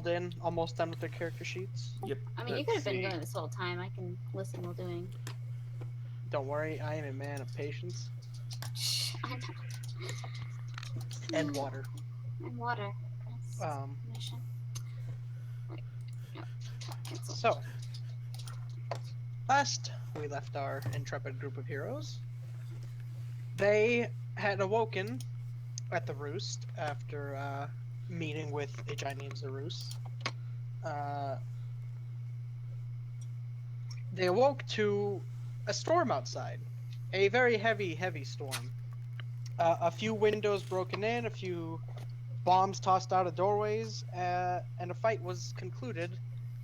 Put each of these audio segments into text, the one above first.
called in, almost done with their character sheets. Yep. I mean, you could have been going this whole time. I can listen while doing. Don't worry, I am a man of patience Shh, I know. and water. And water. That's mission. Wait, no, cancel. So, last we left our intrepid group of heroes, they had awoken at the roost after meeting with a giant named Zarus. They awoke to a storm outside, a very heavy storm. A few windows broken in, a few bombs tossed out of doorways, and a fight was concluded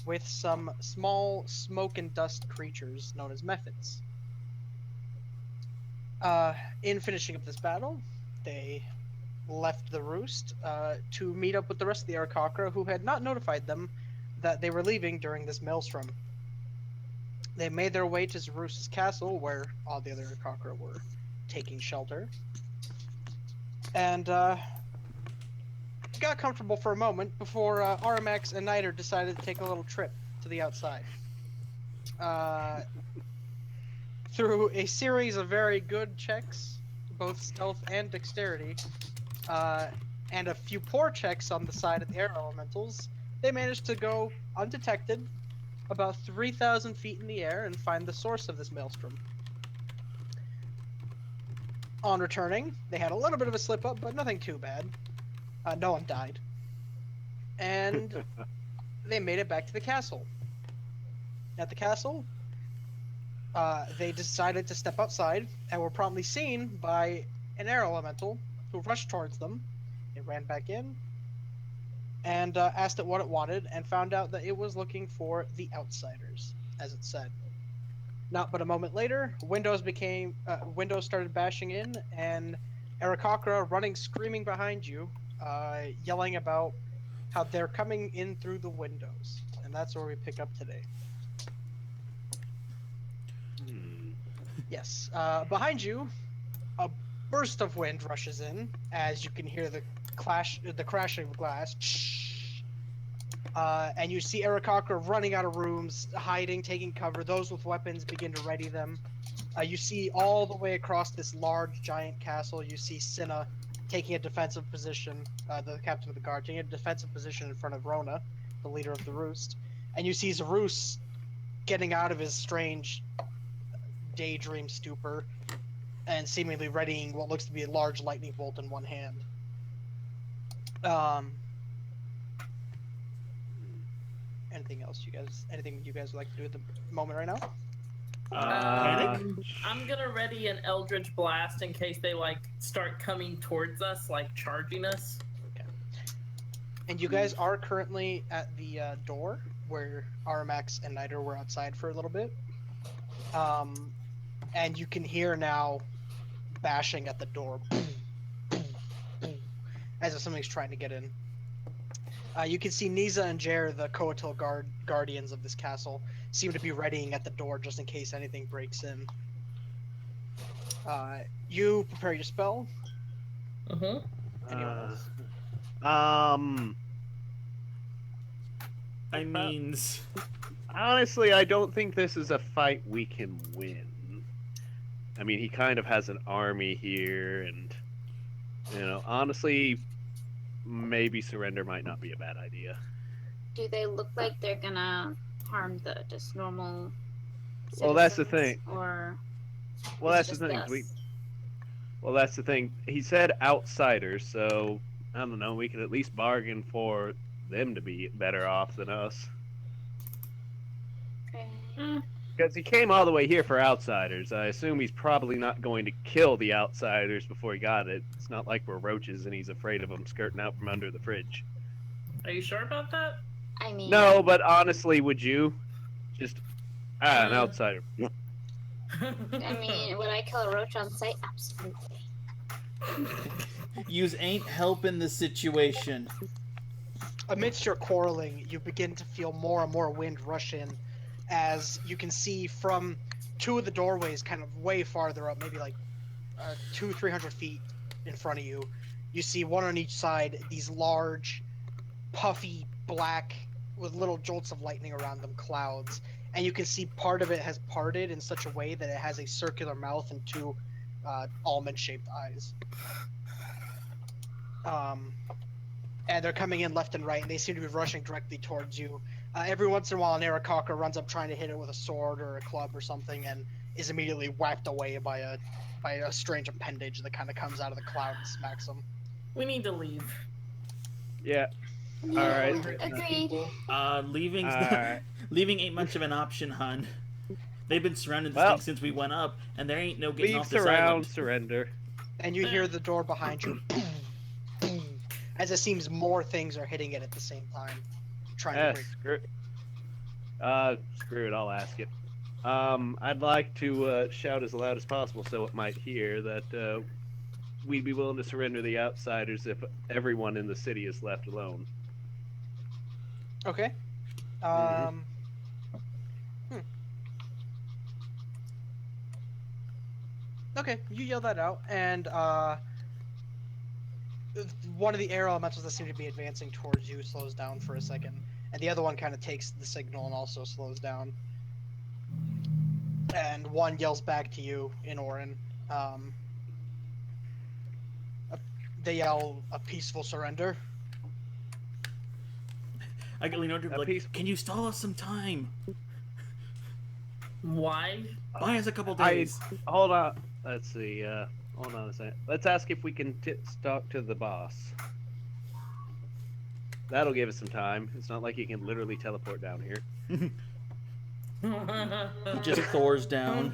with some small smoke and dust creatures known as Methods. In finishing up this battle, they left the roost to meet up with the rest of the Aarakocra, who had not notified them that they were leaving during this maelstrom. They made their way to Zarus's castle, where all the other Aarakocra were taking shelter, and got comfortable for a moment before Aramax and Niter decided to take a little trip to the outside. Through a series of very good checks, both stealth and dexterity, and a few poor checks on the side of the air elementals, they managed to go undetected about 3,000 feet in the air and find the source of this maelstrom. On returning, they had a little bit of a slip-up, but nothing too bad. No one died. And they made it back to the castle. At the castle, they decided to step outside and were promptly seen by an air elemental who rushed towards them. It ran back in and asked it what it wanted, and found out that it was looking for the Outsiders, as it said. Not but a moment later, windows started bashing in, and Aarakocra running screaming behind you, yelling about how they're coming in through the windows. And that's where we pick up today. Yes. Behind you, a burst of wind rushes in, as you can hear the crashing of glass. And you see Aarakocra running out of rooms, hiding, taking cover. Those with weapons begin to ready them. You see all the way across this large, giant castle, you see Cinna taking a defensive position, the captain of the guard, taking a defensive position in front of Rona, the leader of the Roost. And you see Zarus getting out of his strange daydream stupor and seemingly readying what looks to be a large lightning bolt in one hand. Anything else anything you guys would like to do at the moment right now? I'm gonna ready an Eldritch Blast in case they start coming towards us, charging us. Okay. And you guys are currently at the door where Aramax and Niter were outside for a little bit. And you can hear now bashing at the door, as if somebody's trying to get in. You can see Niza and Jer, the Coatil guardians of this castle, seem to be readying at the door just in case anything breaks in. You prepare your spell. Anyone else? Honestly, I don't think this is a fight we can win. I mean, he kind of has an army here, and, honestly, maybe surrender might not be a bad idea. Do they look like they're gonna harm the just normal citizens? Well, that's the thing. Or well, that's the thing. Well, that's the thing. He said outsiders, so I don't know. We could at least bargain for them to be better off than us. Okay. Because he came all the way here for outsiders. I assume he's probably not going to kill the outsiders before he got it. It's not like we're roaches and he's afraid of them skirting out from under the fridge. Are you sure about that? I mean... No, but honestly, would you? Just, an outsider. I mean, would I kill a roach on sight? Absolutely. Yous ain't helping the situation. Amidst your quarreling, you begin to feel more and more wind rush in, as you can see from two of the doorways kind of way farther up, maybe 200-300 feet in front of you. You see one on each side, these large, puffy, black with little jolts of lightning around them clouds, and you can see part of it has parted in such a way that it has a circular mouth and two almond-shaped eyes. And they're coming in left and right, and they seem to be rushing directly towards you. Every once in a while, an Aarakocra runs up trying to hit it with a sword or a club or something, and is immediately whacked away by a strange appendage that kind of comes out of the cloud and smacks them. We need to leave. Yeah. Yeah, Alright. agreed. Alright. Leaving ain't much of an option, hun. They've been surrounding this Well, thing since we went up, and there ain't no getting Leave, off this surround, island. surrender. And you hear the door behind you, boom, boom, as it seems more things are hitting it at the same time, trying to break. Screw it. I'll ask it. I'd like to shout as loud as possible so it might hear that we'd be willing to surrender the outsiders if everyone in the city is left alone. Okay. Okay, you yell that out, and one of the air elementals that seem to be advancing towards you slows down for a second, and the other one kind of takes the signal and also slows down. And one yells back to you in Orin. They yell a peaceful surrender. I can lean over and be A like, piece- can you stall us some time? Why? Buy us a couple I- days. Hold on. Let's see. Hold on a second. Let's ask if we can talk to the boss. That'll give us some time. It's not like you can literally teleport down here. He just Thor's down.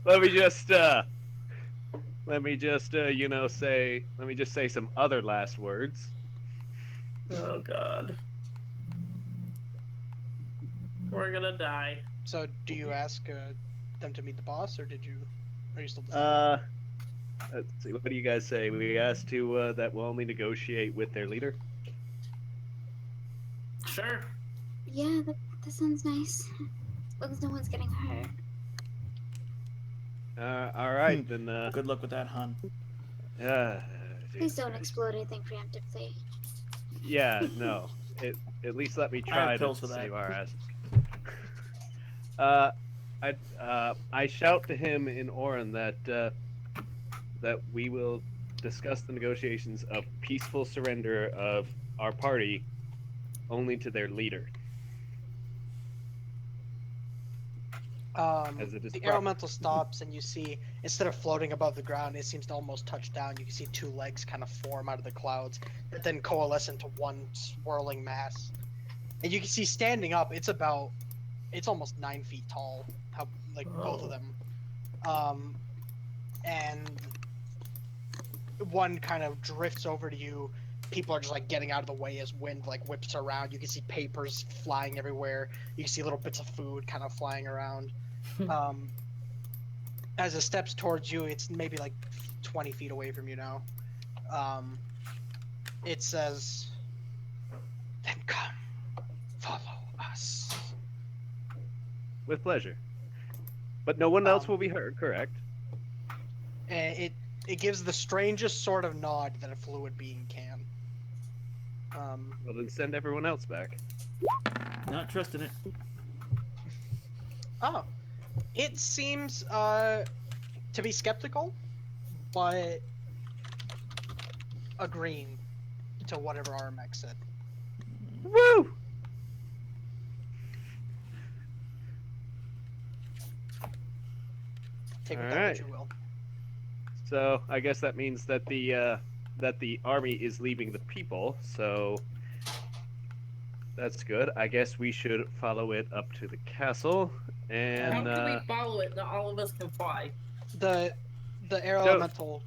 Let me just say some other last words. Oh god. We're gonna die. So, do you ask them to meet the boss, or are you still? Let's see. What do you guys say? We asked to that we'll only negotiate with their leader. Sure. Yeah, that sounds nice. As long as no one's getting hurt. All right then. Good luck with that, hun. Please don't explode anything preemptively. Yeah, no. At least let me I try have to pills for that. save our asses. I shout to him in Orin that we will discuss the negotiations of peaceful surrender of our party only to their leader. As it is The proper. elemental stops, and you see, instead of floating above the ground, it seems to almost touch down. You can see two legs kind of form out of the clouds that then coalesce into one swirling mass. And you can see standing up, it's almost 9 feet tall. Both of them. And one kind of drifts over to you. People are just like getting out of the way as wind whips around. You can see papers flying everywhere. You can see little bits of food kind of flying around. As it steps towards you, it's maybe 20 feet away from you now. It says, "Then come, follow us." With pleasure. But no one else will be hurt, correct? And it gives the strangest sort of nod that a fluid being can. Well, then send everyone else back. Not trusting it. Oh, it seems to be skeptical, but agreeing to whatever Armac said. Woo! Take with that Alright. what you will. So I guess that means that the army is leaving the people. So that's good. I guess we should follow it up to the castle. How And can we follow it? Not all of us can fly. The air So- elemental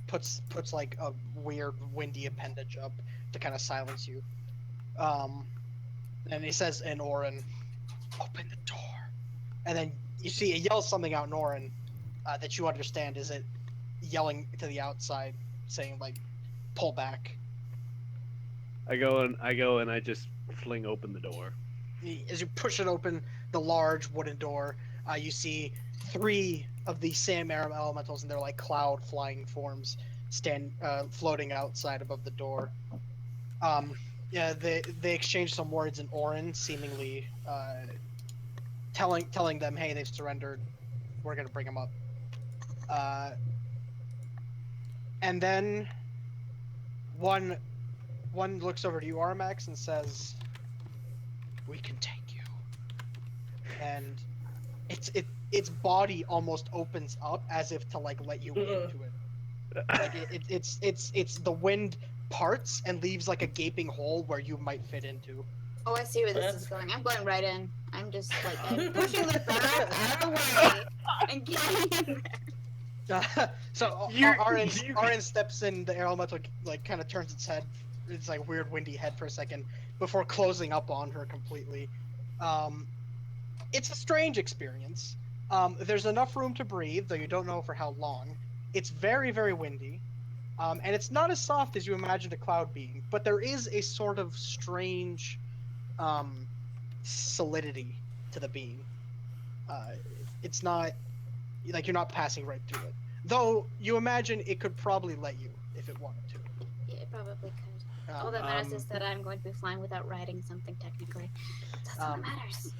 puts a weird windy appendage up to kind of silence you. And he says in Orin, "Open the door." And then you see it yells something out in Orin that you understand. Is it yelling to the outside, saying "Pull back"? I go and I just fling open the door. As you push it open, the large wooden door, you see 3 of the same air elementals in their cloud flying forms floating outside above the door. Yeah, they exchange some words in Orin, seemingly telling them, hey, they've surrendered. We're gonna bring them up. And then one looks over to you, Armax, and says, "We can take you." And its body almost opens up as if to like let you into it. Like it's the wind parts and leaves like a gaping hole where you might fit into. Oh, I see where this is going. I'm going right in. I'm just like I'm pushing the barrel out of the way and getting in there. So Arin steps in. The air elemental like kind of turns its head. It's like weird windy head for a second before closing up on her completely. It's a strange experience. There's enough room to breathe, though you don't know for how long. It's very, very windy, and it's not as soft as you imagined a cloud being. But there is a sort of strange solidity to the being. It's not like you're not passing right through it. Though you imagine it could probably let you if it wanted to. Yeah, it probably could. All that matters is that I'm going to be flying without riding something technically. That's all that matters.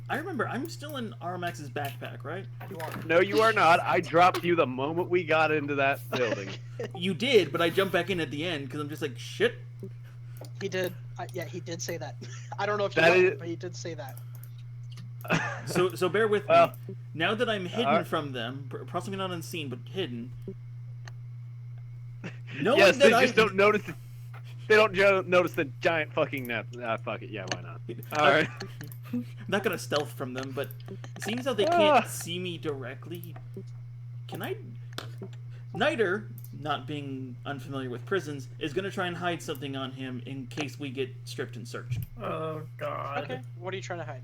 I remember, I'm still in Armax's backpack, right? You are. No, you are not. I dropped you the moment we got into that building. You did, but I jumped back in at the end because I'm just like, shit. He did. Yeah, he did say that. I don't know if you That know is- it, but he did say that. So bear with Well, me. Now that I'm hidden alright. from them, possibly not unseen, but hidden. Knowing yes, that they just don't notice. They don't notice the giant fucking net. Fuck it. Yeah, why not? All right. I'm not gonna stealth from them, but seeing as how they Ah. can't see me directly, can I? Niter, not being unfamiliar with prisons, is gonna try and hide something on him in case we get stripped and searched. Oh god. Okay. What are you trying to hide?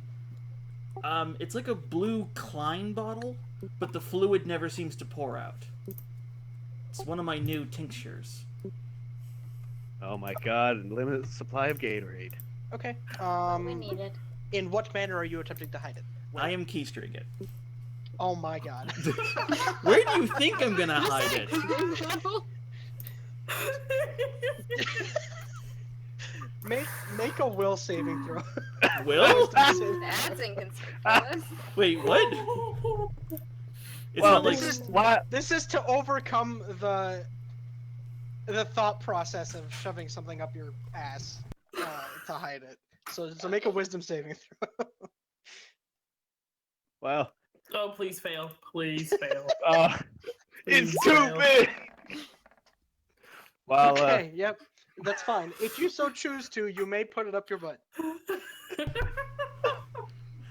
It's like a blue Klein bottle, but the fluid never seems to pour out. It's one of my new tinctures. Oh my god! Limited supply of Gatorade. Okay. We need it. In what manner are you attempting to hide it? I am keystring it. Oh my god. Where do you think I'm gonna hide it? Make a will saving throw. Will? That's inconspicuous. Wait, what? It's Well, not like this is- why? This is to overcome the thought process of shoving something up your ass to hide it. So make a wisdom saving throw. Well, Oh, please fail. Please fail. it's Please too fail. big. Well, Okay, yep. That's fine. If you so choose to, you may put it up your butt.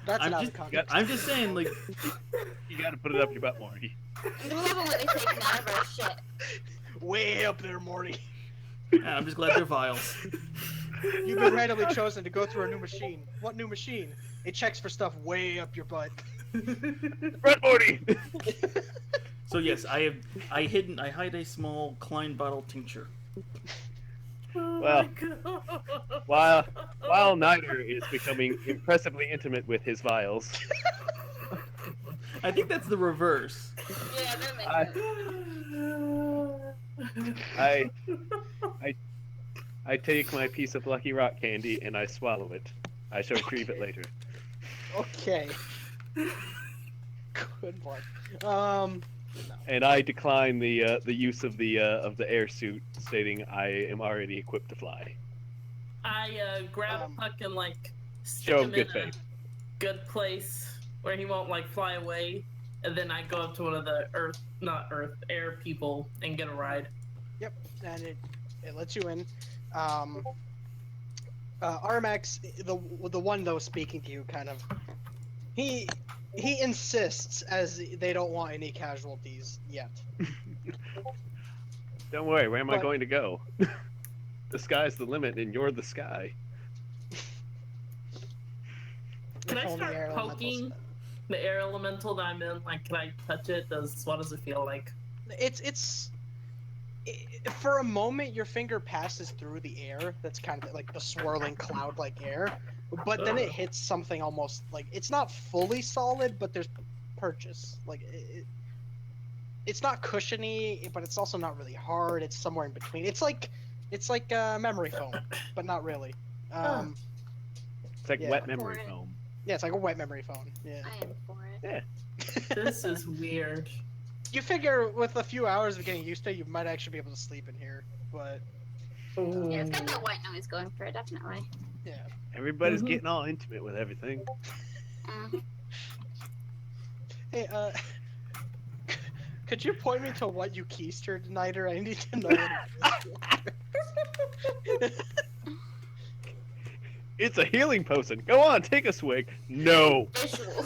That's I'm not just- the context. I'm just saying, like, you got to put it up your butt, Morty. I love it when they take none of our shit. Way up there, Morty. I'm just glad they're vials. You've been randomly chosen to go through a new machine. What new machine? It checks for stuff way up your butt. Run, Morty. So yes, I hide a small Klein bottle tincture. Oh Well, my God. While Niter is becoming impressively intimate with his vials, I think that's the reverse. Yeah, that makes I- I take my piece of Lucky Rock candy and I swallow it. I shall retrieve it later. Okay. Good one. And I decline the use of the air suit, stating I am already equipped to fly. I grab Puck and like stick Show him good in a faith. good place where he won't like fly away, and then I go up to one of the air people and get a ride. Yep, and it lets you in. Armax, the one though speaking to you, kind of, he insists as they don't want any casualties yet. Don't worry, where am I But- going to go? The sky's the limit, and you're the sky. Can I If only start air elementals poking? said The air elemental that I'm in, like, can I touch it? What does it feel like? that. It's for a moment your finger passes through the air. That's kind of like the swirling cloud-like air, but then it Ugh. hits something almost like it's not fully solid, but there's purchase. Like it's not cushiony, but it's also not really hard. It's somewhere in between. It's like a memory foam, but not really. It's like Yeah. wet memory For it. foam. Yeah, it's like a wet memory foam. Yeah. I am for it. This is weird. You figure with a few hours of getting used to it, you might actually be able to sleep in here. But Yeah, it's got that white noise going for it, definitely. yeah. Everybody's Mhm. getting all intimate with everything. Hey, could you point me to what you keistered tonight, or I need to know what it is. It's a healing potion. Go on, take a swig. No. Visual.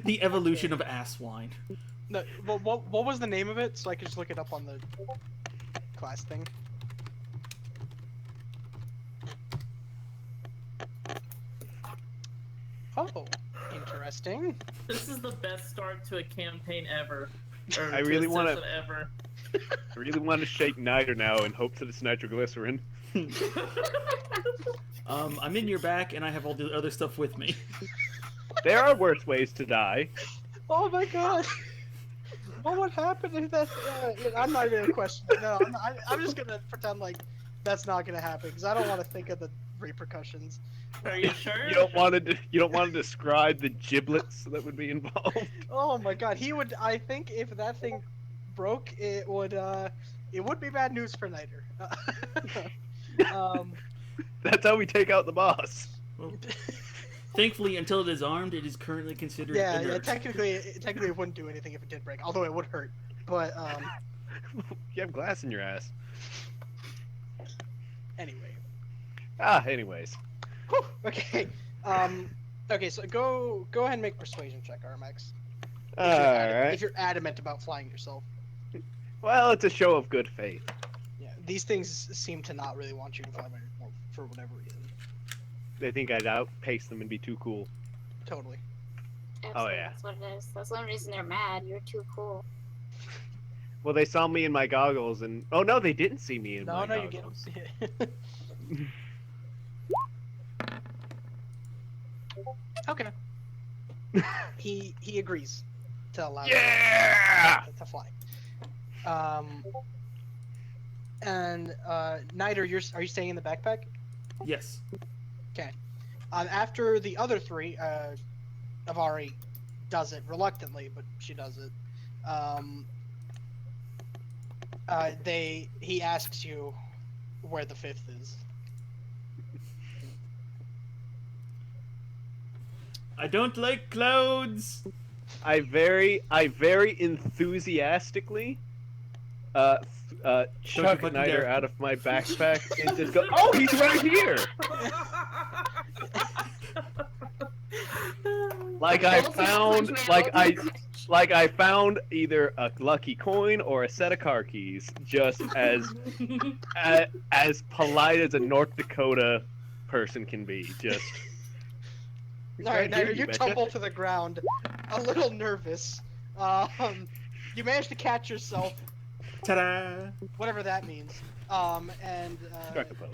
The evolution of ass wine. No, what was the name of it, so I could just look it up on the class thing? Oh, interesting. This is the best start to a campaign ever. Or I to a really wanna- session ever. I really want to shake Niter now in hopes that it's nitroglycerin. I'm in your back, and I have all the other stuff with me. There are worse ways to die. Oh my god! What would happen if that? I'm not even gonna question it. No, I'm just gonna pretend like that's not gonna happen because I don't want to think of the repercussions. Are you sure? You don't want to describe the giblets that would be involved. Oh my god, he would. I think if that thing broke, it would be bad news for Niter. That's how we take out the boss. Well, thankfully, until it is armed, it is currently considered yeah, inert. technically it wouldn't do anything if it did break, although it would hurt. But You have glass in your ass. anyway. Anyways. Whew, okay. Okay, so go ahead and make persuasion check, Armax. Alright. If you're adamant about flying yourself. Well, it's a show of good faith. Yeah, these things seem to not really want you to fly for whatever reason. They think I'd outpace them and be too cool. Totally. Absolutely, yeah. That's what it is. That's the only reason they're mad. You're too cool. Well, they saw me in my goggles and... Oh, no, they didn't see me in my No, you get goggles. them. Okay. He agrees to allow Yeah! you to fly. And Niter, are you staying in the backpack? Yes. After the other three, Avari does it reluctantly, but she does it. He asks you where the fifth is. I don't like clouds. I very enthusiastically chuck fucking Niter dare. out of my backpack and just go, oh, he's right here! Like I found either a lucky coin or a set of car keys, just as polite as a North Dakota person can be. Just All right, here, Niter, you betcha. tumble to the ground, a little nervous. You manage to catch yourself, Ta-da! whatever that means. And Strike a pose.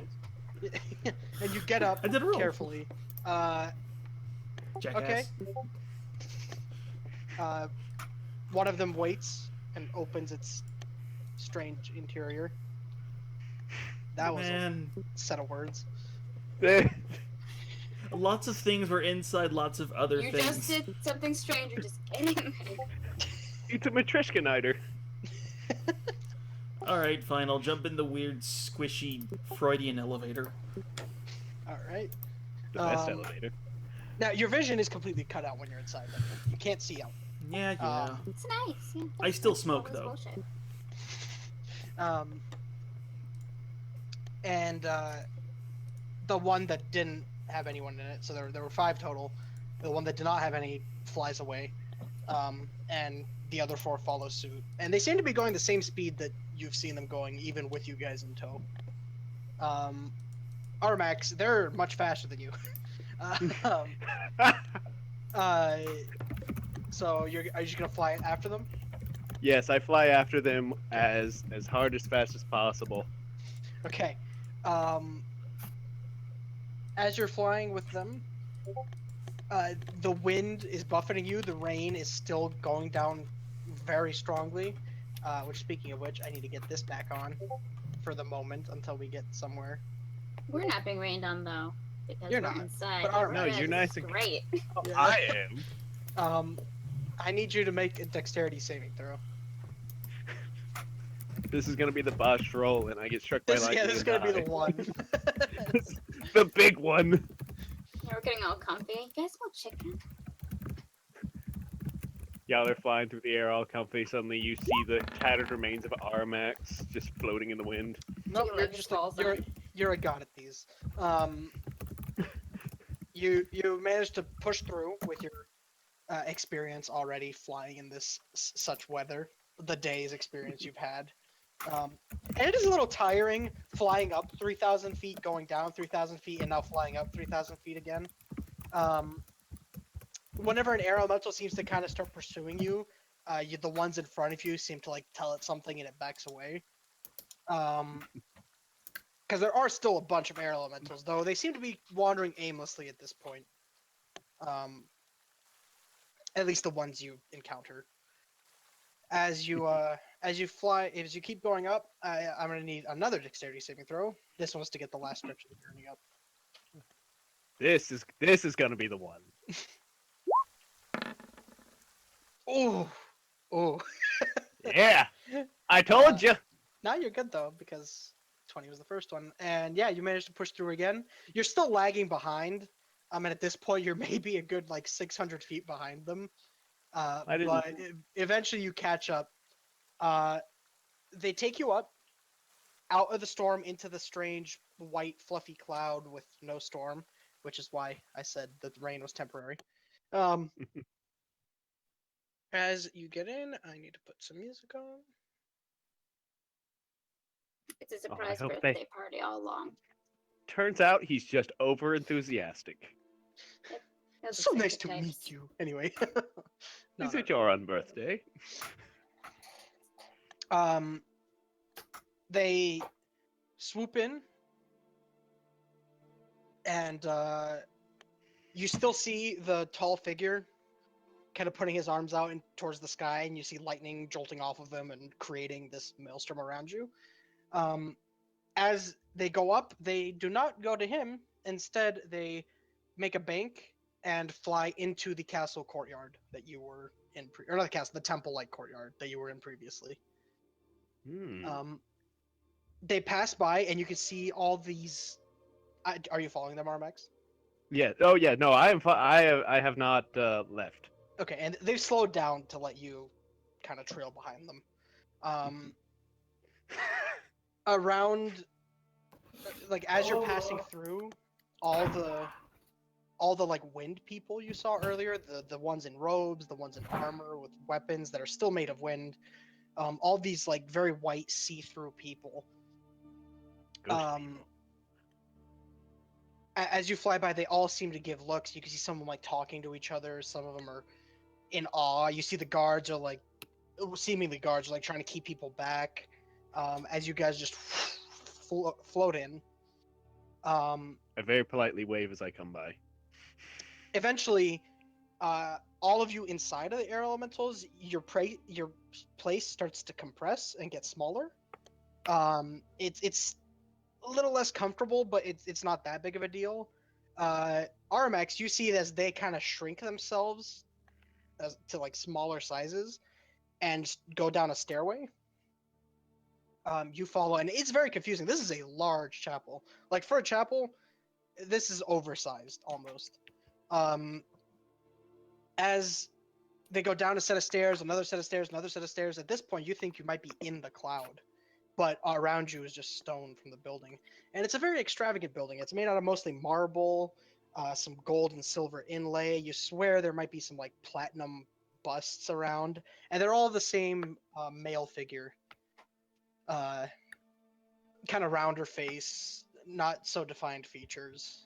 and you get up I did a roll. carefully. Jackass. Okay. One of them waits and opens its strange interior. That was Man, a set of words. lots of things were inside lots of other You things. just did something strange. You're just getting in there. It's a Matrishka Niter. Alright, fine, I'll jump in the weird, squishy, Freudian elevator. All right. The best Um, elevator. Now your vision is completely cut out when you're inside. You can't see out. Yeah, yeah. It's nice. Yeah. I still smoke, All this though. bullshit. And the one that didn't have anyone in it, so there were 5 total. The one that did not have any flies away, and the other 4 follow suit. And they seem to be going the same speed that you've seen them going, even with you guys in tow. Armax, they're much faster than you. So are you just gonna fly after them? Yes, I fly after them as hard as fast as possible. Okay. As you're flying with them, the wind is buffeting you. The rain is still going down very strongly. Which, speaking of which, I need to get this back on for the moment until we get somewhere. We're not being rained on though, because You're we're not, inside. but aren't No, we? you're This nice is and- great. Yeah. I am. I need you to make a dexterity saving throw. This is gonna be the boss roll, and I get struck by This lightning. is and gonna be die. the one. The big one. Yeah, we're getting all comfy. You guys want chicken? Y'all are flying through the air all comfy. Suddenly, you see the tattered remains of Armax just floating in the wind. No, Chicken you're leg just falls you're a god at these. You managed to push through with your experience already flying in this such weather. The day's experience you've had, and it is a little tiring flying up 3,000 feet, going down 3,000 feet, and now flying up 3,000 feet again. Whenever an air elemental seems to kind of start pursuing you, the ones in front of you seem to like tell it something and it backs away. Because there are still a bunch of air elementals, though they seem to be wandering aimlessly at this point. At least the ones you encounter. As you fly, as you keep going up, I'm gonna need another dexterity saving throw. This one's to get the last stretch of the journey up. This is gonna be the one. Oh, oh. Yeah, I told you. Now you're good though, because 20 was the first one, and yeah, you managed to push through again. You're still lagging behind. And at this point, you're maybe a good like 600 feet behind them. But eventually, you catch up. They take you up, out of the storm into the strange white fluffy cloud with no storm, which is why I said that the rain was temporary. As you get in, I need to put some music on. It's a I surprise hope birthday party all along. Turns out he's just over enthusiastic. It was So the nice to same meet types. you. Anyway. Is it your own birthday? They swoop in, and you still see the tall figure kind of putting his arms out and towards the sky, and you see lightning jolting off of him and creating this maelstrom around you. As they go up, they do not go to him. Instead, they make a bank and fly into the castle courtyard that you were in, or not the castle, the temple-like courtyard that you were in previously. They pass by, and you can see all these. Are you following them, Armax? Yeah. Oh yeah. No, I am. I have not left. Okay, and they've slowed down to let you kind of trail behind them. Around, like as you're passing through, all the like wind people you saw earlier, the ones in robes, the ones in armor with weapons that are still made of wind, all these like very white see-through people. As you fly by, they all seem to give looks. You can see some of them like talking to each other. Some of them are in awe. You see the guards are like, seemingly guards are like trying to keep people back. As you guys just float in. I very politely wave as I come by. Eventually, all of you inside of the air elementals, your place starts to compress and get smaller. It's a little less comfortable, but it's not that big of a deal. Armax, you see it as they kind of shrink themselves to like smaller sizes and go down a stairway. You follow, and it's very confusing. This is a large chapel. Like for a chapel, this is oversized almost. As they go down a set of stairs, another set of stairs, another set of stairs. At this point, you think you might be in the cloud, but around you is just stone from the building. And it's a very extravagant building. It's made out of mostly marble, some gold and silver inlay. You swear there might be some like platinum busts around, and they're all the same male figure. Kind of rounder face, not so defined features,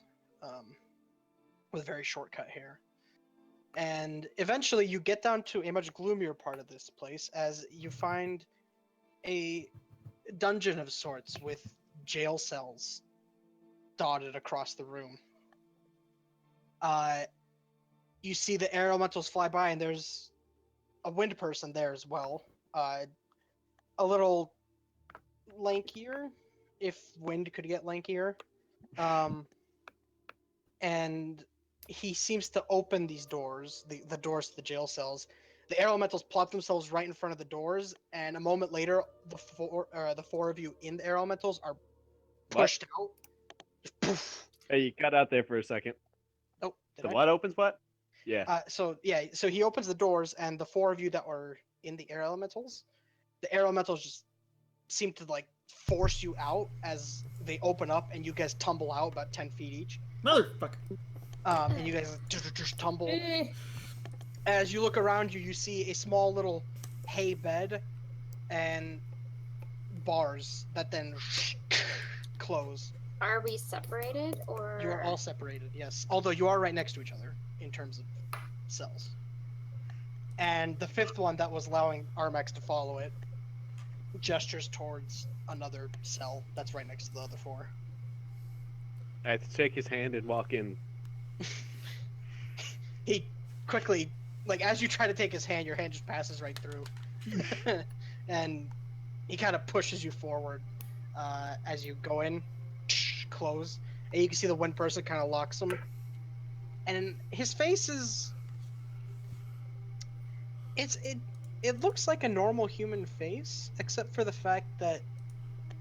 with very short cut hair. And eventually you get down to a much gloomier part of this place as you find a dungeon of sorts with jail cells dotted across the room. You see the air elementals fly by, and there's a wind person there as well. A little lankier, if wind could get lankier. And he seems to open these doors, the doors to the jail cells. The air elementals plop themselves right in front of the doors, and a moment later, the four of you in the air elementals are pushed out. Just poof. Hey, you cut out there for a second. Oh, did The I? what opens what? Yeah. So he opens the doors, and the four of you that are in the air elementals, the air elementals just seem to like force you out as they open up, and you guys tumble out about 10 feet each. Motherfucker. And you guys just tumble. As you look around you, you see a small little hay bed and bars that then close. Are we separated or? You are all separated, yes. Although you are right next to each other in terms of cells. And the fifth one that was allowing Armax to follow it gestures towards another cell that's right next to the other four. I have to shake his hand and walk in. He quickly, like, as you try to take his hand, your hand just passes right through. And he kind of pushes you forward as you go in, close, and you can see the one person kind of locks him. And his face is... It looks like a normal human face, except for the fact that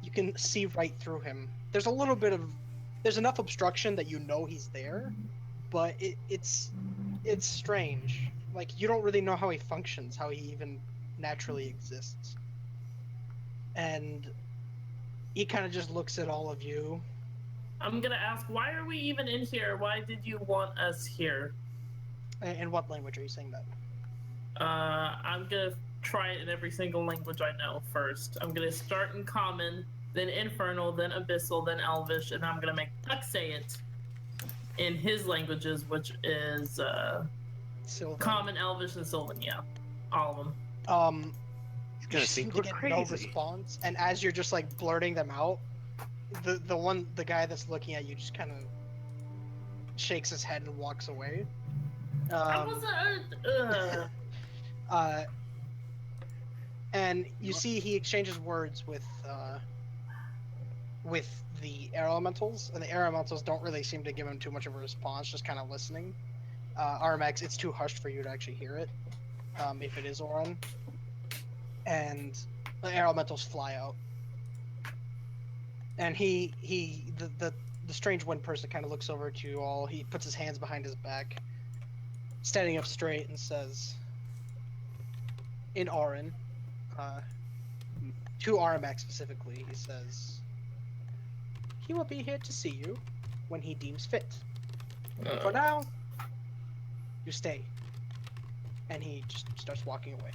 you can see right through him. There's a little bit of... There's enough obstruction that you know he's there, but it's strange. Like, you don't really know how he functions, how he even naturally exists. And he kind of just looks at all of you. I'm gonna ask, why are we even in here? Why did you want us here? In what language are you saying that? I'm gonna try it in every single language I know first. I'm gonna start in Common, then Infernal, then Abyssal, then Elvish, and I'm gonna make Puck say it in his languages, which is Sylvan. Common, Elvish, and Sylvan. Yeah, all of them. He's gonna You seem think to we're get crazy. no response, and as you're just like blurting them out, the guy that's looking at you just kind of shakes his head and walks away. I wasn't. And you see he exchanges words with the air elementals, and the air elementals don't really seem to give him too much of a response, just kind of listening. Armax, it's too hushed for you to actually hear it, if it is Oren. And the air elementals fly out. And the strange wind person kind of looks over to you all. He puts his hands behind his back, standing up straight, and says, in Oren, to Armax specifically, he says, he will be here to see you when he deems fit. For now, you stay. And he just starts walking away.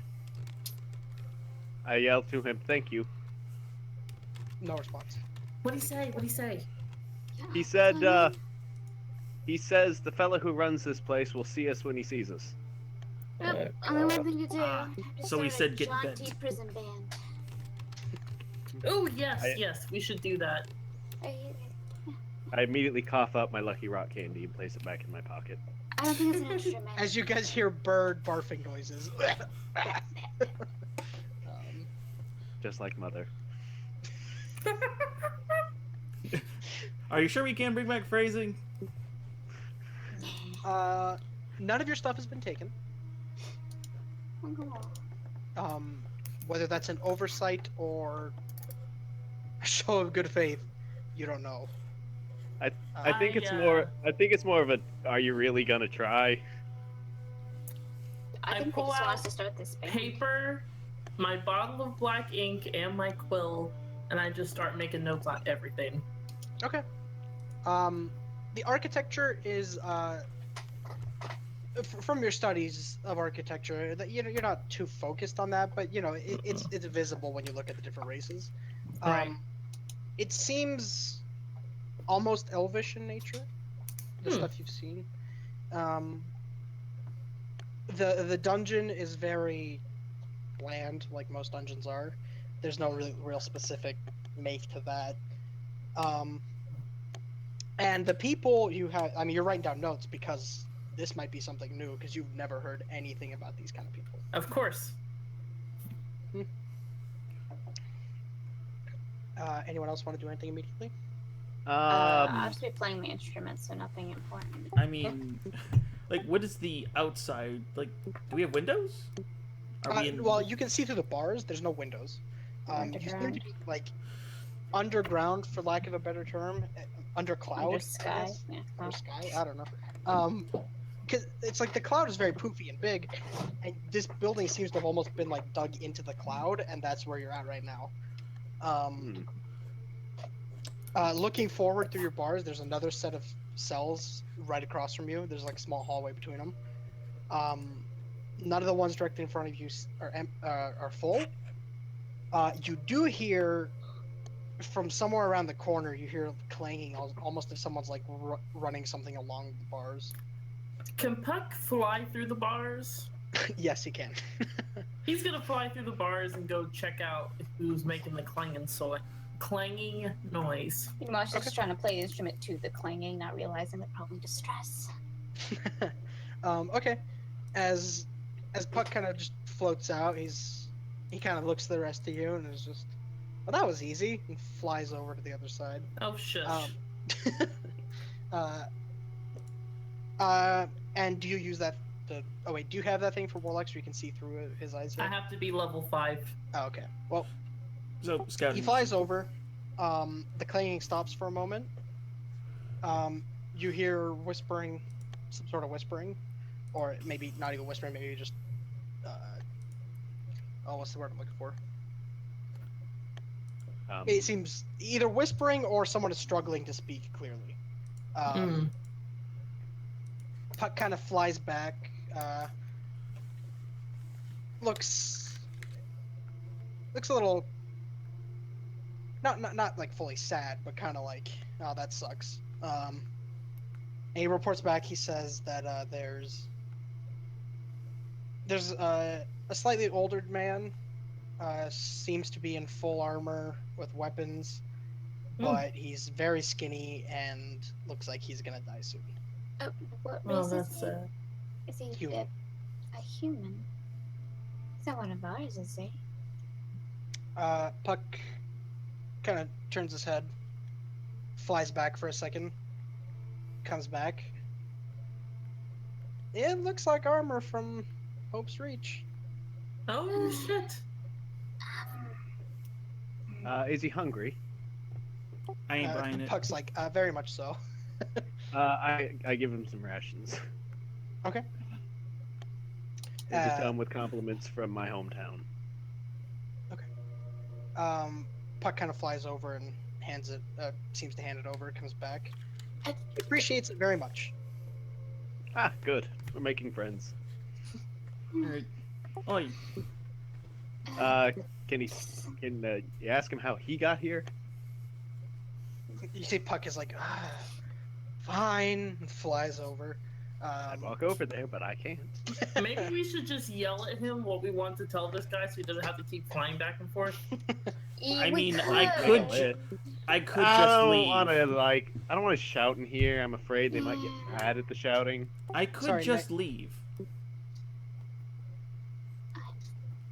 I yell to him, "Thank you." No response. What'd he say? What'd he say? Yeah, He said, funny. he says the fella who runs this place will see us when he sees us. Yep, only one thing to do. Ah, so he Start a said get jaunty bent. prison band. Oh yes, I- yes, we should do that. I immediately cough up my Lucky Rock candy and place it back in my pocket. I don't think it's an instrument. As you guys hear bird barfing noises. Just like Mother. Are you sure we can bring back phrasing? None of your stuff has been taken. Whether that's an oversight or a show of good faith, you don't know. I think it's more. I think it's more of a. Are you really gonna try? I I think they pull just want out us to start this band. paper, my bottle of black ink, and my quill, and I just start making notes on everything. Okay. The architecture is from your studies of architecture. That you're not too focused on that, but it's visible when you look at the different races. Right. It seems almost elvish in nature. The stuff you've seen. The dungeon is very bland, like most dungeons are. There's no real specific make to that. And the people you have, I mean, you're writing down notes because this might be something new because you've never heard anything about these kind of people. Of course. Anyone else want to do anything immediately? I'll just be playing the instrument, so nothing important. I mean, like, what is the outside? Like, do we have windows? Are we in... Well, you can see through the bars. There's no windows. You seem to be like underground, for lack of a better term, under cloud. Under I sky. guess. Yeah. Under sky. I don't know. Because it's like the cloud is very poofy and big, and this building seems to have almost been like dug into the cloud, and that's where you're at right now. Looking forward through your bars, there's another set of cells right across from you. There's like a small hallway between them. None of the ones directly in front of you are full. You do hear from somewhere around the corner. You hear clanging, almost if someone's like running something along the bars. Can Puck fly through the bars? Yes, he can. He's gonna fly through the bars and go check out who's making the clanging noise. Meanwhile, she's just trying to play the instrument to the clanging, not realizing they're probably distress. Okay. As Puck kind of just floats out, he kind of looks at the rest of you and is just, well, that was easy, and flies over to the other side. Oh shush. And do you use that? Oh wait, do you have that thing for Warlock so you can see through his eyes? I Yet? have to be level 5. Oh, okay. Well, So, scouting. he flies over. The clanging stops for a moment. You hear whispering, some sort of whispering, or maybe not even whispering, maybe just what's the word I'm looking for? It seems either whispering or someone is struggling to speak clearly. Puck kind of flies back. Looks a little not like fully sad, but kind of like, oh, that sucks. And he reports back. He says that there's a slightly older man, seems to be in full armor with weapons, but he's very skinny and looks like he's gonna die soon. Oh, what Oh, race that's is sad. he? Is he Human. a human? He's not one of ours, is he? Puck kind of turns his head, flies back for a second, comes back. It looks like armor from Hope's Reach. Oh shit. Is he hungry? I ain't buying it. Puck's like, very much so. I give him some rations. Okay. And just tell him with compliments from my hometown. Puck kind of flies over and hands it, seems to hand it over, comes back. He appreciates it very much. Ah, good. We're making friends. Alright. Oi. Can you ask him how he got here? You see Puck is like, fine, and flies over. I'd walk over there, but I can't. Maybe we should just yell at him what we want to tell this guy so he doesn't have to keep flying back and forth. I We mean, I could just don't leave. want to I don't want to shout in here. I'm afraid they might get mad at the shouting. I could Sorry, just leave.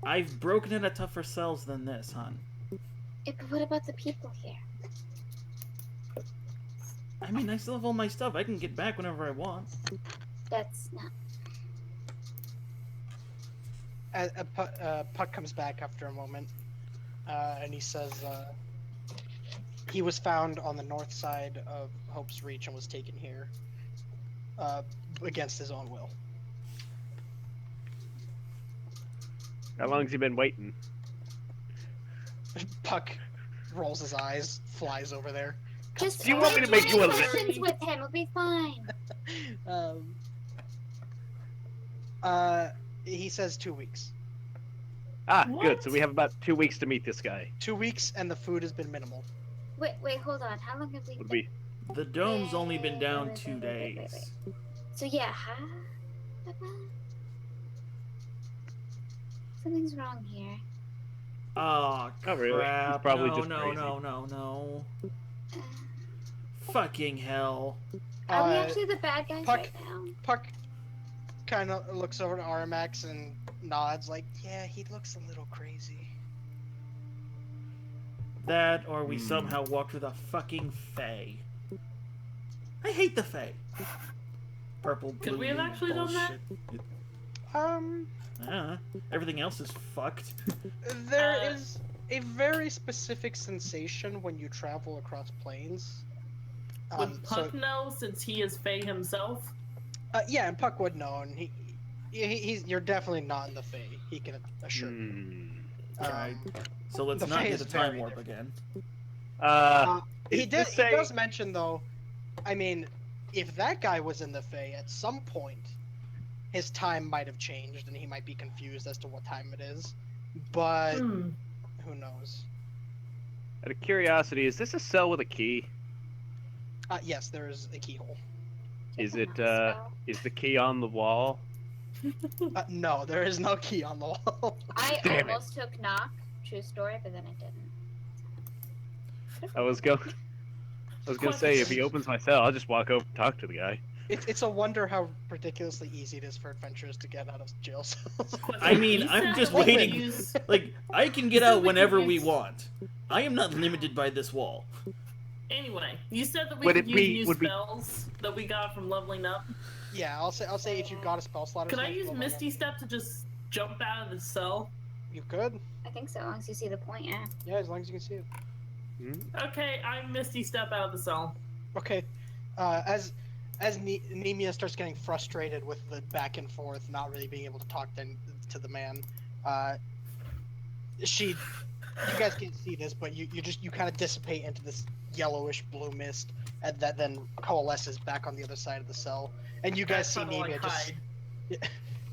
I've broken into tougher cells than this, hon. But what about the people here? I mean, I still have all my stuff. I can get back whenever I want. That's not. Puck comes back after a moment, and he says he was found on the north side of Hope's Reach and was taken here against his own will. How long has he been waiting? Puck rolls his eyes, flies over there. Just Do you want me to make you a questions with him. It'll be fine. He says 2 weeks. Ah, What? good. So we have about 2 weeks to meet this guy. 2 weeks, and the food has been minimal. Wait, hold on. How long have we Would been? we? The dome's only been down 2 days. So yeah, something's wrong here. Oh, Not really. crap. He's probably no, just no, crazy. no. Fucking hell. Are we Uh, actually the bad guys Puck- right now? Puck kind of looks over to Armax and nods, like, yeah, he looks a little crazy. That, or we somehow walked with a fucking Fae. I hate the Fae. Purple, blue, Could we have actually done that? bullshit. Everything else is fucked. There is a very specific sensation when you travel across planes. Would Puck know since he is Fae himself? Yeah, and Puck would know, and you're definitely not in the Fae. He can assure you. Right. So let's the not Fae get is a time very warp different. again. He does mention though. I mean, if that guy was in the Fae at some point, his time might have changed, and he might be confused as to what time it is. But who knows? Out of curiosity, is this a cell with a key? Yes, there is a keyhole. Is it is the key on the wall? No, there is no key on the wall. I Damn it. almost took knock. True story, but then I didn't. I was gonna say, if he opens my cell, I'll just walk over and talk to the guy. It's a wonder how ridiculously easy it is for adventurers to get out of jail cells. I mean, You I'm said just that we could waiting. use- Like, I can get You said out we could whenever we use- want. I am not limited by this wall. Anyway, you said that we Would could it be- use new would we- spells that we got from leveling up. Yeah, I'll say if you got a spell slot. Or Could I something, use level Misty up. Step to just jump out of the cell? You could. I think so, as long as you see the point, yeah. Yeah, as long as you can see it. Okay, I Misty Step out of the cell. Okay. As Nemia starts getting frustrated with the back and forth, not really being able to talk to the man, you guys can't see this, but you kind of dissipate into this yellowish blue mist, and that then coalesces back on the other side of the cell, and you guys see That's how I Nemia just. hide.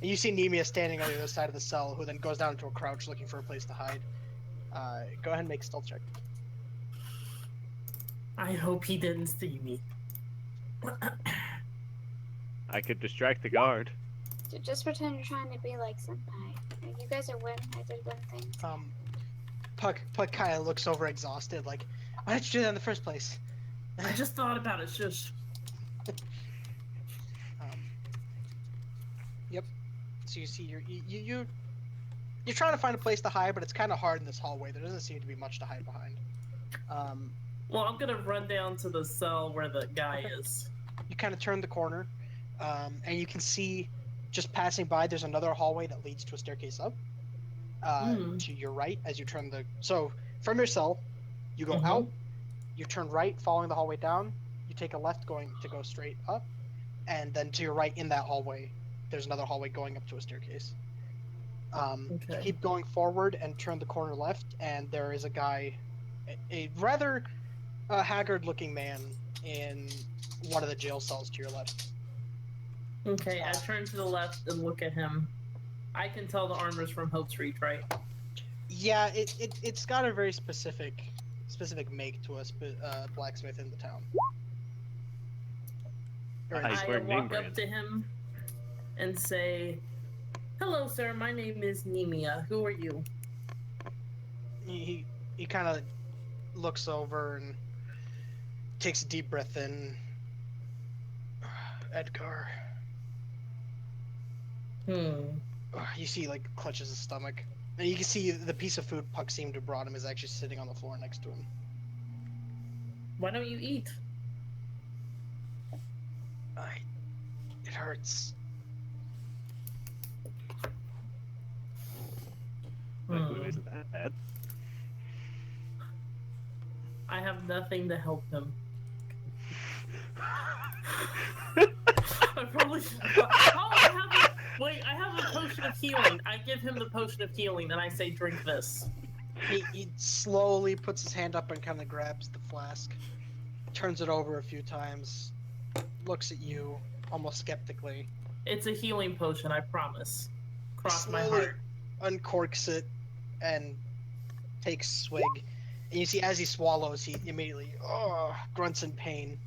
And you see Nemia standing on the other side of the cell, who then goes down into a crouch looking for a place to hide. Go ahead and make a stealth check. I hope he didn't see me. I could distract the guard. Just pretend you're trying to be like senpai. You guys are winning. I did one thing. Puck kind of looks over exhausted, like, why did you do that in the first place? I just thought about it, shush. Yep. So you see, you're trying to find a place to hide, but it's kind of hard in this hallway. There doesn't seem to be much to hide behind. Well, I'm gonna run down to the cell where the guy is. You kind of turn the corner, and you can see, just passing by, there's another hallway that leads to a staircase up. To your right as you turn the. So from your cell, you go out. You turn right, following the hallway down. You take a left, going to go straight up, and then to your right in that hallway, there's another hallway going up to a staircase. You keep going forward and turn the corner left, and there is a guy, a rather haggard-looking man in one of the jail cells to your left. Okay, I turn to the left and look at him. I can tell the armor's from Hope's Reach, right? Yeah, it's got a very specific make to a blacksmith in the town. I swear, name walk brand. up to him and say, "Hello, sir. My name is Nemia. Who are you?" He kind of looks over and takes a deep breath in. Edgar. You see, like, clutches his stomach. And you can see the piece of food Puck seemed to have brought him is actually sitting on the floor next to him. Why don't you eat? It hurts. My food isn't that bad. I have nothing to help him. I probably should. Wait, I have a potion of healing. I give him the potion of healing, and I say, "Drink this." He slowly puts his hand up and kind of grabs the flask, turns it over a few times, looks at you almost skeptically, It's a healing potion, I promise. Cross my slowly heart. uncorks it, and takes a swig. And you see, as he swallows, he immediately grunts in pain.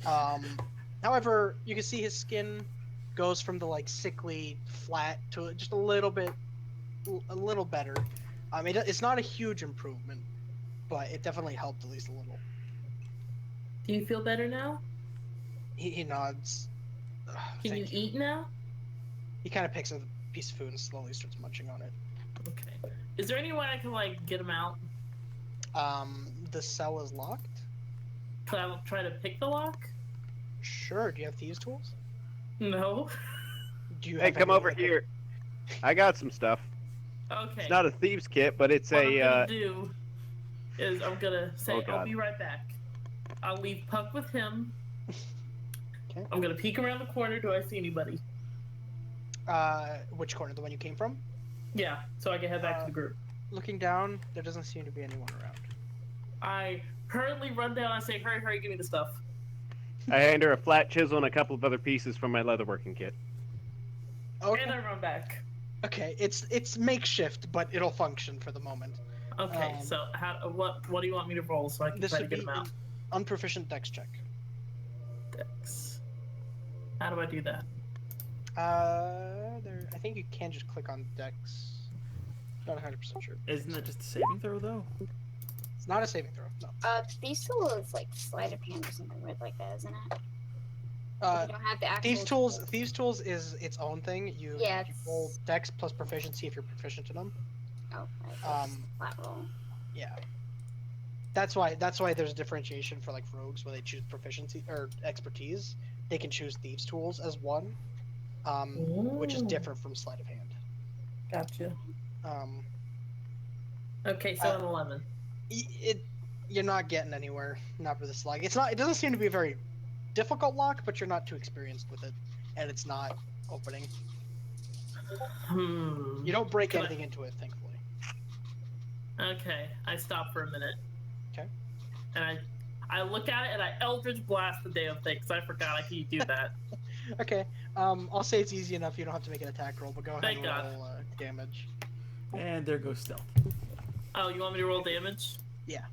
However, you can see his skin goes from the like sickly flat to just a little better. It's not a huge improvement, but it definitely helped at least a little. Do you feel better now? He nods. Can you eat now? He kind of picks up a piece of food and slowly starts munching on it. Okay. Is there any way I can like get him out? The cell is locked. Could I try to pick the lock? Sure. Do you have thieves' tools? No. Do you Hey, have come any over other- here. I got some stuff. Okay. It's not a thieves kit, but it's what I'm a. gonna do is I'm gonna say Oh, I'll God. be right back. I'll leave Puck with him. Okay. I'm gonna peek around the corner. Do I see anybody? Which corner? The one you came from? Yeah, so I can head back to the group. Looking down, there doesn't seem to be anyone around. I hurriedly run down and say, "Hurry, hurry, give me the stuff." I hand her a flat chisel and a couple of other pieces from my leatherworking kit. Okay. And I run back. Okay. It's makeshift, but it'll function for the moment. Okay, Um, so what do you want me to roll so I can This try to would get be him out? an unproficient dex check. Dex. How do I do that? I think you can just click on dex. Not 100% sure. Isn't that just a saving throw though? It's not a saving throw. No. These tools is like sleight of hand or something weird like that, isn't it? Uh, You don't have the actual Thieves' tools is its own thing. You Yeah, roll it's- dex plus proficiency if you're proficient in them. Oh, right. Um, Flat roll. Yeah. That's why there's differentiation for like rogues where they choose proficiency or expertise. They can choose thieves' tools as one, which is Ooh. different from sleight of hand. Gotcha. Um, Okay, so an 11. you're not getting anywhere. Not with this lock. It's not. It doesn't seem to be a very difficult lock, but you're not too experienced with it, and it's not opening. Hmm. You don't break Can I- anything into it, thankfully. Okay, I stop for a minute. Okay. And I look at it and I Eldritch Blast the damn thing because I forgot I could do that. Okay. I'll say it's easy enough. You don't have to make an attack roll, but go ahead Thank and God. roll damage. And there goes stealth. Oh, you want me to roll damage? Yeah,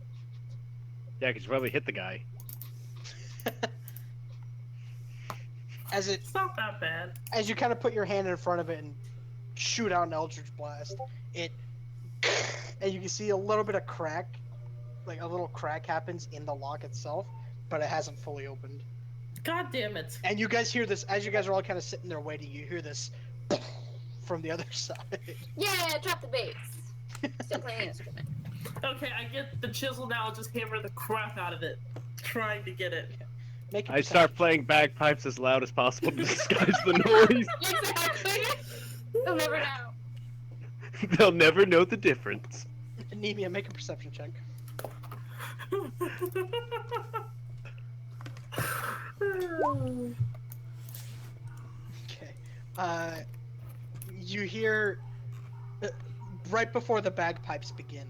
because you probably hit the guy. As It's not that bad. you kind of put your hand in front of it and shoot out an Eldritch Blast, and you can see a little bit of crack, like a little crack happens in the lock itself, but it hasn't fully opened. God damn it. And you guys hear this as you guys are all kind of sitting there waiting. You hear this from the other side. Yeah, drop the bass. Still playing the instrument. Okay, I get the chisel now. I'll just hammer the crap out of it, trying to get it. Make a I start playing bagpipes as loud as possible to disguise the noise. Exactly. You'll never know. They'll never know the difference. Anemia, make a perception check. Okay. You hear right before the bagpipes begin.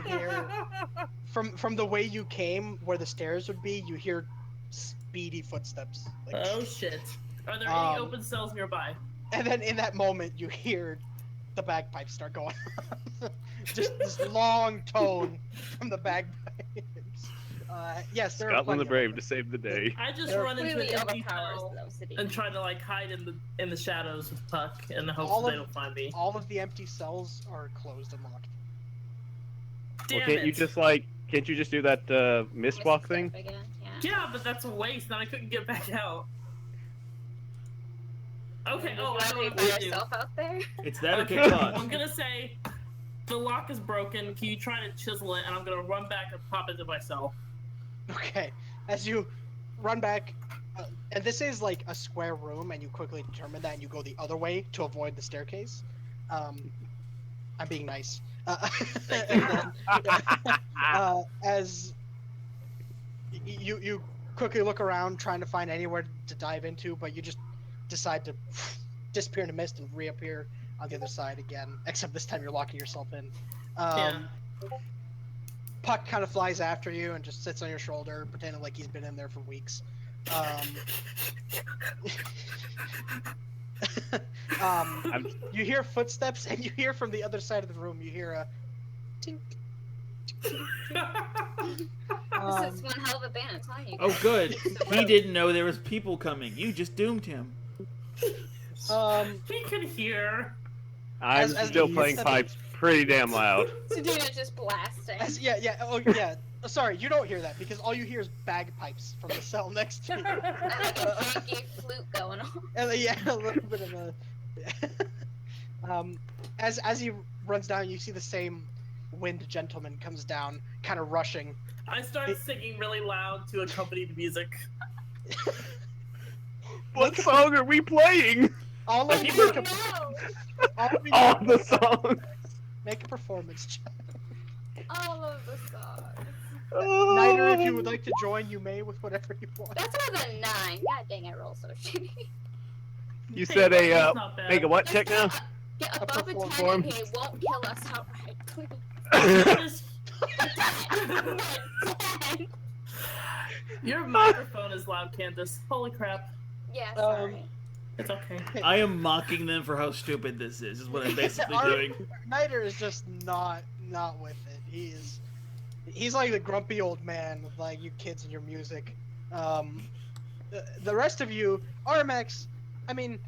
You hear from the way you came, where the stairs would be. You hear speedy footsteps. Like, Oh shit. Are there Um, any open cells nearby? And then in that moment, you hear the bagpipes start going. Just this long tone from the bagpipes. Yes, there are Scotland plenty the of Brave them. to save the day. I just They're run into an Completely empty overpowers cell the city. and try to like hide in the shadows with Puck in the hopes All that they of- don't find me. All of the empty cells are closed and locked. Damn Well, can't you it. can't you just do that mist walk thing? Again, yeah. Yeah, but that's a waste. Then I couldn't get back out. Okay. Did Oh, you I know want what to I'm put gonna do. yourself out there? It's that Okay, okay, Puck. I'm gonna say the lock is broken. Can you try to chisel it? And I'm gonna run back and pop into myself. Okay, as you run back, and this is like a square room, and you quickly determine that, and you go the other way to avoid the staircase. I'm being nice. And then, as you quickly look around, trying to find anywhere to dive into, but you just decide to disappear in the mist and reappear on the other side again. Except this time you're locking yourself in. Yeah. Puck kind of flies after you and just sits on your shoulder, pretending like he's been in there for weeks. You hear footsteps, and you hear from the other side of the room, you hear a tink. This is one hell of a band, I'm telling you. Oh, guys. good. He didn't know there was people coming. You just doomed him. He can hear. I'm As still the- playing pipes pretty damn loud. Sedina's just blasting. yeah, Sorry, you don't hear that because all you hear is bagpipes from the cell next to you. And like a janky flute going on. And yeah, a little bit of a. As he runs down, you see the same wind gentleman comes down, kind of rushing. I start singing really loud to accompany the music. What song are we playing? All of you You make a, No! all of you All the songs. make a performance check. All of the songs. Niter, if you would like to join, you may with whatever you want. That's more than 9. God dang, I roll so shitty. You said a That's not bad. make a what check now? Get A above a 10 perform- and it won't kill us outright, please. Your microphone is loud, Candace. Holy crap. Yeah, sorry. It's okay. I am mocking them for how stupid this is what I'm basically Our- doing. Niter is just not with it. He's like the grumpy old man with like you kids and your music. The rest of you, RMX, I mean,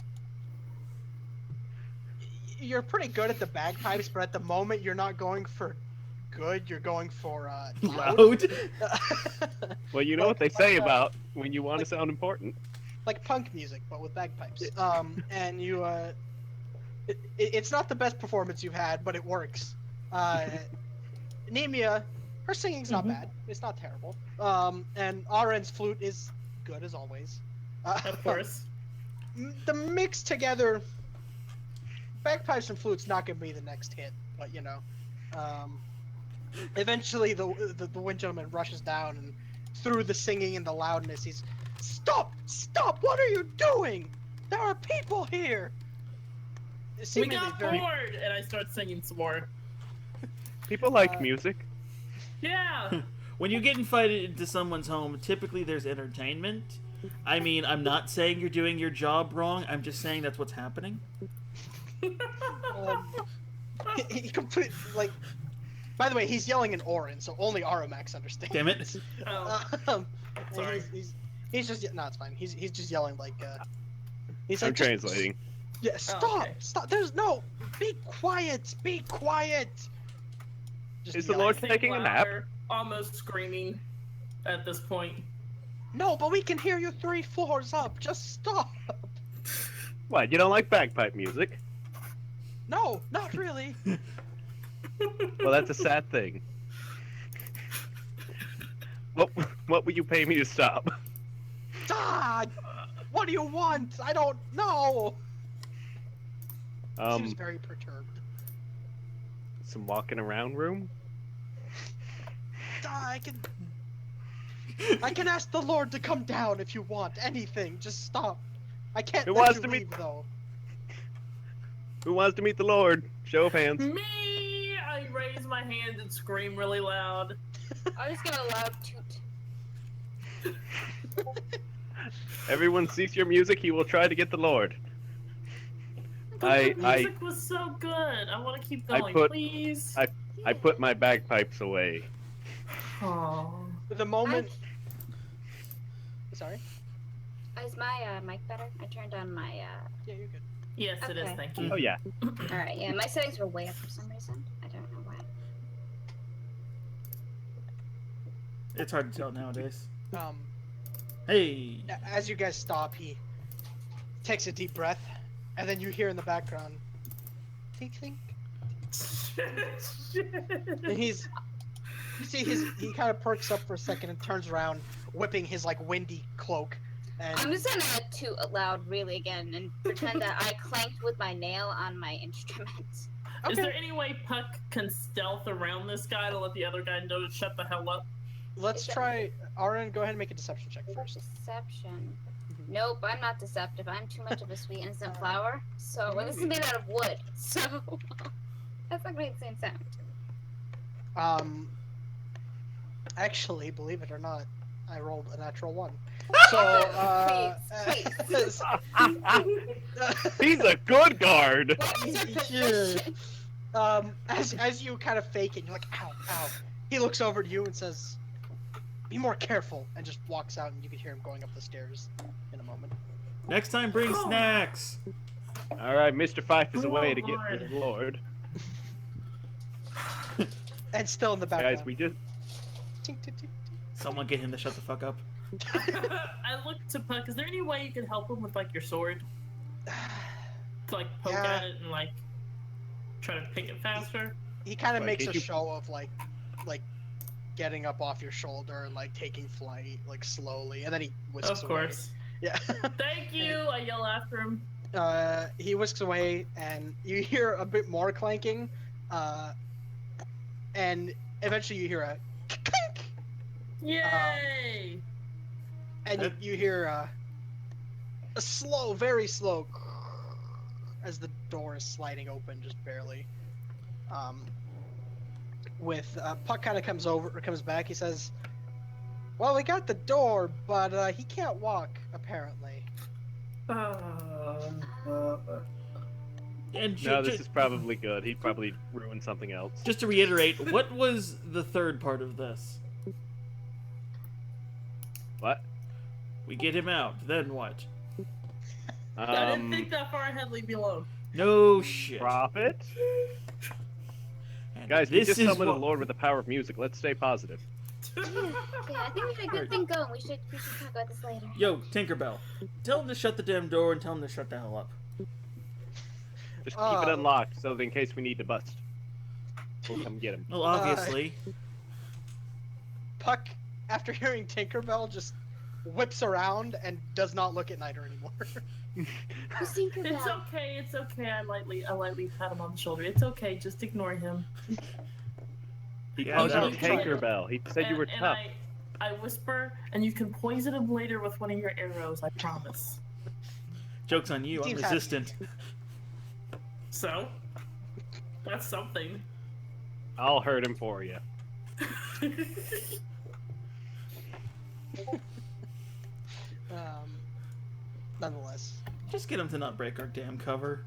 you're pretty good at the bagpipes, but at the moment you're not going for good. You're going for loud. Loud. Well, you know what they say about when you want to sound important. Like punk music, but with bagpipes. And you, it's not the best performance you've had, but it works. Nemia, her singing's not bad. It's not terrible. And RN's flute is good as always. Of course. The mix together, bagpipes and flute's not gonna be the next hit, but you know. Eventually, the wind gentleman rushes down, and through the singing and the loudness, he's stop! What are you doing? There are people here. We Seemingly got very- bored, and I start singing some more. People like music. Yeah. When you get invited into someone's home, typically there's entertainment. I mean, I'm not saying you're doing your job wrong. I'm just saying that's what's happening. He completely like. By the way, he's yelling in Orin, so only Aromax understands. Damn it. Oh, And Sorry. he's just no, it's fine. He's just yelling like he's I'm like just- translating. Yeah, stop, okay. stop. There's no. Be quiet. Just Is the yelling. Lord Sing taking a nap? louder, almost screaming at this point. No, but we can hear you 3 floors up. Just stop. What? You don't like bagpipe music? No, not really. Well, that's a sad thing. What would you pay me to stop? God, what do you want? I don't know. Seems very perturbed. Some walking around room. I can ask the Lord to come down if you want anything. Just stop. I can't Who let wants you to meet- leave though. Who wants to meet the Lord? Show of hands. Me! I raise my hand and scream really loud. I'll just give a loud toot. Everyone cease your music. He will try to get the Lord. The music was so good. I want to keep going, please. I put my bagpipes away. Oh. The moment. Sorry. Is my mic better? I turned on my Yeah, you're good. Yes, it is. Okay. Thank you. Oh yeah. Alright, yeah, my settings were way up for some reason. I don't know why. It's hard to tell nowadays. Um, Hey. as you guys stop, he takes a deep breath, and then you hear in the background, tink tink. And you see he kind of perks up for a second and turns around, whipping his like windy cloak, and I'm just gonna toot aloud really again and pretend that I clanked with my nail on my instrument. Is there any way Puck can stealth around this guy to let the other guy know to shut the hell up? let's try. Aaron, go ahead and make a deception check first. Deception. Nope, I'm not deceptive. I'm too much of a sweet innocent flower. So this is made out of wood. So that's not gonna make the same sound. Actually, believe it or not, I rolled a natural 1. So, Please. He's a good guard. What is your Yeah. position? as you kind of fake it, you're like, ow, ow. He looks over to you and says, "Be more careful," and just walks out, and you can hear him going up the stairs in a moment. Next time, bring snacks. All right, Mr. Fife is Oh, away to get Lord. the Lord. And still in the background. Guys, we just Tink, tink, tink. Someone get him to shut the fuck up. I look to Puck. Is there any way you could help him with like your sword? To like poke Yeah. at it and like try to pick it faster? He kind of Why makes a can't you- show of like getting up off your shoulder and like taking flight like slowly, and then he whisks Of away. course. Yeah. Thank you. I yell after him. He whisks away, and you hear a bit more clanking, and eventually you hear a clink, Yay! and you hear a slow, very slow, as the door is sliding open just barely. With Puck kind of comes back. He says, "Well, we got the door, but he can't walk apparently." And No, this is probably good. He'd probably ruin something else. just to reiterate, what was the third part of this? What? We get him out, then what? I didn't think that far ahead. Leave me alone. No shit. Profit? And Guys, we this just is summoned a what... lord with the power of music. Let's stay positive. Yeah, I think we had a good thing going. We should talk about this later. Yo, Tinkerbell, tell him to shut the damn door and tell him to shut the hell up. Just keep it unlocked so that in case we need to bust, we'll come get him. Well, obviously. Puck, after hearing Tinkerbell, just whips around and does not look at Niter anymore. Who's Tinkerbell? It's okay. It's okay. I lightly pat him on the shoulder. It's okay. Just ignore him. He Yeah, called that you was- Tinkerbell. He said you were And tough. I whisper, and you can poison him later with one of your arrows. I promise. Joke's on you, I'm Seems happy. resistant. So, that's something. I'll hurt him for you. Nonetheless, Just get him to not break our damn cover.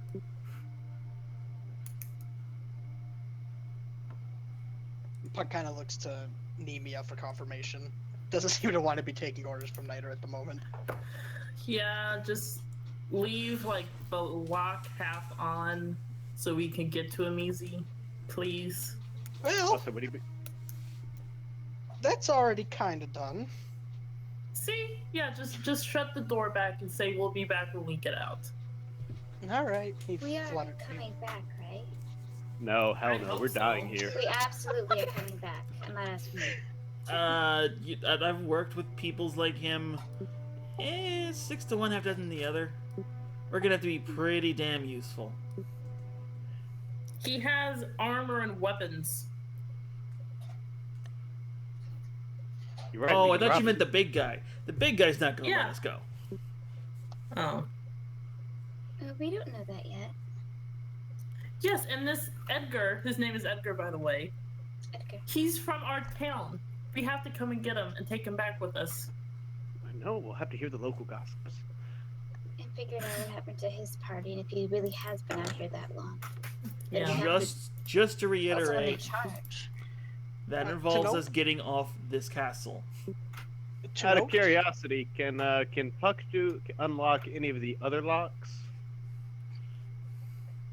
Puck kind of looks to Nemia for confirmation. Doesn't seem to want to be taking orders from Niter at the moment. Yeah, just leave like the lock half on so we can get to him easy, please. Well, Also, would he be... that's already kind of done. See? Yeah, just shut the door back and say we'll be back when we get out. All right. He We are fluttered. coming back, right? No, hell I no. hope We're so. dying here. We absolutely are coming back. I'm not asking you. I've worked with peoples like him. 6 to 1, half dozen the other. We're gonna have to be pretty damn useful. He has armor and weapons. You're right, Oh, we I can thought rob you meant the big guy. The big guy's not gonna Yeah. let us go. Oh. We don't know that yet. Yes, and this Edgar, his name is Edgar, by the way. Edgar. He's from our town. We have to come and get him and take him back with us. I know. We'll have to hear the local gossips. And figured out what happened to his party and if he really has been out here that long. Then Yeah. we have Just to to also in reiterate, charge. that to involves know- us getting off this castle. To Out note- of curiosity, can Puck unlock any of the other locks?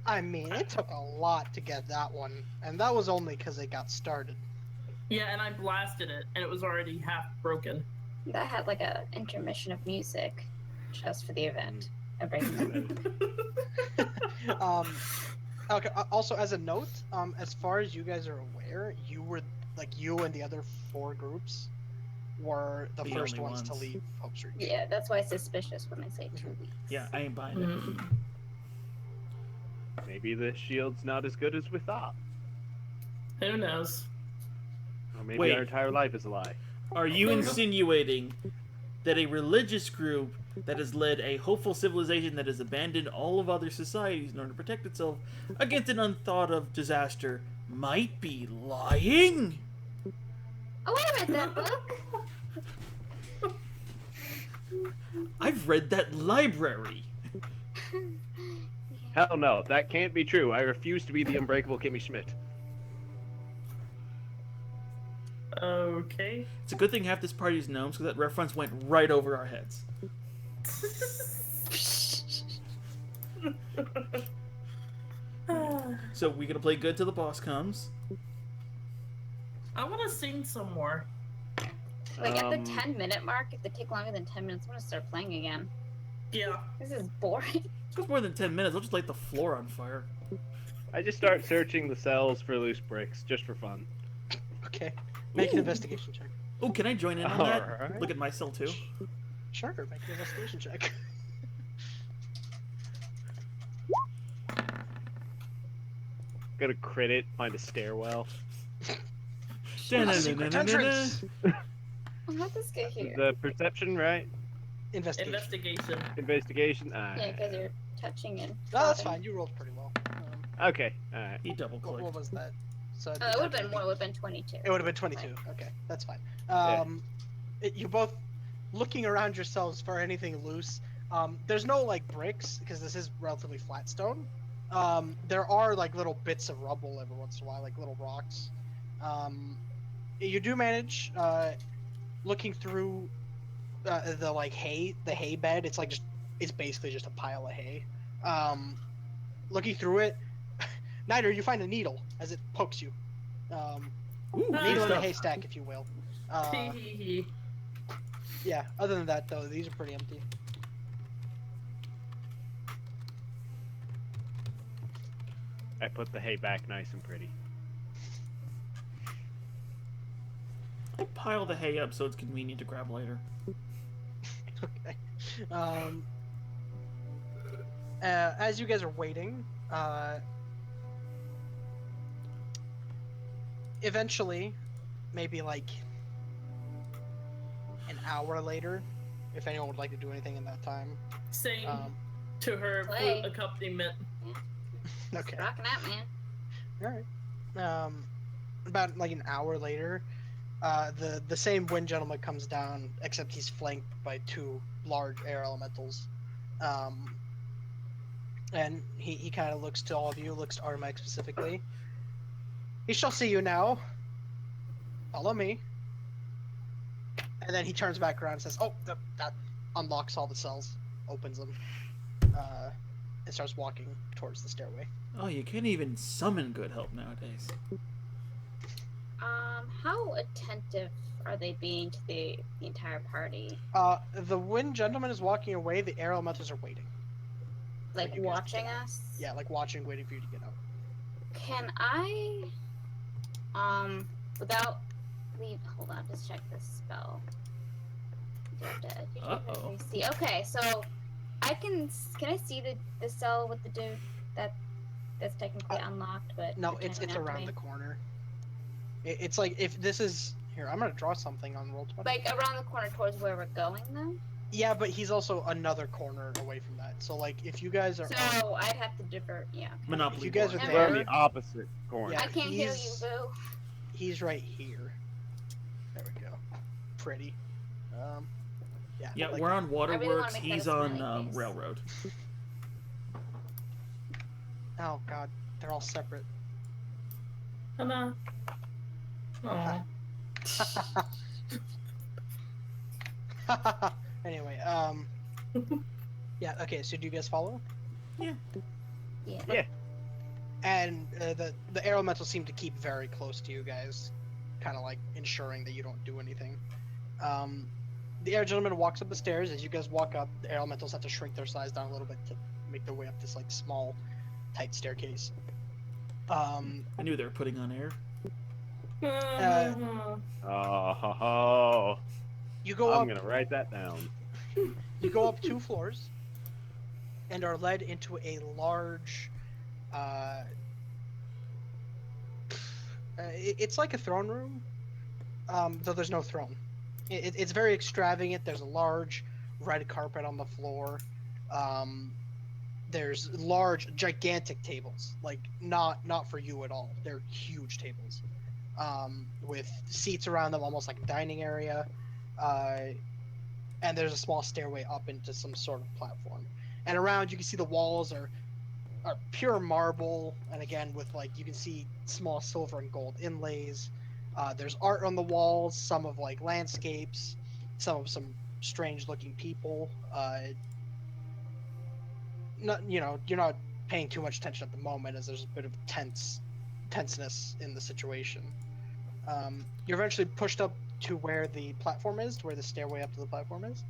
I mean, it took a lot to get that one, and that was only because it got started. Yeah, and I blasted it, and it was already half broken. That had like a intermission of music just for the event. of breaking it. Okay. Also, as a note, as far as you guys are aware, you and the other 4 groups were the The first only ones to ones. leave Hope Street. Yeah, that's why it's suspicious when I say 2 weeks. Yeah, I ain't buying it. Mm. Maybe the shield's not as good as we thought. Who knows? Or maybe Wait. our entire life is a lie. Are you Mhm. insinuating that a religious group that has led a hopeful civilization that has abandoned all of other societies in order to protect itself against an unthought of disaster might be lying? Oh, I read that book! I've read that library. Hell no, that can't be true. I refuse to be the unbreakable Kimmy Schmidt. Okay. It's a good thing half this party is gnomes, because that reference went right over our heads. So we gonna play good till the boss comes. I want to sing some more. Like at the 10-minute mark, if they take longer than 10 minutes, I'm gonna start playing again. Yeah. This is boring. If it's more than 10 minutes, I'll just light the floor on fire. I just start searching the cells for loose bricks just for fun. Okay. Make an Ooh. investigation check. Oh, can I join in on that? Alright. Look at my cell too. Sure, make an investigation check. Gonna crit it, find a stairwell. Secret entrance. How did this get here? The perception, right? Investigation. Investigation. Investigation. Yeah, because you're touching it. No, that's fine. You rolled pretty well. Okay. All right. He double What clicked. was that? So It would have been more. It would have been 22. It would have been 22. Okay, that's fine. Yeah. You both looking around yourselves for anything loose. There's no like bricks because this is relatively flat stone. There are like little bits of rubble every once in a while, like little rocks. You do manage looking through the like the hay bed. It's like it's basically just a pile of hay. Looking through it, Niter, you find a needle as it pokes you. Ooh, Needle good in a stuff. haystack, if you will. Yeah. Other than that, though, these are pretty empty. I put the hay back nice and pretty. I'll pile the hay up so it's convenient to grab later. Okay. As you guys are waiting, eventually, maybe like an hour later, if anyone would like to do anything in that time. Sing Um, to her Play. flute accompaniment. okay. Rocking out, man. All right. About like an hour later, the same wind gentleman comes down, except he's flanked by two large air elementals. And he kind of looks to all of you, looks to Armag specifically. He shall see you now. Follow me. And then he turns back around and says, "Oh, that unlocks all the cells, opens them, and starts walking towards the stairway." Oh, you can't even summon good help nowadays. How attentive are they being to the entire party? The wind gentleman is walking away. The air elementals are waiting. Like you guys watching get out. us? Yeah, like watching, waiting for you to get out. Can I, without leave? Hold on, just check this spell. Uh-oh. See, okay, so I can I see the cell with the dude that's technically unlocked, but No, it's pretending not to around be? the corner. It's like if this is here. I'm gonna draw something on Roll20. Like around the corner towards where we're going, though. Yeah, but he's also another corner away from that. So like if you guys are So I'd have to divert. Yeah. Monopoly If you guys board. are We're on there, the opposite corner. Yeah, I can't hear you, he's- boo. he's right here. There we go. Pretty. Yeah, like- we're on really wanna Waterworks. make that a He's on smiley face. Railroad. Oh god, they're all separate. Hello. Aw. Anyway, yeah. Okay, so do you guys follow? Yeah. Yeah. And the air elementals seem to keep very close to you guys, kind of like ensuring that you don't do anything. The air gentleman walks up the stairs. As you guys walk up, the air elementals have to shrink their size down a little bit to make their way up this like small, tight staircase. I knew they were putting on air. Oh, You go I'm up. gonna write that down. You go up 2 floors, and are led into a large. It's like a throne room, though there's no throne. It's very extravagant. There's a large red carpet on the floor. There's large, gigantic tables, like not for you at all. They're huge tables, with seats around them, almost like a dining area. And there's a small stairway up into some sort of platform. And around, you can see the walls are pure marble, and again with like you can see small silver and gold inlays. There's art on the walls, some of like landscapes, some strange looking people. You're not paying too much attention at the moment, as there's a bit of tenseness in the situation. You're eventually pushed up to where the platform is, to where the stairway up to the platform is,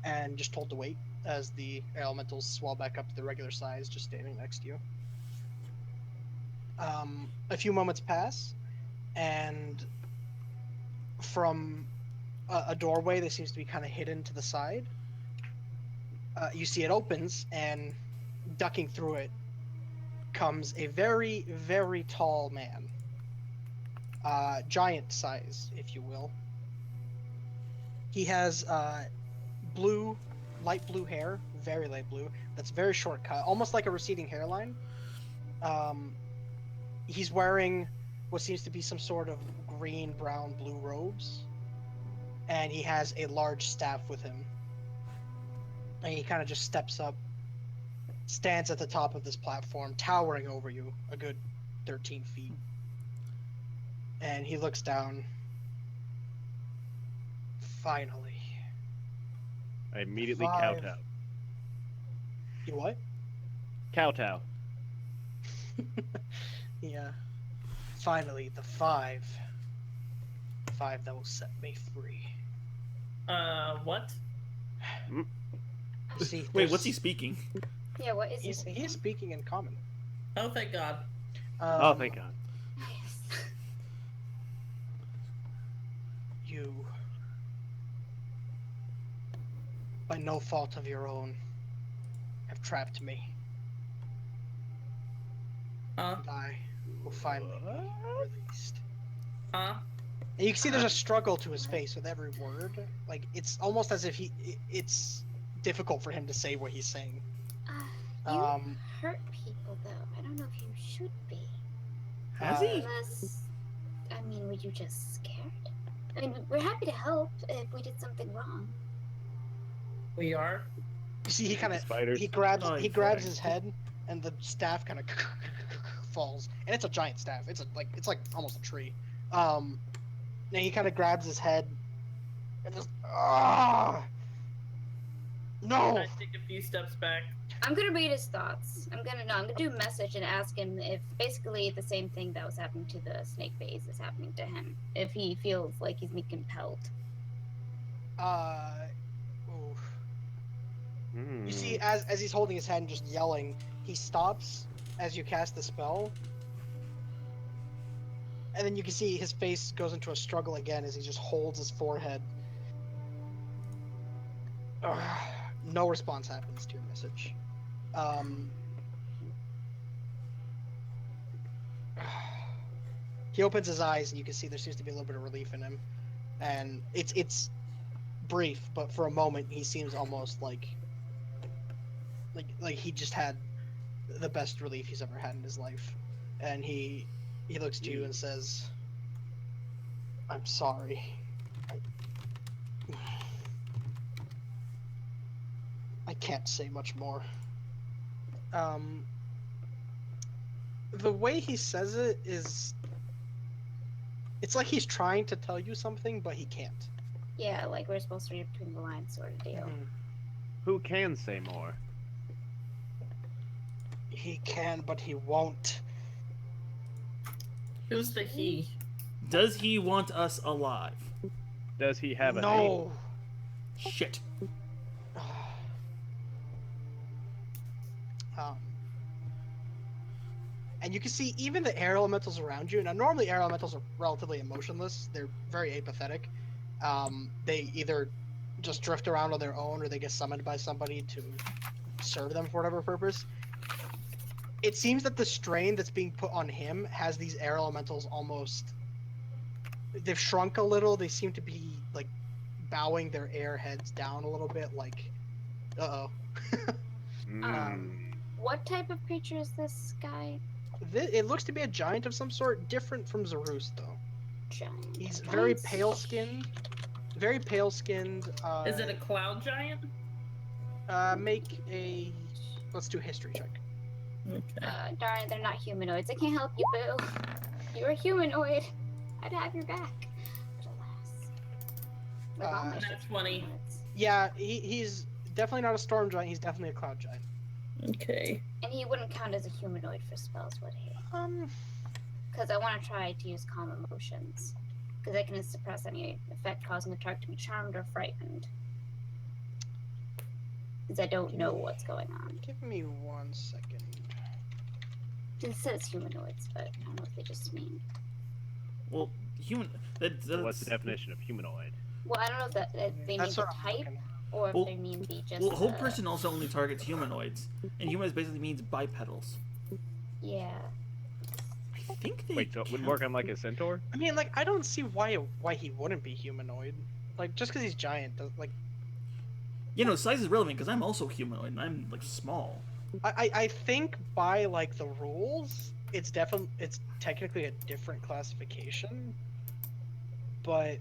and just told to wait as the air elementals swell back up to the regular size, just standing next to you. A few moments pass, and from a doorway that seems to be kind of hidden to the side, you see it opens, and ducking through it comes a very, very tall man. Giant size, if you will. He has light blue hair, very light blue, that's very short cut, almost like a receding hairline. He's wearing what seems to be some sort of green, brown, blue robes, and he has a large staff with him. And he kind of just steps up, stands at the top of this platform, towering over you a good 13 feet. And he looks down. Finally. I immediately 5. kowtow. You what? Kowtow. Yeah. Finally, the 5. 5 that will set me free. What? See, Wait, what's he speaking? Yeah, what is he He's speaking? speaking in common. Oh, thank God. Oh, thank God. Nice. You, by no fault of your own, have trapped me. Huh? And I will finally be released. Huh? And you can see there's a struggle to his face with every word. Like, it's almost as if it's difficult for him to say what he's saying. You Um, hurt people, though. I don't know if you should be. Has he? Unless, I mean, were you just scared? I mean, we're happy to help if we did something wrong. We are? You see, he kind of Spiders. he grabs Oh, grabs fuck. his head, and the staff kind of falls, and it's a giant staff. It's like almost a tree. And he kind of grabs his head, and just no. I take a few steps back. I'm gonna read his thoughts. I'm gonna do a message and ask him if basically the same thing that was happening to the snake phase is happening to him. If he feels like he's being compelled. Oof. Hmm. You see, as he's holding his head and just yelling, he stops as you cast the spell. And then you can see his face goes into a struggle again as he just holds his forehead. No response happens to your message. He opens his eyes and you can see there seems to be a little bit of relief in him. And it's brief, but for a moment he seems almost like he just had the best relief he's ever had in his life. And he looks to you and says, "I'm sorry. I can't say much more." The way he says it is, it's like he's trying to tell you something, but he can't. Yeah, like we're supposed to read between the lines sort of deal. Who can say more? He can, but he won't. Who's the he? Does he want us alive? Does he have a name? No. Shit. And you can see even the air elementals around you. Now, normally air elementals are relatively emotionless. They're very apathetic. They either just drift around on their own, or they get summoned by somebody to serve them for whatever purpose. It seems that the strain that's being put on him has these air elementals almost... They've shrunk a little. They seem to be, like, bowing their air heads down a little bit, like, uh-oh. What type of creature is this guy? It looks to be a giant of some sort, different from Zarus, though. Giant. He's very Giants? pale-skinned. Very pale-skinned. Is it a cloud giant? Make a... Let's do a history check. Okay. Darn, they're not humanoids. I can't help you, Boo. You're a humanoid. I'd have your back. But alas. Like all my That's ships are funny. Uh, humanoids. Yeah, he's definitely not a storm giant. He's definitely a cloud giant. Okay. And he wouldn't count as a humanoid for spells, would he? Um, Because I want to try to use calm emotions. Because I can suppress any effect causing the target to be charmed or frightened. Because I don't know what's going on. Give me 1 second. It says humanoids, but I don't know what they just mean. Well, human. That's What's the definition of humanoid? Well, I don't know if that they mean That's the what I'm type, looking at. or if Well- they mean the just. well, whole person also only targets humanoids, and humanoids basically means bipedals. Yeah. I think they. Wait, so it wouldn't count- work on like a centaur? I mean, like, I don't see why he wouldn't be humanoid. Like, just because he's giant, does, like, You know, size is relevant because I'm also humanoid and I'm like small. I think by like the rules, it's technically a different classification, but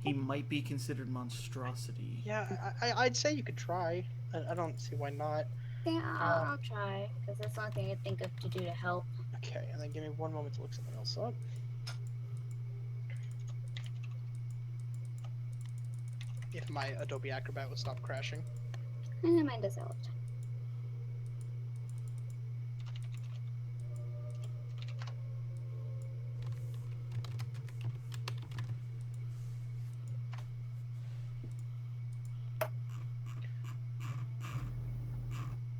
He might be considered monstrosity. yeah, I'd say you could try. I don't see why not. Yeah, I'll try, because that's the only thing I can think of to do to help. Okay, and then give me 1 moment to look something else up. If my Adobe Acrobat would stop crashing. Mine does help.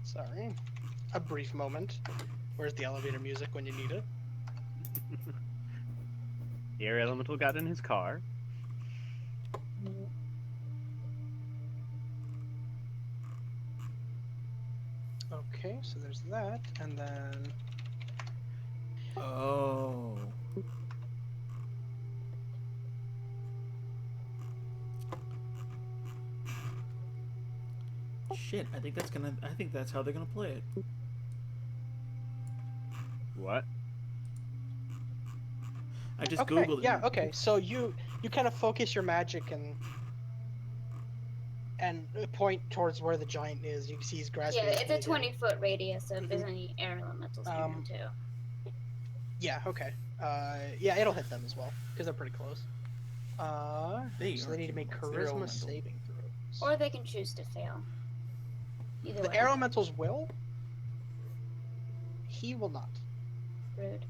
Sorry. A brief moment. Where's the elevator music when you need it? The air elemental got in his car. Okay, so there's that, and then Oh. Shit, I think that's how they're gonna play it. What? I just okay, googled it. yeah, okay. So you kind of focus your magic and point towards where the giant is. You can see he's grasping. Yeah, his it's a head again. 20-foot radius, so if there's any air elementals near him too. Yeah, okay. Yeah, it'll hit them as well because they're pretty close. They So are they need to make humanoids. They're charisma elemental. saving throws. Or they can choose to fail. Either The way. air elementals will. He will not. Rude.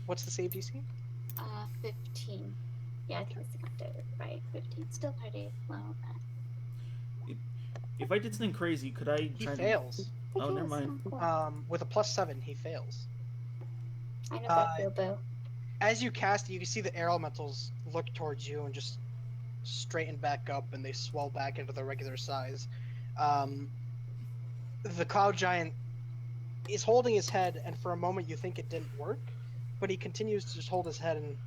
What's the save DC? 15. Yeah, I think it's right. 15. Still pretty low. If I did something crazy, could I He try to... fails. Oh, never mind. With a +7, he fails. I know that feel, boo. As you cast it, you can see the air elementals look towards you and just straighten back up, and they swell back into their regular size. The cloud giant is holding his head, and for a moment you think it didn't work, but he continues to just hold his head, and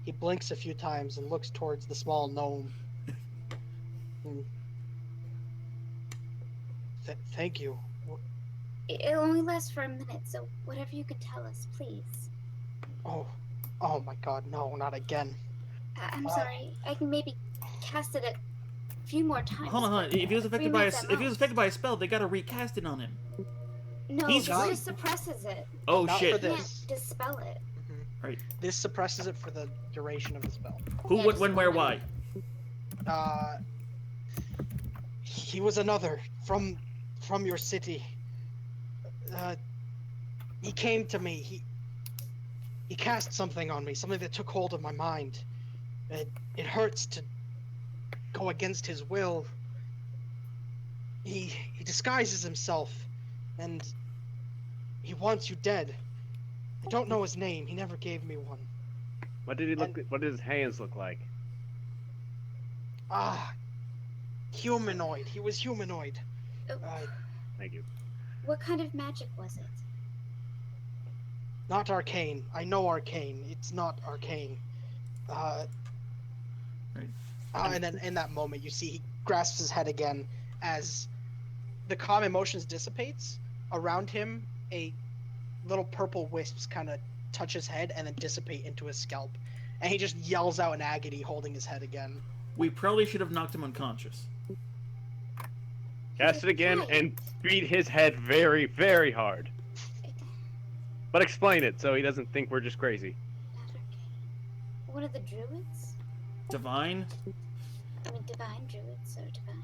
he blinks a few times and looks towards the small gnome. Thank you. It'll only last for a minute, so whatever you could tell us, please. Oh my God, no, not again. I'm sorry. I can maybe cast it a few more times. Hold on. but If he was affected 3 by minutes at if he was most. affected by a spell, they gotta recast it on him. No, He's this not- just suppresses it. Oh Not for shit. the- You This- can't dispel it. This suppresses it for the duration of the spell. Who, Yeah, what, just when, where, one why? He was another from your city. He came to me. He cast something on me, something that took hold of my mind. It hurts to go against his will. He disguises himself, and he wants you dead. I don't know his name. He never gave me one. What did he look? What did his hands look like? Humanoid. He was humanoid. Oh, Thank you. what kind of magic was it? Not arcane. I know arcane. It's not arcane. And then in that moment, you see he grasps his head again as the calm emotions dissipates. Around him, a little purple wisps kind of touch his head and then dissipate into his scalp. And he just yells out in agony, holding his head again. We probably should have knocked him unconscious. Cast it again and beat his head very, very hard. But explain it so he doesn't think we're just crazy. Not arcane. One of the druids? Divine? I mean, divine druids, or divine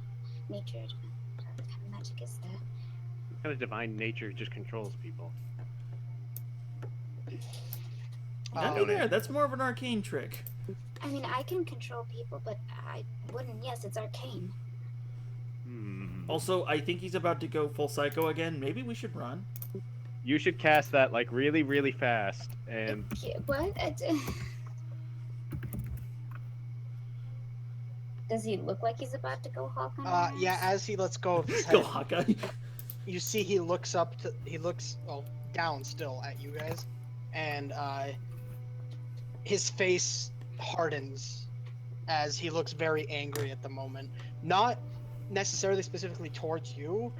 nature, what kind of magic is that? What kind of divine nature just controls people? Not there. That's more of an arcane trick. I mean, I can control people, but I wouldn't. Yes, it's arcane. Also, I think he's about to go full psycho again. Maybe we should run. You should cast that like really, really fast. And What? Does he look like he's about to go Hawk on us? Yeah, as he lets go of his Go head, Hawkeye. you see he looks down still at you guys, and his face hardens as he looks very angry at the moment. Not necessarily specifically towards you,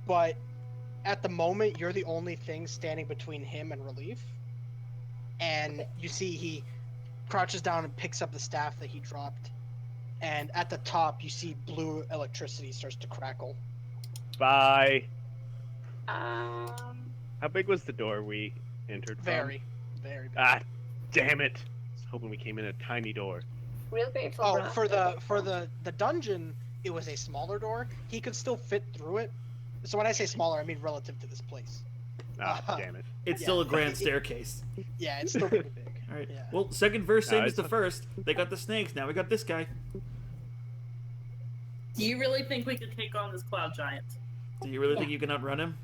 but at the moment you're the only thing standing between him and relief. And you see he crouches down and picks up the staff that he dropped. And at the top, you see blue electricity starts to crackle. bye. Um, How big was the door we entered from? Very big. Ah, damn it! I was hoping we came in a tiny door. real grateful. Oh, bro. for the dungeon, it was a smaller door. He could still fit through it. So when I say smaller, I mean relative to this place. Ah, damn it. It's Yeah. still a grand staircase. Yeah, it's still pretty big. All right. Yeah. Well, second verse same as it's the not- first. They got the snakes. Now we got this guy. Do you really think we could take on this cloud giant? Do you really think you can outrun him?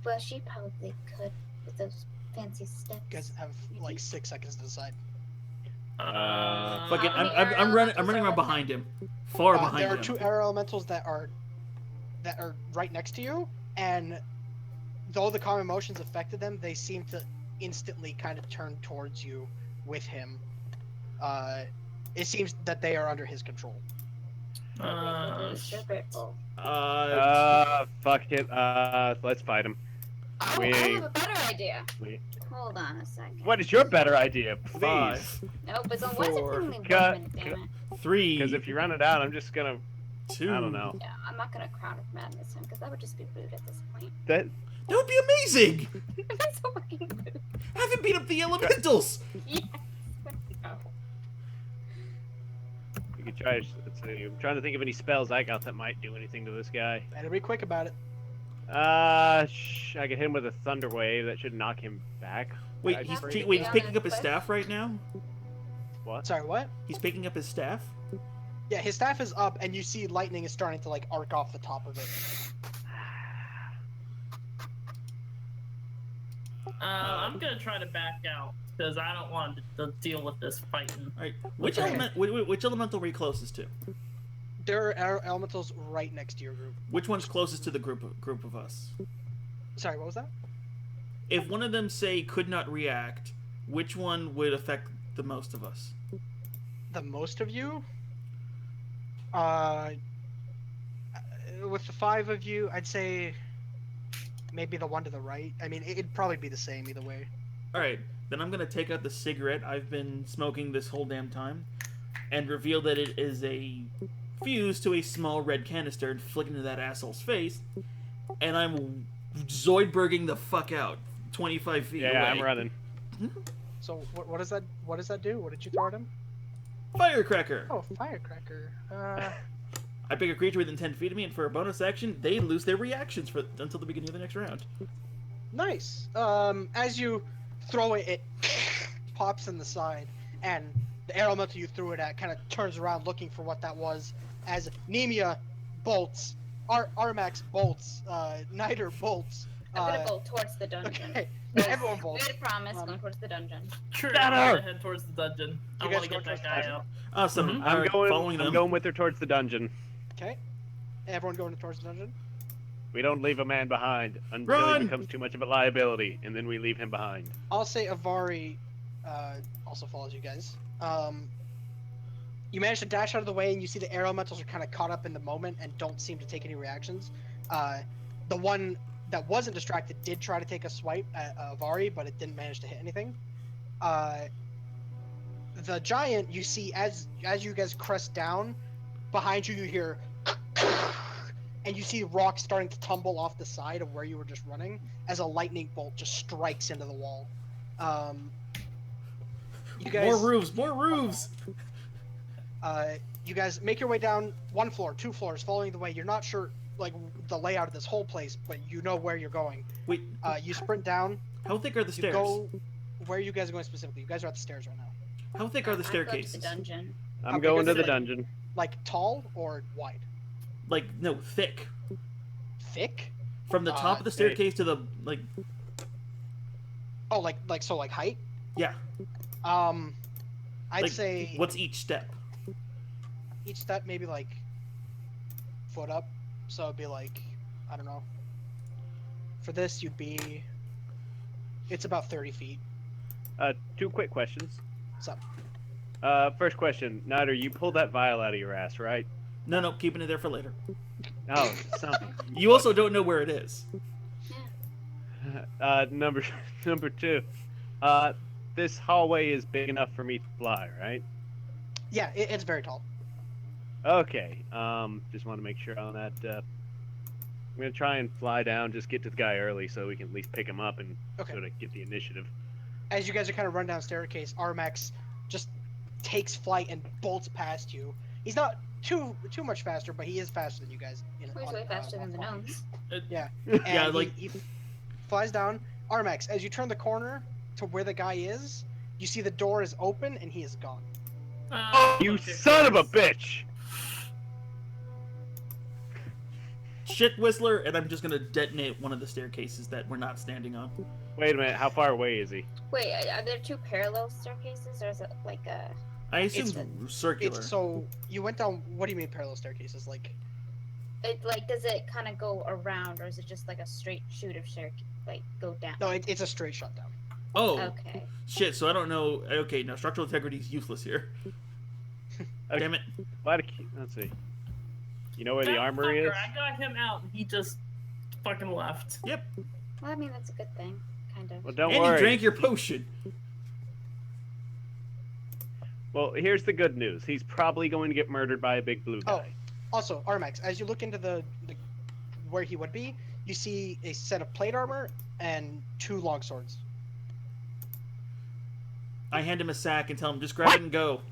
Well, she probably could with those fancy steps. You guys have like 6 seconds to decide. Fuck it. How many I'm running. I'm elementals running are around left? behind him, far behind There are him. 2 air elementals that are right next to you, and though the common motions affected them, they seem to instantly kind of turn towards you with him. It seems that they are under his control. So grateful. Fuck it. Let's fight him. Oh, We- I have a better idea. we- Hold on a second. What is your better idea, please? 5, Nope, it's on. Why is it Four. only 1 Cut. minute? Damn it. 3, Because if you run it out, I'm just gonna. 2. I don't know. Yeah, I'm not gonna crown of madness him because that would just be rude at this point. That That would be amazing. That's so fucking rude. Have him beat up the elementals. Yes. you could try. Let's see. I'm trying to think of any spells I got that might do anything to this guy. Better be quick about it. I get him with a thunder wave. That should knock him back. Wait, I he's just- he's picking up his staff right now. What? Sorry, what? He's picking up his staff. Yeah, his staff is up, and you see lightning is starting to like arc off the top of it. I'm gonna try to back out because I don't want to deal with this fighting. All right. Which Okay. which elemental were you closest to? There are air elementals right next to your group. Which one's closest to the group of us? Sorry, what was that? If one of them say could not react, which one would affect the most of us? The most of you? With the 5 of you, I'd say maybe the one to the right. I mean, it'd probably be the same either way. All right. Then I'm gonna take out the cigarette I've been smoking this whole damn time, and reveal that it is a fuse to a small red canister, and flick into that asshole's face, and I'm Zoidberging the fuck out, 25 feet away. Yeah, I'm running. So what does that do? What did you throw at him? Firecracker. Oh, firecracker. I pick a creature within 10 feet of me, and for a bonus action, they lose their reactions for until the beginning of the next round. Nice. As you throw it, it pops in the side, and the air elemental you threw it at kind of turns around looking for what that was. As Nemia bolts, Armax bolts, Niter bolts. I'm gonna go towards the dungeon. Okay, everyone bolts. Good promise, Um, going towards the dungeon. Sure, Got I'm her! gonna head towards the dungeon. I You want guys to get go that towards guy the out. Awesome. Mhm. All right, following them. I'm going with her towards the dungeon. Okay, everyone going towards the dungeon. We don't leave a man behind until Run! he becomes too much of a liability, and then we leave him behind. I'll say Avari also follows you guys. You manage to dash out of the way, and you see the air elementals are kind of caught up in the moment and don't seem to take any reactions. The one that wasn't distracted did try to take a swipe at Avari, but it didn't manage to hit anything. The giant, you see, as you guys crest down, behind you, you hear, and you see rocks starting to tumble off the side of where you were just running as a lightning bolt just strikes into the wall. You guys, More roofs, more roofs. you guys make your way down 1 floor, 2 floors, following the way. You're not sure like the layout of this whole place, but you know where you're going. Wait, You sprint down. how thick are the You stairs? go where you guys are going specifically. You guys are at the stairs right now. How thick are the I'm going to staircases? the dungeon. I'm Okay, going to good. the dungeon. Like tall or wide? Like, no, thick. Thick? From the top of the okay. staircase to the, like, Oh, like height? yeah. I'd Like, say what's each step? each step maybe like foot up. So it'd be like, I don't know. For this, it's about 30 feet. 2 quick questions. What's up? First question, Nader, you pulled that vial out of your ass, right? No, keeping it there for later. Oh, something. You also don't know where it is. Number 2. This hallway is big enough for me to fly, right? Yeah, it's very tall. Okay. Just want to make sure on that. I'm gonna try and fly down, just get to the guy early, so we can at least pick him up and Okay. sort of get the initiative. As you guys are kind of run down staircase, Armax just takes flight and bolts past you. He's not too much faster, but he is faster than you guys. He's way faster than the gnomes. Yeah. Yeah, And like, he flies down. Armax, as you turn the corner to where the guy is, you see the door is open and he is gone. You son of a bitch! shit Whistler, and I'm just gonna detonate one of the staircases that we're not standing on. Wait a minute, how far away is he? Wait, are there 2 parallel staircases, or is it like a... I assume circular. It's so you went down. What do you mean parallel staircases? Like does it kind of go around, or is it just like a straight shoot of like go down? no, it's a straight shot down. Oh, Okay. shit, so I don't know. Okay, no, structural integrity is useless here. Okay. Damn it. Let's see. You know where the That armory fucker, is? I got him out, and he just fucking left. Yep. Well, I mean, that's a good thing, kind of. Well, don't And worry. you drank your potion. Well, here's the good news. He's probably going to get murdered by a big blue Oh. guy. Also, Armax, as you look into the where he would be, you see a set of plate armor and 2 long swords. I hand him a sack and tell him, just grab it and go.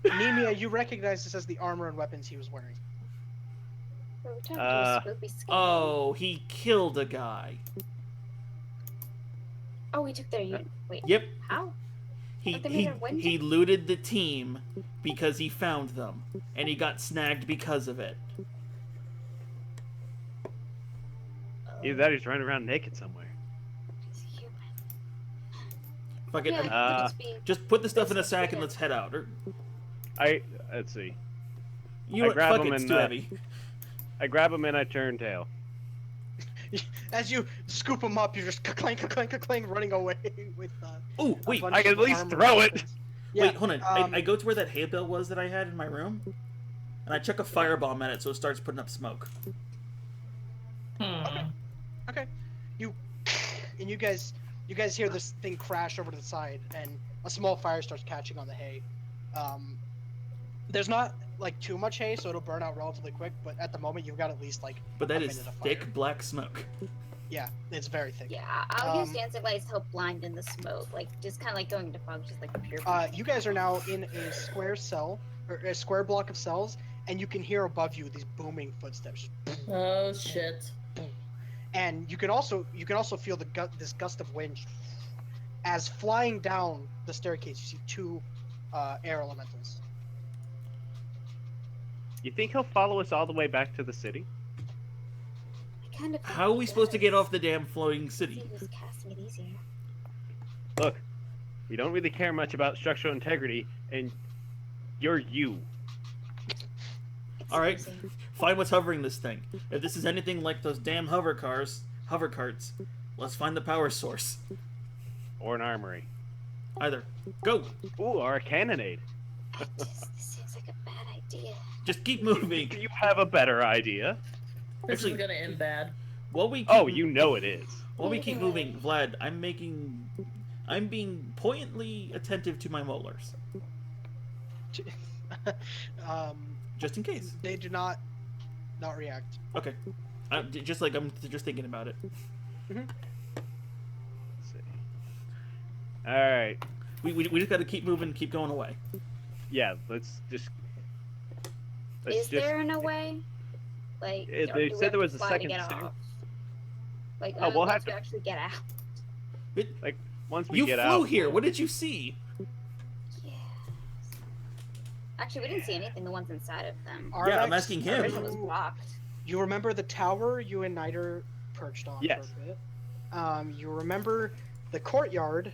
Nemia, you recognize this as the armor and weapons he was wearing. We're talking about spoopy skin. Oh, he killed a guy. Oh, we took their unit. Wait. Yep. How? He, But they he, made her win? he looted the team because he found them, and he got snagged because of it. Either that or he's running around naked somewhere. He's human. Fuck it. Yeah, it Uh, could just be... Just put the stuff in a sack and let's head out. Or, Let's see. you I know what? grab Fuck him it, it's and, too heavy. I grab him and I turn tail. As you scoop him up, you're just clank, running away with. Oh, a wait. bunch I can of at least armor throw and it. weapons. Yeah, Wait, hold on. um, I go to where that hay bale was that I had in my room, and I chuck a firebomb at it so it starts putting up smoke. Okay. And you guys hear this thing crash over to the side, and a small fire starts catching on the hay. There's not like too much hay, so it'll burn out relatively quick. But at the moment, you've got at least like But that a is minute of thick fire. black smoke. Yeah, it's very thick. Yeah, I'll use Um, dancing lights to help blind in the smoke, like just kind of like going into fog, just like pure. You guys are now in a square cell, or a square block of cells, and you can hear above you these booming footsteps. Oh shit. And you can also feel this gust of wind as flying down the staircase. You see 2 air elementals. You think he'll follow us all the way back to the city? I kind of. How are we supposed to get off the damn floating See city? who's casting it easier. Look, we don't really care much about structural integrity, and you're you. It's All right. easy. Find what's hovering this thing. If this is anything like those damn hover carts, let's find the power source. Or an armory. Either. Go. Ooh, or a cannonade. This seems like a bad idea. Just keep moving. You have a better idea. This Actually- is gonna end bad. While we keep, Oh, you know it is. while we keep moving, Vlad, I'm being poignantly attentive to my molars, just in case. They do not react. Okay. I'm just thinking about it. Let's see. All right. We just got to keep moving, keep going away. Yeah, let's just. Is there in a way? Like, They or do we said have there to was a fly to second get stair. off? Like, Oh, we'll once have we to- actually get out. Once we You get flew out, here. we'll- What did you see? Yes. Actually, we didn't see anything. The ones inside of them. Yeah, I'm Arvex, asking Our him. vision was blocked. You remember the tower you and Niter perched on Yes. for a bit. You remember the courtyard,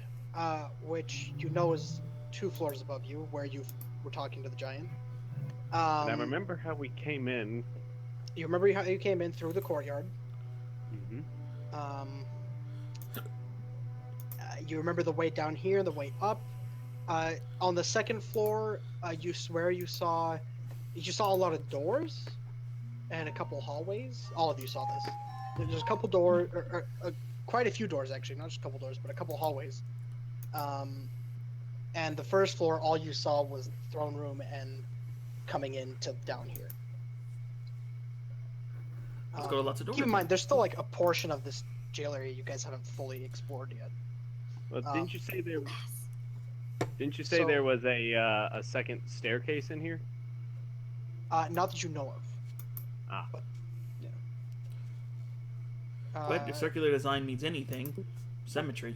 which you know is 2 floors above you, where you were talking to the giant. And I remember how we came in. You remember how you came in through the courtyard. Hmm. You remember the way down here, the way up. On the 2nd floor, you swear you saw a lot of doors and a couple hallways. All of you saw this. There's a couple doors, quite a few doors actually, not just a couple doors, but a couple hallways. And the 1st floor, all you saw was the throne room and coming into down here. Let's go to lots of doors. Keep in mind, there's still like a portion of this jail area you guys haven't fully explored yet. Well, didn't you say there? Yes. Didn't you say So- there was a second staircase in here? Not that you know of. Ah. But, yeah. But if circular design means anything, symmetry.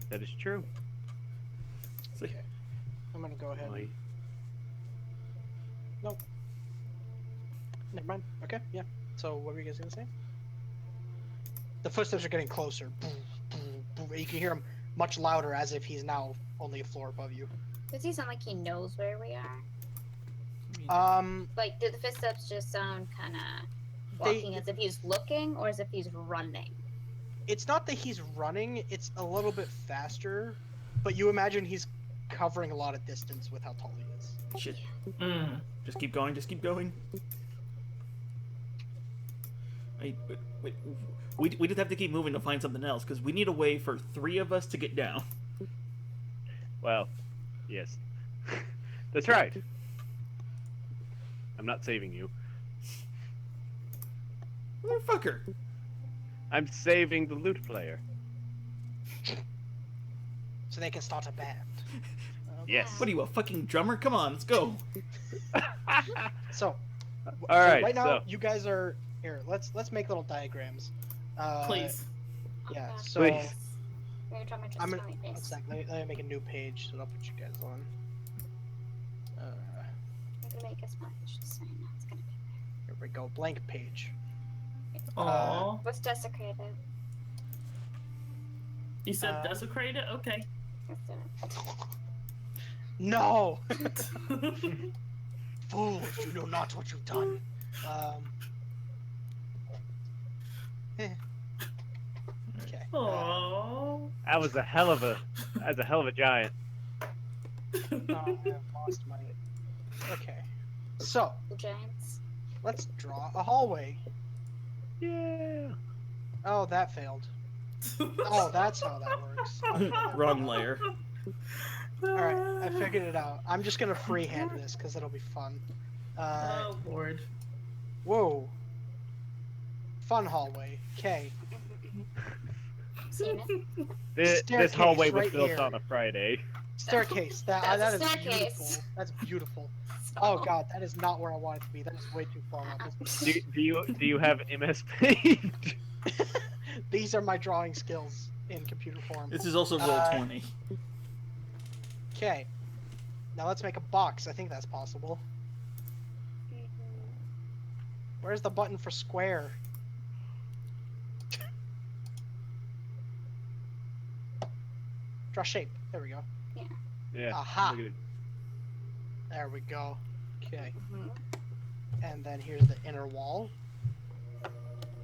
That is true. So, Okay. I'm gonna go ahead. Why- Never mind. Okay, yeah. So what were you guys gonna say? The footsteps are getting closer. Boom, boom, boom. You can hear him much louder, as if he's now only a floor above you. Does he sound like he knows where we are? Like, do the footsteps just sound kind of walking as if he's looking, or as if he's running? It's not that he's running; it's a little bit faster, but you imagine he's covering a lot of distance with how tall he is. shit. Mm. Just keep going. Just keep going. Wait, we just have to keep moving to find something else because we need a way for 3 of us to get down. Well, yes. That's right. I'm not saving you. Motherfucker. I'm saving the loot player. So they can start a band. Yes. What are you, a fucking drummer? Come on, let's go. So, All right. right now so, you guys are here. Let's make little diagrams. Please. Yeah. Okay. So Please. Maybe try my I'm just gonna. my One face. sec, let me make a new page so I'll put you guys on. Maybe make a smile. Just saying, no, it's gonna be Here we go. Blank page. Aw. What's desecrated? You said uh, desecrated? Okay. Let's do it. No, fools! You know not what you've done. Okay. Aww. that was a hell of a giant. I have lost my. Okay. So The Giants. let's draw a hallway. Yeah. Oh, that failed. Oh, that's how that works. Wrong layer. Alright, I figured it out. I'm just gonna freehand this because it'll be fun. Oh lord. Whoa. Fun hallway. Okay. Seen it? This Staircase hallway was right built here. on a Friday. Staircase. That's That a is staircase. beautiful. That's beautiful. Oh god, that is not where I want it to be. That is way too far off. Do you have MS Paint? These are my drawing skills in computer form. This is also roll 20. Okay. Now let's make a box. I think that's possible. Where's the button for square? Draw shape. There we go. Yeah. Aha. look at it. There we go. Okay. Mhm. And then here's the inner wall.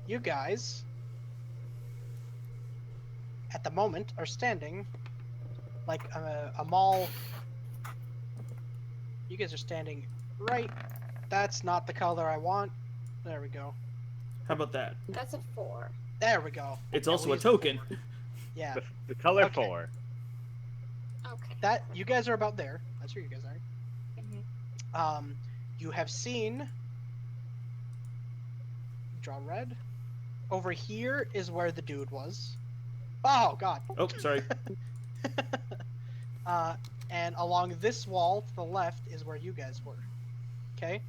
You guys, at the moment, are standing like a mall. You guys are standing right. That's not the color I want. There we go. How about that? That's a 4. There we go. It's Yeah, also we'll a use the token. four. Yeah. The color Okay. 4. Okay. That you guys are about there. That's where you guys are. Mhm. You have seen. Draw red. Over here is where the dude was. Oh god. Oh, sorry. And along this wall to the left is where you guys were. Okay.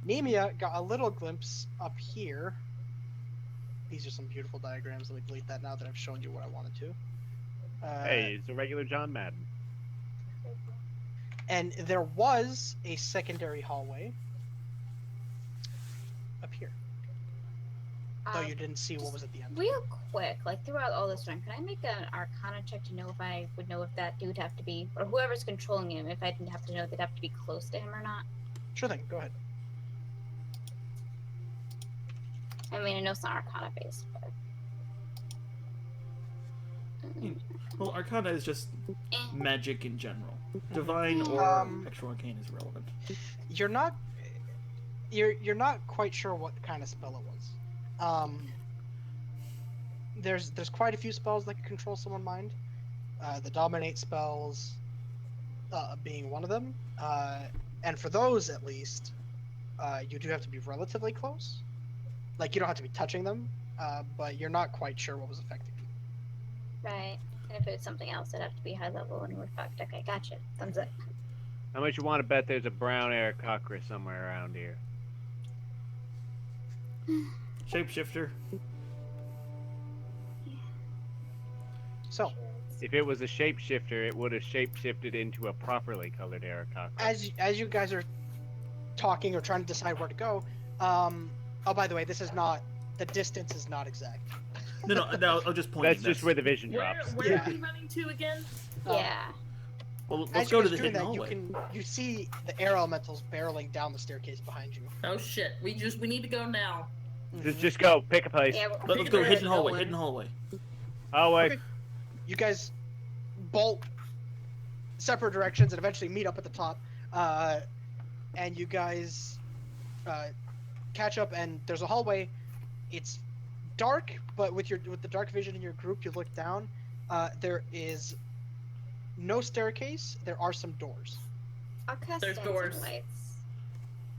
Nemia got a little glimpse up here. These are some beautiful diagrams. Let me delete that now that I've shown you what I wanted to. Hey, it's a regular John Madden. And there was a secondary hallway up here. Though you didn't see what was at the end. Real quick, like throughout all this time, can I make an Arcana check to know if I would know if that dude have to be, or whoever's controlling him, if I didn't have to know if they'd have to be close to him or not? Sure thing, go ahead. I mean, I know it's not Arcana based, but. Well, Arcana is just Eh. magic in general. Divine or extra arcane is relevant. You're not quite sure what kind of spell it was. There's quite a few spells that can control someone's mind. The dominate spells being one of them. And for those at least, you do have to be relatively close. Like you don't have to be touching them, but you're not quite sure what was affecting them. Right. And if it was something else, it'd have to be high level and we're fucked. Okay, gotcha. Thumbs up. How much you want to bet there's a brown Aarakocra somewhere around here? Shapeshifter. So, If it was a shapeshifter, it would have shapeshifted into a properly colored Aarakocra. as you guys are talking or trying to decide where to go, oh, by the way, this is not, the distance is not exact. No, I'll just point. That's just where the vision Where drops. are Yeah. we running to again? Yeah. Well, As let's you go to guys the are doing hidden that, hallway. you see the air elementals barreling down the staircase behind you. Oh shit, we need to go now. Just go, pick a place. Yeah, Let's go hidden hallway. Hallway. Hidden hallway. Oh wait. Okay. You guys bolt separate directions and eventually meet up at the top. And you guys catch up, and there's a hallway. It's dark, but with the dark vision in your group, you look down. There is no staircase. There are some doors. I'll cast There's dancing doors. lights,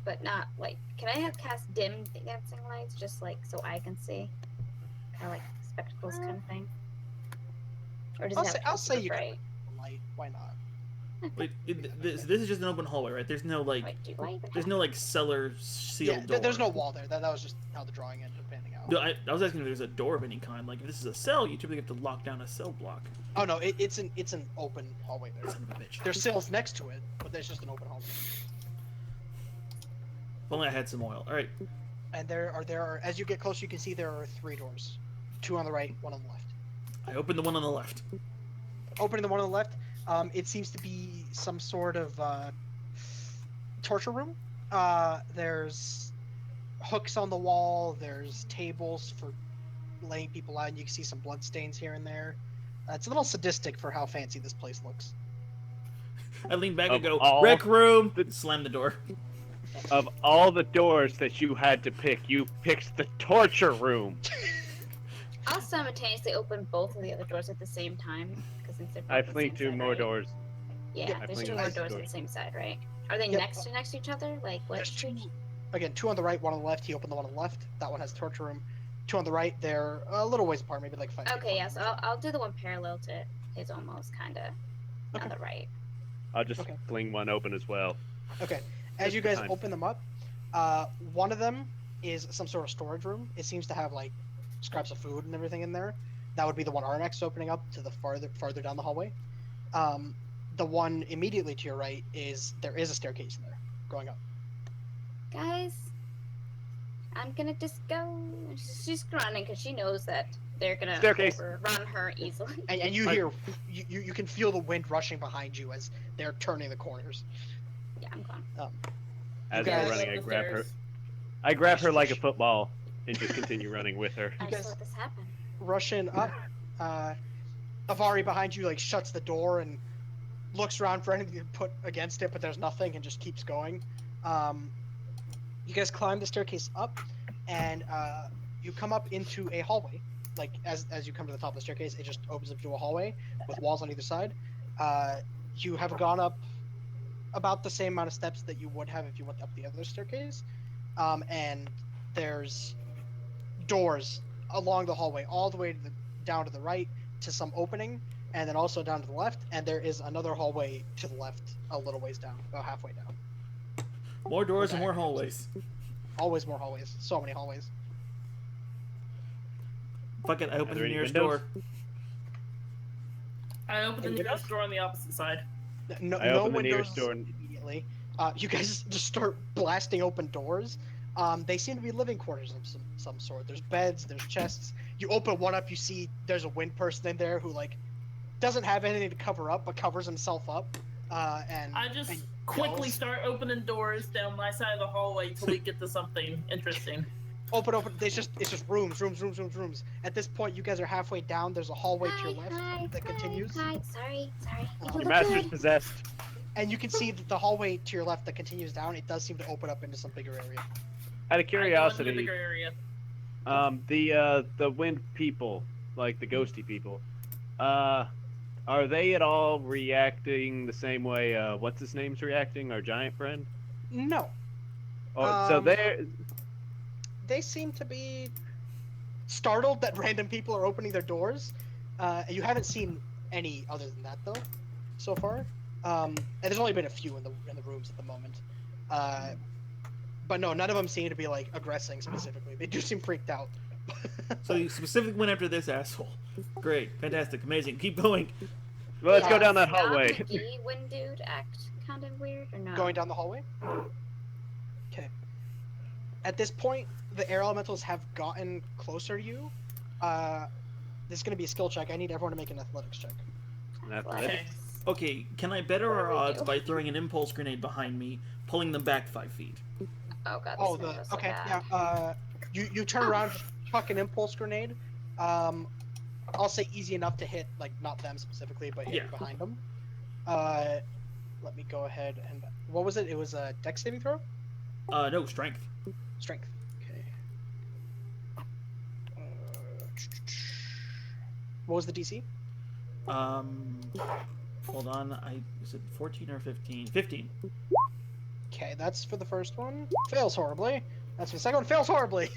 but not like. Can I have cast dim dancing lights, just like so I can see, kind of like spectacles kind of thing? Or does I'll it have say- to be I'll say super you can- bright? Light, why not? Wait, this is just an open hallway, right? There's no like, Wait, do I even there's have- no like cellar sealed Yeah, door. there's no wall there. That was just how the drawing ended up panning out. No, I was asking if there's a door of any kind. Like if this is a cell, you typically have to lock down a cell block. Oh no, it's an open hallway there. Son of a bitch. There's cells next to it, but there's just an open hallway. If only I had some oil. All right. And there are as you get closer, you can see there are 3 doors, 2 on the right, 1 on the left. I opened the one on the left. Opening the one on the left, it seems to be some sort of torture room. There's hooks on the wall. There's tables for laying people out, and you can see some blood stains here and there. It's a little sadistic for how fancy this place looks. I lean back and Of go, all rec room. Slam the door. Of all the doors that you had to pick, you picked the torture room. I'll simultaneously open both of the other doors at the same time because since they're both I the flinked same 2 side, more right? doors. Yeah, I there's flinked 2 more both doors on the doors. same side, right? Are they Yep. next to each other? Like what? There's 2. Again, 2 on the right, 1 on the left. He opened the one on the left. That one has torture room. 2 on the right. They're a little ways apart, maybe like 5 feet Okay, apart. yeah. So I'll do the one parallel to his, almost kind of on Okay. the right. I'll just Okay. fling one open as well. Okay. As Just you the guys time. open them up, one of them is some sort of storage room. It seems to have like scraps of food and everything in there. That would be the one Armax opening up to the farther down the hallway. The one immediately to your right there is a staircase in there going up. Guys, I'm gonna just go. She's running because she knows that they're gonna Staircase. run her easily. And you I- hear you can feel the wind rushing behind you as they're turning the corners. Yeah, I'm gone. As guys- we're running, I Up the grab her. stairs. I grab her like a football and just continue running with her. I You just guys- let this happen. Rushing up, Avari behind you like shuts the door and looks around for anything to put against it, but there's nothing and just keeps going. You guys climb the staircase up, and you come up into a hallway. Like as you come to the top of the staircase, it just opens up to a hallway with walls on either side. You have gone up about the same amount of steps that you would have if you went up the other staircase, and there's doors along the hallway all the way down to the right to some opening, and then also down to the left, and there is another hallway to the left a little ways down, about halfway down. More doors and Okay. more hallways. Always more hallways, so many hallways. Fuck it, I opened there the any nearest windows? door. I opened the Any nearest door on the opposite side. No, I no opened the windows nearest door. immediately. You guys just start blasting open doors. They seem to be living quarters of some sort. There's beds, there's chests. You open one up, you see there's a wind person in there who like doesn't have anything to cover up, but covers himself up. And I just and quickly yells. start opening doors down my side of the hallway till we get to something interesting. Open. It's just rooms. At this point, you guys are halfway down. There's a hallway to your left that continues. Hi. Sorry. You Your look master's good. possessed. And you can see that the hallway to your left that continues down, it does seem to open up into some bigger area. Out of I go into the curiosity, bigger area. the wind people, like the ghosty people, are they at all reacting the same way? What's his name's reacting? Our giant friend. No, Oh, so Um, they seem to be startled that random people are opening their doors. You haven't seen any other than that though, so far. And there's only been a few in the rooms at the moment. But no, none of them seem to be like aggressing specifically. They do seem freaked out. So you specifically went after this asshole. Great, fantastic, amazing. Keep going. well, let's go down that Scott hallway. McGee, Wind Dude act kind of weird or no? Going down the hallway. Okay. At this point, the air elementals have gotten closer to you. This is going to be a skill check. I need everyone to make an athletics check. Athletics. Okay. Okay, can I better What our do we odds do? by throwing an impulse grenade behind me, pulling them back 5 feet? Oh god. Oh, this is so okay, bad. yeah. You turn around, chuck an impulse grenade. I'll say easy enough to hit, like not them specifically, but hit Yeah. behind them. Let me go ahead and what was it? It was a dex saving throw. No, strength. Strength. Okay. What was the DC? Hold on. Is it 14 or 15? 15. Okay, that's for the first one. Fails horribly. That's for the second one. Fails horribly.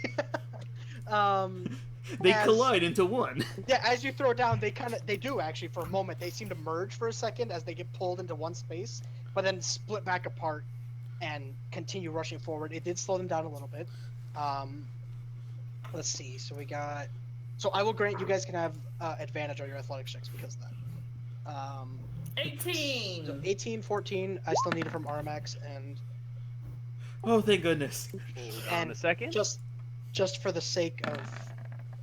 They As- collide into one. Yeah, as you throw it down, they do actually for a moment. They seem to merge for a second as they get pulled into one space, but then split back apart and continue rushing forward. It did slow them down a little bit. Let's see. So I will grant you guys can have advantage on your athletics checks because of that. 18. So 18, 14. I still need it from Armax, and Oh, thank goodness. Hold on a second. just for the sake of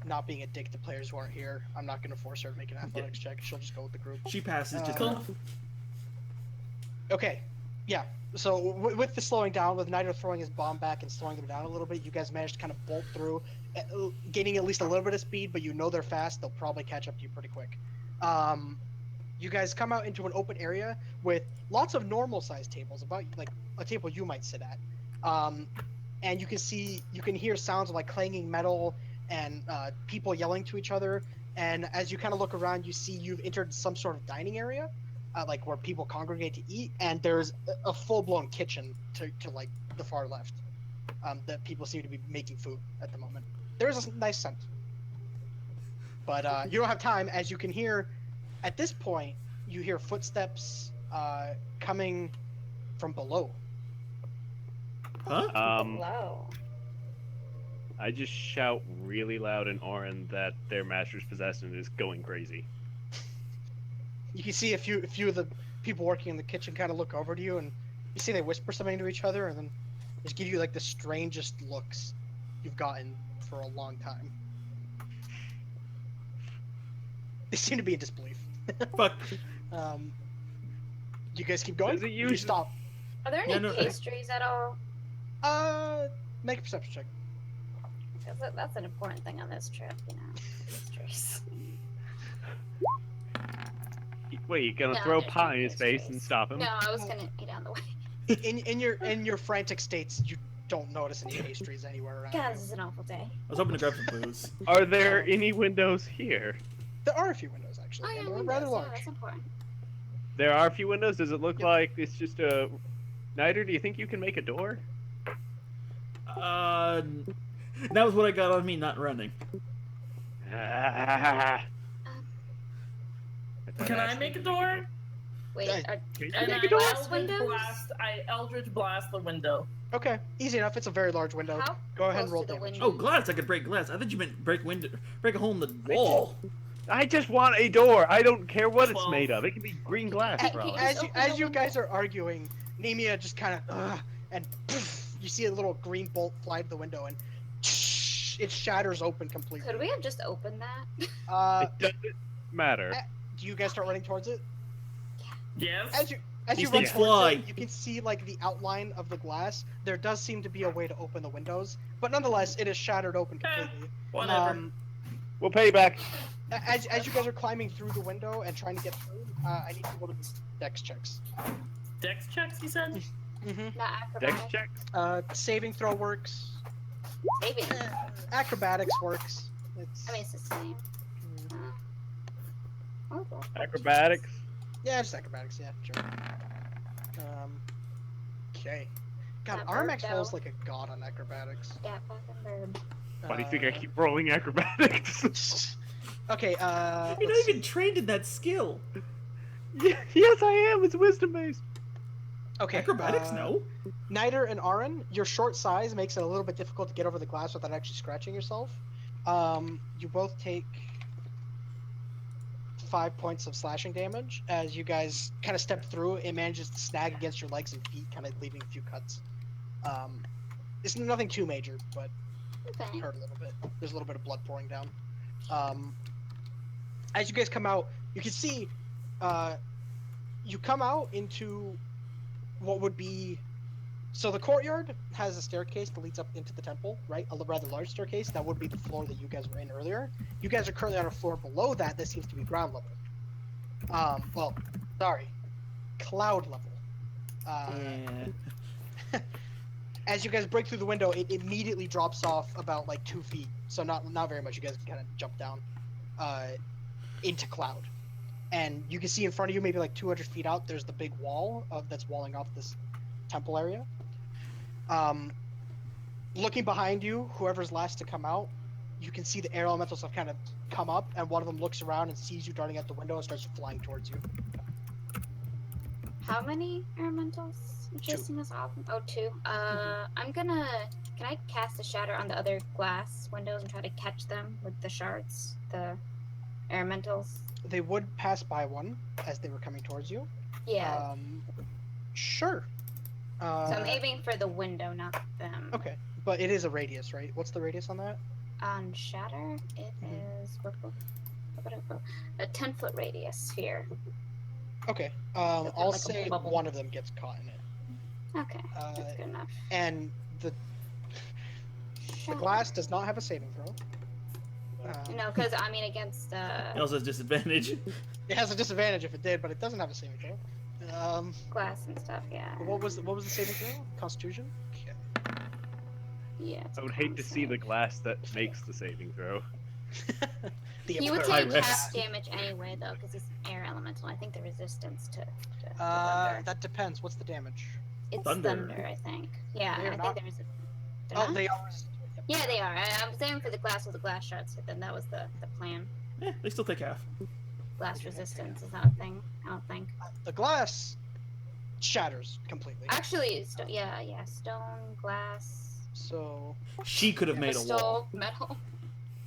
not being a dick to players who aren't here, I'm not going to force her to make an athletics check. She'll just go with the group. She passes just Cool. enough. Okay, yeah. So with the slowing down, with Nitro throwing his bomb back and slowing them down a little bit, you guys managed to kind of bolt through, gaining at least a little bit of speed. But you know they're fast; they'll probably catch up to you pretty quick. You guys come out into an open area with lots of normal-sized tables, about like a table you might sit at, and you can hear sounds of like clanging metal and people yelling to each other. And as you kind of look around, you see you've entered some sort of dining area. Like where people congregate to eat, and there's a full-blown kitchen to like the far left that people seem to be making food at the moment. There's a nice scent, but you don't have time, as you can hear. At this point, you hear footsteps coming from below. Huh? Hello. I just shout really loud in Orin that their master's possession is going crazy. You can see a few of the people working in the kitchen kind of look over to you, and you see they whisper something to each other, and then just give you like the strangest looks you've gotten for a long time. They seem to be in disbelief. Fuck. You guys keep going? Does it Or you use- stop? Are there any Yeah, no, pastries at all? Make a perception check. Because that's an important thing on this trip, you know. Pastries. Wait, you gonna No, throw there's pie no in his face pastries. and stop him? No, I was gonna eat on the way. In your frantic states, you don't notice any pastries anywhere around. God, you. this is an awful day. I was hoping to grab some booze. Are there any windows here? There are a few windows actually, Oh yeah, and they're windows. rather Yeah, large. that's important. There are a few windows. Does it look Yep. like it's just a... Niter, do you think you can make a door? That was what I got on me not running. Ah. Can I make a door? Wait, Hey, And there I glass Eldritch windows? Eldritch blast the window. Okay, easy enough. It's a very large window. How Go ahead and close roll to the damage. window? Oh, glass! I could break glass. I thought you meant break a hole in the wall. I just want a door. I don't care what it's 12. made of. It can be green glass, Can bro. you As just you open as the you window? guys are arguing, Nemia just kind of and poof, you see a little green bolt fly to the window and it shatters open completely. Could we have just opened that? It doesn't matter. Do you guys start running towards it? Yes. As These you run things towards fly. it, you can see like the outline of the glass. There does seem to be a way to open the windows, but nonetheless, it is shattered open completely. Whatever. We'll pay back. As you guys are climbing through the window and trying to get through, I need people to do dex checks. Dex checks, you said? Mm-hmm. Not Dex acrobatics. checks. Saving throw works. Maybe. Acrobatics works. It's I mean, it's the same. Oh, well. Acrobatics. yeah, just acrobatics. Yeah, sure. Okay. God, That Armax bird, rolls though. like a god on acrobatics. Yeah, fucking bird. Why do you think I keep rolling acrobatics? Okay. You're Let's not even see. trained in that skill. Yes, I am. It's wisdom based. Okay. Acrobatics, no. Niter and Aaron, your short size makes it a little bit difficult to get over the glass without actually scratching yourself. You both take 5 points of slashing damage as you guys kind of step through. It manages to snag against your legs and feet, kind of leaving a few cuts. It's nothing too major, but Okay. hurt a little bit. There's a little bit of blood pouring down. As you guys come out, you can see you come out into what would be so the courtyard has a staircase that leads up into the temple, right? A rather large staircase. That would be the floor that you guys were in earlier. You guys are currently on a floor below that. That seems to be ground level. Well, sorry, cloud level. Yeah. As you guys break through the window, it immediately drops off about like 2 feet. So not very much. You guys kind of jump down into cloud, and you can see in front of you, maybe like 200 feet out, there's the big wall that's walling off this temple area. Looking behind you, whoever's last to come out, you can see the air elementals have kind of come up, and one of them looks around and sees you darting out the window and starts flying towards you. How many elementals are chasing us off? Oh, 2. Can I cast a shatter on the other glass windows and try to catch them with the shards? The elementals? They would pass by one as they were coming towards you. Yeah. Sure. So I'm aiming for the window, not them. Okay, but it is a radius, right? What's the radius on that? On shatter, it is a 10-foot radius sphere. Okay. Something I'll like a say bubble. one of them gets caught in it. Okay, that's good enough. And the Shatter. glass does not have a saving throw. No, because I mean against It also has disadvantage. It has a disadvantage if it did, but it doesn't have a saving throw. glass and stuff. Yeah. What was the saving throw? Constitution. Okay. Yeah. it's I would hate to see the constant. glass that makes the saving throw. The He would absurd- take Rex. half damage anyway, though, because he's an air elemental. I think the resistance to thunder. That depends. What's the damage? It's thunder. thunder. I think. Yeah, They're I not- think there was a. they're Oh, not? they are. resistant. Yep. Yeah, they are. I'm saying for the glass with the glass shards, but then that was the plan. Yeah, they still take half. Glass resistance is not a thing. I don't think. The glass shatters completely. Actually, stone, glass, So She could have made a wall. crystal, metal.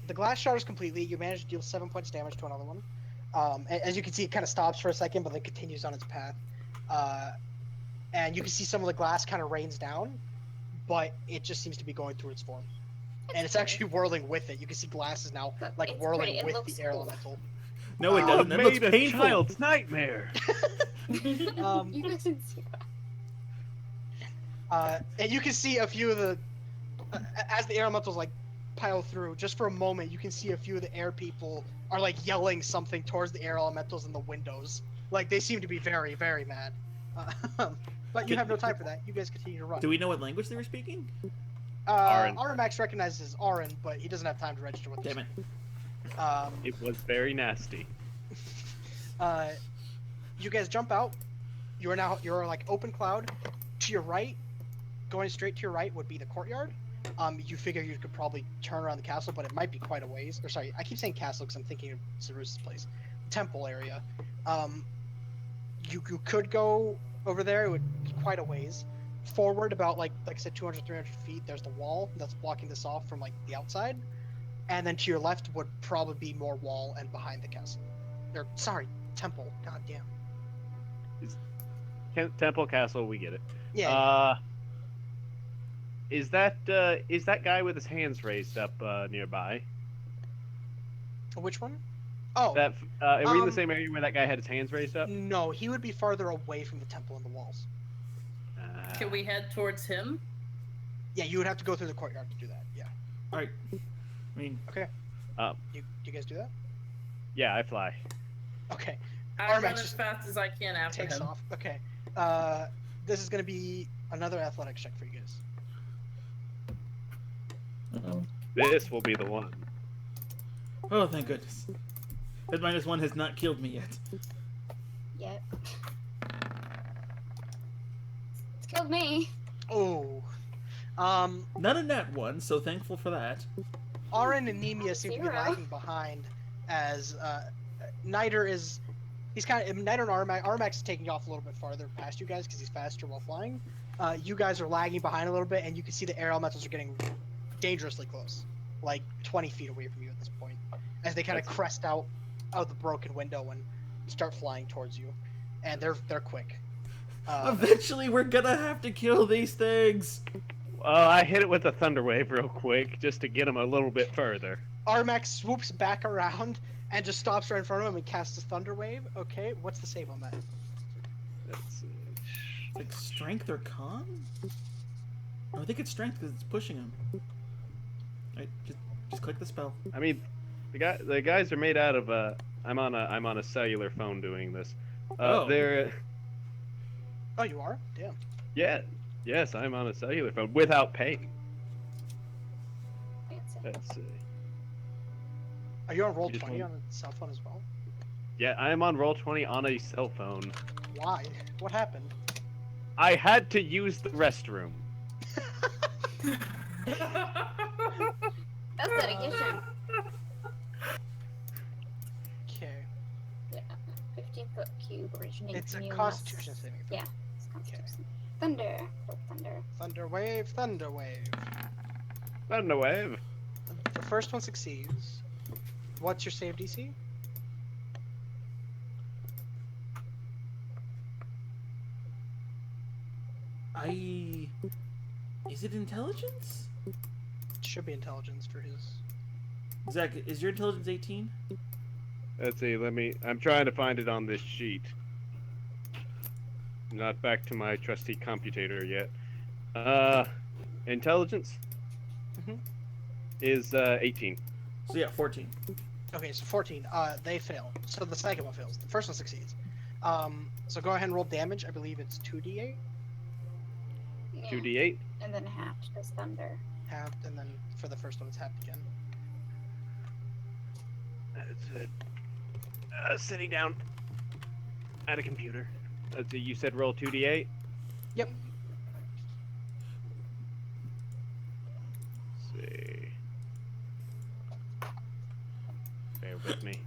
the glass shatters completely. You manage to deal 7 points damage to another one. As you can see, it kind of stops for a second, but then continues on its path. And you can see some of the glass kind of rains down, but it just seems to be going through its form. And it's pretty. actually whirling with it. You can see glasses now, Look, like it's whirling pretty. It with looks the air cool. elemental. No, it Oh, doesn't. That looks made a painful. child's nightmare. you guys didn't see that. And you can see a few of the, as the air elementals like pile through, just for a moment, you can see a few of the air people are like yelling something towards the air elementals in the windows. Like they seem to be very, very mad. But you have no time for that. You guys continue to run. Do we know what language they were speaking? Aaron. Armax recognizes Aaron, but he doesn't have time to register what they're Damn it. saying. It was very nasty. You guys jump out. You're like open cloud. To your right, going straight to your right would be the courtyard. You figure you could probably turn around the castle, but it might be quite a ways. Or sorry, I keep saying castle because I'm thinking of Cerus's place. Temple area. you could go over there. It would be quite a ways. Forward about like I said, 200, 300 feet. There's the wall that's blocking this off from like the outside, and then to your left would probably be more wall and behind the castle. Or sorry, temple. God damn. Temple Castle, we get it. Yeah. Is that guy with his hands raised up nearby? Which one? Oh, That are we in the Um, same area where that guy had his hands raised up? no, he would be farther away from the temple and the walls. Can we head towards him? Yeah, you would have to go through the courtyard to do that. Yeah. All right. I mean, You guys do that? Yeah, I fly. Okay. I Armax run as just fast as I can after Takes him. off. Okay. This is gonna be another athletics check for you guys. Uh-oh. This will be the one. oh, thank goodness. That -1 has not killed me yet. Yep. It's killed me. Oh. Not a nat 1, so thankful for that. Arin and Nemia seem to be 0. lagging behind as Niter is. He's kind of Niter and Armax is taking off a little bit farther past you guys because he's faster while flying. You guys are lagging behind a little bit, and you can see the air elementals are getting dangerously close, like 20 feet away from you at this point, as they kind of crest out of the broken window and start flying towards you, and they're quick. Eventually, we're gonna have to kill these things. I hit it with a thunder wave real quick just to get him a little bit further. Armax swoops back around and just stops right in front of him and casts a thunder wave. Okay, what's the save on that? Let's see. Like strength or con? No, I think it's strength because it's pushing him. Alright, just click the spell. I mean, the guys are made out of I'm on a cellular phone doing this. Oh. They're Oh, you are? Damn. yes, I'm on a cellular phone without paying. Fancy. Let's see. Are you on roll You just 20 want- on a cell phone as well? Yeah, I am on Roll20 on a cell phone. Why? What happened? I had to use the restroom. That's dedication. Okay. Yeah. 15-foot cube originating It's a from you Constitution must- saving throw. Yeah, it's Constitution. Thunder. Oh, thunder. Thunder wave, thunder wave. Thunder wave. The first one succeeds. What's your save DC? Is it intelligence? Should be intelligence for his. Zach, is your intelligence 18? Let's see. I'm trying to find it on this sheet. Not back to my trusty computator yet. Intelligence Mhm. is 18. So yeah, 14. Okay, so 14. They fail. So the second one fails. The first one succeeds. So go ahead and roll damage. I believe it's 2d8 Yeah. 2d8. And then halved as thunder. halved, and then for the first one it's halved again. That's it. Sitting down at a computer. Let's see. You said roll 2d8. Yep. Let's see. Bear with me.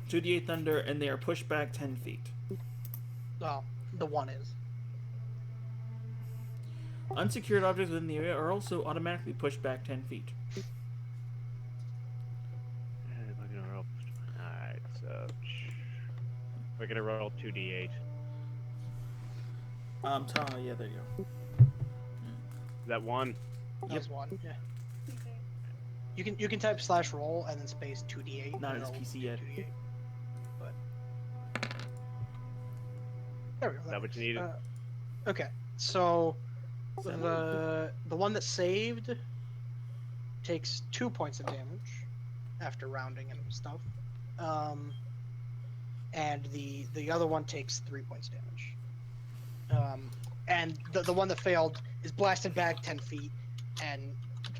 2d8 thunder, and they are pushed back 10 feet. Well, the one is. Unsecured objects within the area are also automatically pushed back 10 feet. Alright, so we're gonna roll 2d8. Yeah, there you go. Is that one? That was one. Yeah. You can type /roll and then space 2d8. Not and his it'll PC do yet. 2d8. But there we go. that what you needed? Okay, so Seven. the one that saved takes 2 points of damage after rounding and stuff, and the other one takes 3 points damage. And the one that failed is blasted back 10 feet and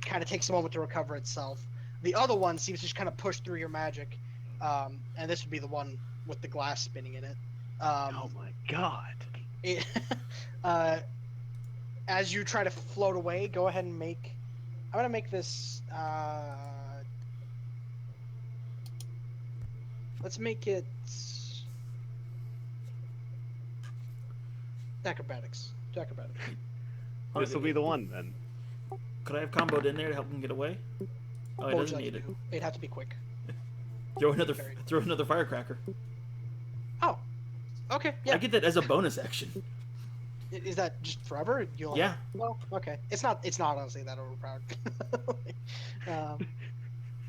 kind of takes a moment to recover itself. The other one seems to just kind of push through your magic, and this would be the one with the glass spinning in it. Oh my god. It, as you try to float away, go ahead and make. I'm gonna make this. Let's make it. Acrobatics. Do acrobatics. This will be the one then. Could I have comboed in there to help him get away? Oh, he What would doesn't you like need to it. do? It'd have to be quick. Throw another firecracker. Oh. Okay. Yeah. I get that as a bonus action. Is that just forever? You'll. Yeah. Well, okay. It's not. It's not honestly that overpowered.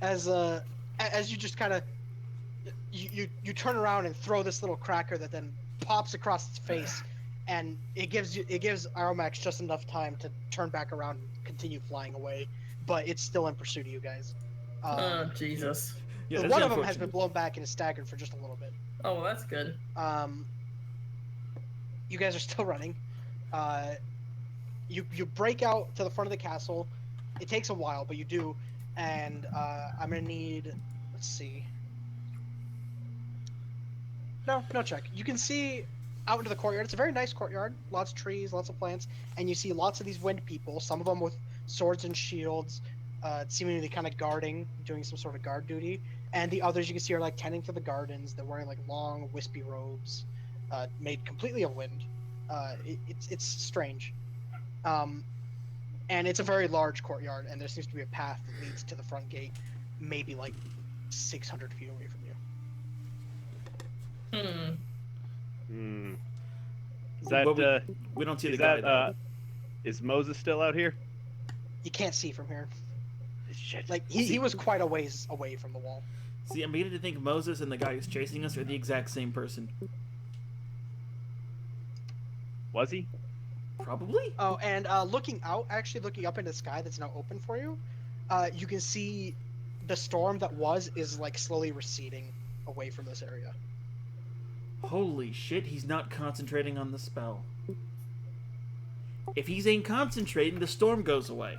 As you just kind of you turn around and throw this little cracker that then pops across its face, and it gives Aromax just enough time to turn back around and continue flying away, but it's still in pursuit of you guys. Oh, Jesus. Yeah, that's one the of them has been unfortunate. blown back and is staggered for just a little bit. Oh, well, that's good. You guys are still running. You break out to the front of the castle. It takes a while, but you do. And I'm gonna need. Let's see. No check. You can see out into the courtyard. It's a very nice courtyard. Lots of trees, lots of plants, and you see lots of these wind people. Some of them with swords and shields, seemingly kind of guarding, doing some sort of guard duty. And the others you can see are like tending to the gardens. They're wearing like long, wispy robes, made completely of wind. It's strange. And it's a very large courtyard, and there seems to be a path that leads to the front gate, maybe like 600 feet away from you. Is that Well, we don't see the is guy. that though. is Moses still out here? You can't see from here. Shit. Like he was quite a ways away from the wall. See, I'm beginning to think Moses and the guy who's chasing us are the exact same person. Was he? Probably. Oh, and looking out, actually looking up into the sky that's now open for you, you can see the storm that is like slowly receding away from this area. Holy shit, he's not concentrating on the spell. If he's ain't concentrating, the storm goes away.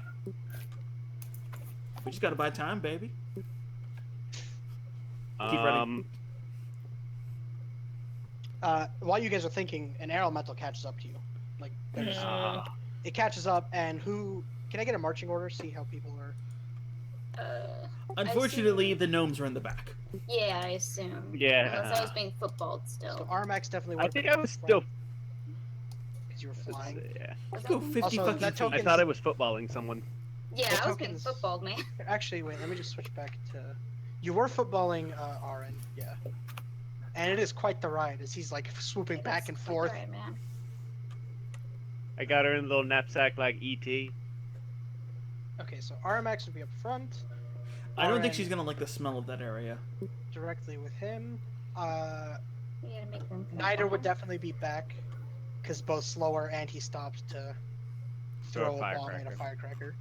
We just gotta buy time, baby. Keep running. While you guys are thinking, an elemental catches up to you. Like there's, it catches up, and who? Can I get a marching order? See how people are. Unfortunately, the gnomes are in the back. Yeah, I assume. Yeah. Unless I was being footballed So still. Armax definitely. I think I was still. because you were flying. Yeah. Let's go 50 Also, fucking that feet. token- I thought I was footballing someone. Yeah, The I was being tokens- footballed, man. Actually, wait. Let me just switch back to. You were footballing Aaron, yeah. And it is quite the ride as he's like swooping back and forth. Alright, man. I got her in a little knapsack like E ET. Okay, so Armax would be up front, I don't think Aaron she's gonna like the smell of that area. directly with him. We gotta make room for Niter would that. definitely be back, because both slower and he stopped to throw a bomb and a firecracker.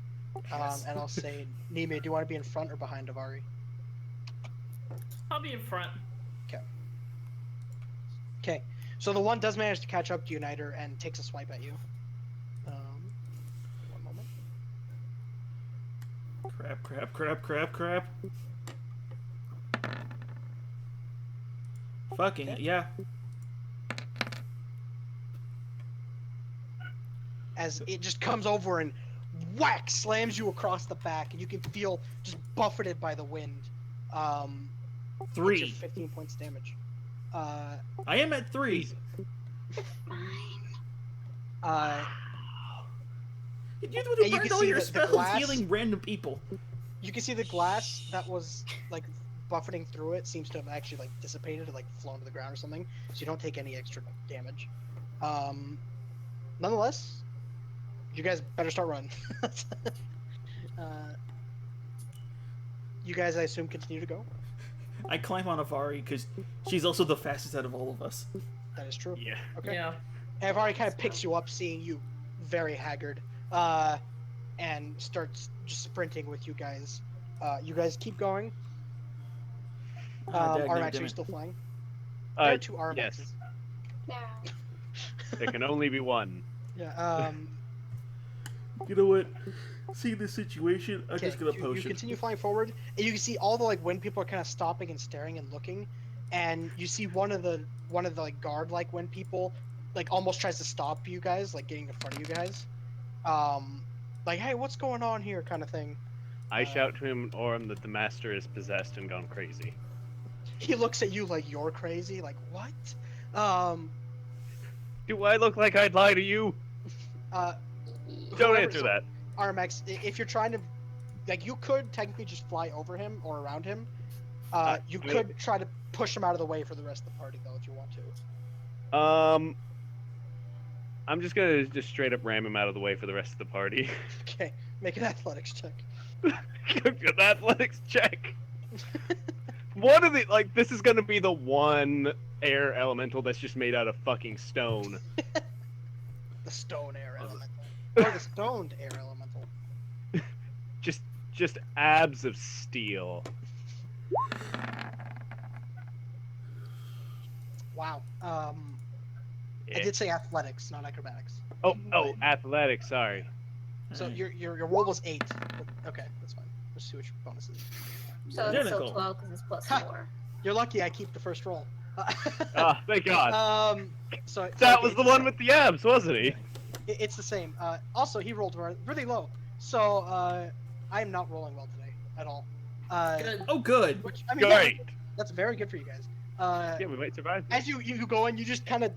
And I'll say, Nime, do you want to be in front or behind Avari? I'll be in front. Okay, so the one does manage to catch up to you, Niter, and takes a swipe at you. One moment. Crap. Fucking Okay. yeah. As it just comes over and whack slams you across the back, and you can feel just buffeted by the wind. Which is 3. 15 points damage. I am at 3. Fine. You're the one And who you burned can all see your the spells glass- healing random people. You can see the glass that was like buffeting through it seems to have actually like dissipated or like flown to the ground or something, so you don't take any extra damage. Nonetheless, you guys better start running. You guys, I assume, continue to go. I climb on Avari because she's also the fastest out of all of us. That is true. Yeah. Okay. Yeah. And Avari kind of picks you up, seeing you very haggard, and starts just sprinting with you guys. You guys keep going. Armax, are you still flying? There are 2 Armaxes. Yes. Yeah. There can only be one. Yeah. You know what? See the situation. I'm Okay, just gonna you potion. continue flying forward, and you can see all the like wind people are kind of stopping and staring and looking, and you see one of the like guard like wind people like almost tries to stop you guys, like getting in front of you guys, like, hey, what's going on here, kind of thing. I shout to him, Orm, that the master is possessed and gone crazy. He looks at you like you're crazy, like what? Do I look like I'd lie to you? Uh, Don't whoever- answer so, that. Armax, if you're trying to, like, you could technically just fly over him or around him. You do could try to push him out of the way for the rest of the party, though, if you want to. I'm just gonna just straight up ram him out of the way for the rest of the party. Okay, make an athletics check. An athletics check. One of the this is gonna be the one air elemental that's just made out of fucking stone. The stone air elemental. Or the stoned air elemental. Just abs of steel. Wow. I Yeah. did say athletics, not acrobatics. Oh, athletics. Sorry. So your roll was 8. Okay, that's fine. Let's see what your bonus is. So it's Identical. still 12 because it's plus Ha. 4. You're lucky I keep the first roll. Ah, thank God. So That okay, was the one with the abs, wasn't he? It's the same. Also, he rolled really low, so I'm not rolling well today at all. Good. Oh, good. Which I mean, yeah, Great. that's very good for you guys. Yeah, we might survive. As you go in, you just kind of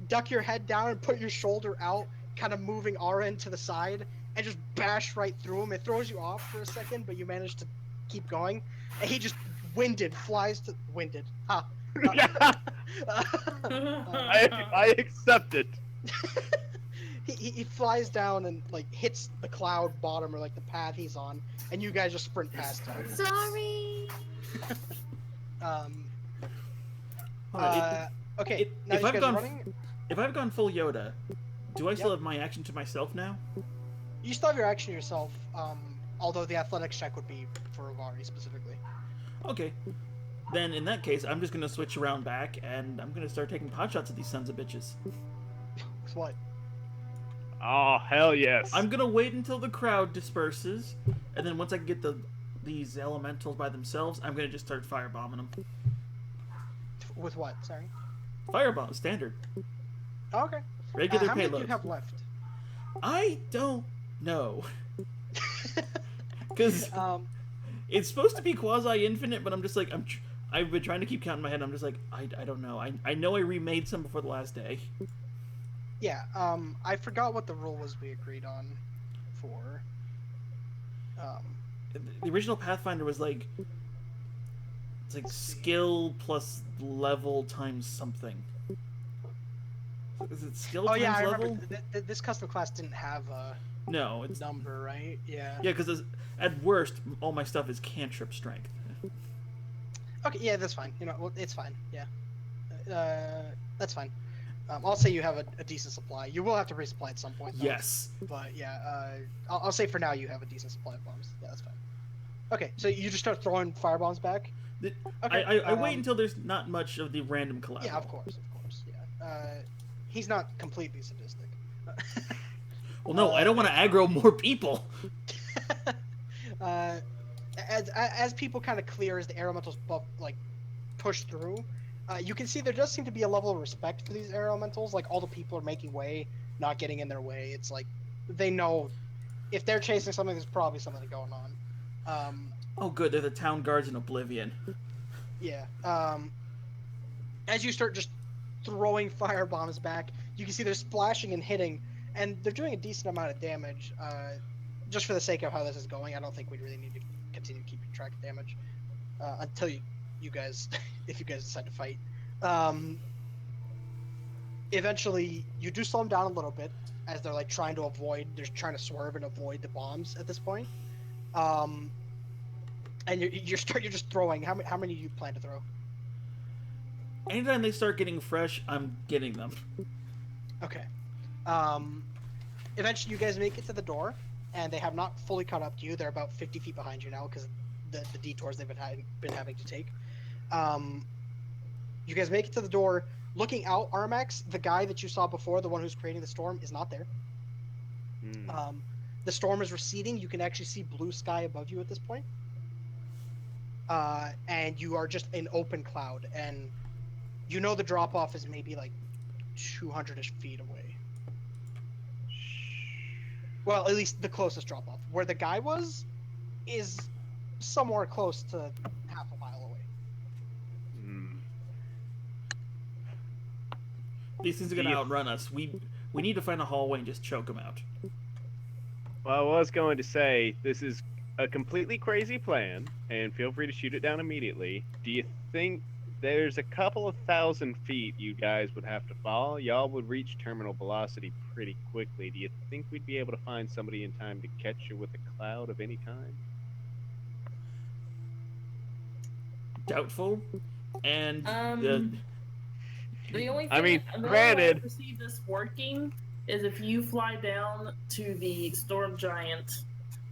duck your head down and put your shoulder out, kind of moving Arin to the side, and just bash right through him. It throws you off for a second, but you manage to keep going. And he just flies to winded. Ha. I accept it. He flies down and like hits the cloud bottom or like the path he's on, and you guys just sprint past him. Sorry. Hold on, Okay, if- now if you I've guys gone- are running. If I've gone full Yoda, do I still have my action to myself now? You still have your action yourself, although the athletics check would be for Avari specifically. Okay. Then in that case, I'm just gonna switch around back, and I'm gonna start taking pot shots at these sons of bitches. What? Oh, hell yes. I'm gonna wait until the crowd disperses, and then once I get these elementals by themselves, I'm gonna just start firebombing them. With what? Sorry. Firebomb, standard, Oh, okay. regular How many do payload. you have left? I don't know, because it's supposed to be quasi-infinite, but I'm just like I've been trying to keep count in my head. I'm just like I don't know. I know I remade some before the last day. Yeah. I forgot what the rule was we agreed on for. The original Pathfinder was like it's like skill plus level times something. Is it skill Oh times yeah, I level? remember. This custom class didn't have a No, it's number, right? Yeah. yeah, because at worst, all my stuff is cantrip strength. Okay. Yeah, that's fine. You know, well, it's fine. Yeah. That's fine. I'll say you have a decent supply. You will have to resupply at some point, though. Yes. But yeah, I'll say for now you have a decent supply of bombs. Yeah, that's fine. Okay, so you just start throwing firebombs back. The- Okay. I wait until there's not much of the random collateral. Yeah, of course. Yeah. He's not completely sadistic. Well, no, I don't want to aggro more people. As people kind of clear, as the air elementals push through, you can see there does seem to be a level of respect for these air elementals. Like all the people are making way, not getting in their way. It's like they know if they're chasing something, there's probably something going on. Oh, good, they're the town guards in Oblivion. Yeah. As you start just throwing fire bombs back, you can see they're splashing and hitting, and they're doing a decent amount of damage. Just for the sake of how this is going, I don't think we really need to continue keeping track of damage until you guys, if you guys decide to fight. Eventually, you do slow them down a little bit as they're like trying to swerve and avoid the bombs at this point. And you're just throwing. How many do you plan to throw? Anytime they start getting fresh, I'm getting them. Okay. Eventually, you guys make it to the door, and they have not fully caught up to you. They're about 50 feet behind you now because the detours they've been having to take. You guys make it to the door. Looking out, Armax, the guy that you saw before, the one who's creating the storm, is not there. The storm is receding. You can actually see blue sky above you at this point. And you are just in open cloud, and you know the drop off is maybe like 200-ish feet away. Well, at least the closest drop off. Where the guy was is somewhere close to half a mile away. These things are Do gonna you- outrun us. We need to find a hallway and just choke them out. Well, I was going to say, this is a completely crazy plan, and feel free to shoot it down immediately. Do you think there's a couple of 1,000 feet you guys would have to fall? Y'all would reach terminal velocity pretty quickly. Do you think we'd be able to find somebody in time to catch you with a cloud of any kind? Doubtful. And The only thing I mean, the only way granted- I foresee this working is if you fly down to the storm giant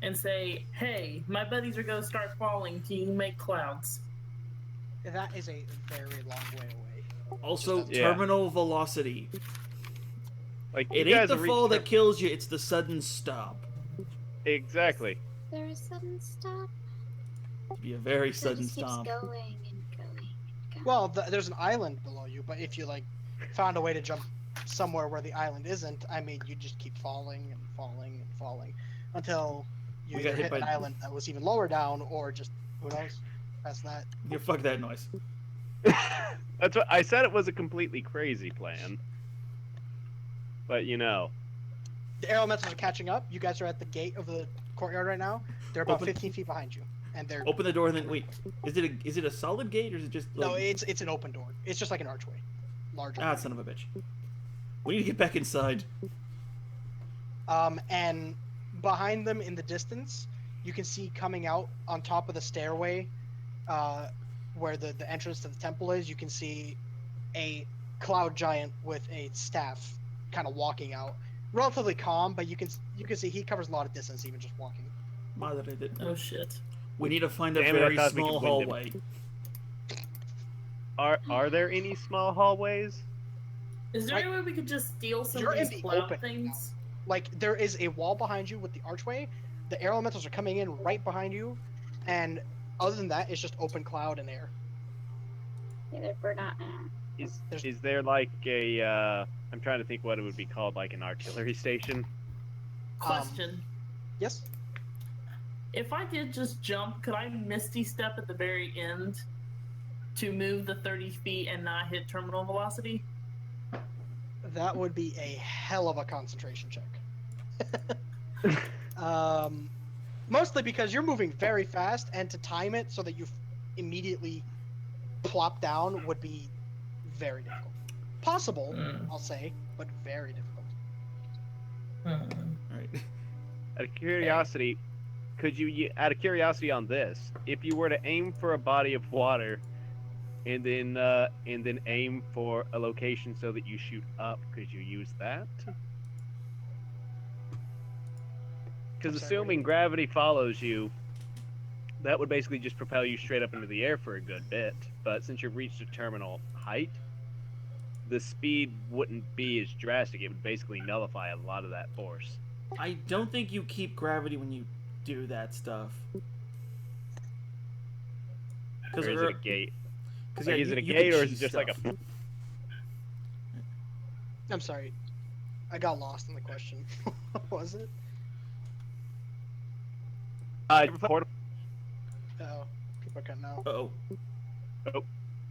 and say, "Hey, my buddies are gonna start falling. Can you make clouds?" That is a very long way away. also Yeah. terminal velocity. Like, It you ain't guys the have reached fall that kills you, it's the sudden stop. Exactly. There is sudden stop. It'd be a very It sudden just keeps stop. going and going and going. Well, there's an island below you, but if you like found a way to jump somewhere where the island isn't, I mean, you just keep falling and falling and falling until you We got either hit hit by- an island that was even lower down, or just who knows, past that. Yeah, fuck that noise. That's what I said. It was a completely crazy plan. But you know, The elementals are catching up. You guys are at the gate of the courtyard right now. They're about Open- 15 feet behind you, and they're Open the door and then wait. Is it a solid gate or is it just like, no, it's an open door. It's just like an archway, larger. ah, son of a bitch. We need to get back inside. And behind them in the distance, you can see coming out on top of the stairway, where the entrance to the temple is. You can see a cloud giant with a staff, kind of walking out. Relatively calm, but you can see he covers a lot of distance even just walking. Madre de- Oh shit! We need to find a Damn it, I very thought we small could win them. hallway. are there any small hallways? Is there any way we could just steal some You're of in these the cloud open things? Like there is a wall behind you with the archway. The air elementals are coming in right behind you, and other than that, it's just open cloud and air. Yeah, we're not. Is there like a I'm trying to think what it would be called, like an artillery station? Question: Yes. If I did just jump, could I misty step at the very end to move the 30 feet and not hit terminal velocity? That would be a hell of a concentration check. Mostly because you're moving very fast, and to time it so that you immediately plop down would be very difficult. Possible, I'll say, but very difficult. Alright. Out of curiosity, could you, out of curiosity on this, if you were to aim for a body of water, and then aim for a location so that you shoot up, could you use that? Because I'm sorry, assuming gravity follows you, that would basically just propel you straight up into the air for a good bit. But since you've reached a terminal height, the speed wouldn't be as drastic. It would basically nullify a lot of that force. I don't think you keep gravity when you do that stuff. Or is it a gate? Because Like, is it a gate or is it just like a? I'm sorry, I got lost in the question. What was it? Portal. Oh, people are cutting out. Oh,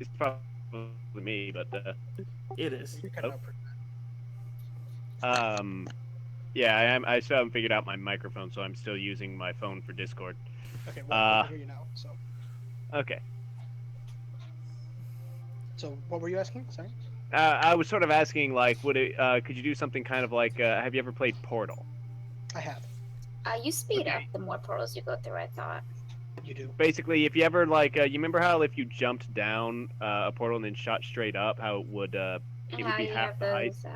It's probably me, but it is. You're cutting out pretty yeah, I am. I still haven't figured out my microphone, so I'm still using my phone for Discord. bad. Okay, well, I can hear you now. So, Okay. what were you asking? Sorry. I was sort of asking, like, would it? Could you do something kind of like? Have you ever played Portal? I have. You speed up Okay. the more portals you go through. I thought. You do. Basically, if you ever like, you remember how if you jumped down a portal and then shot straight up, how it would And would how be you half have the height. those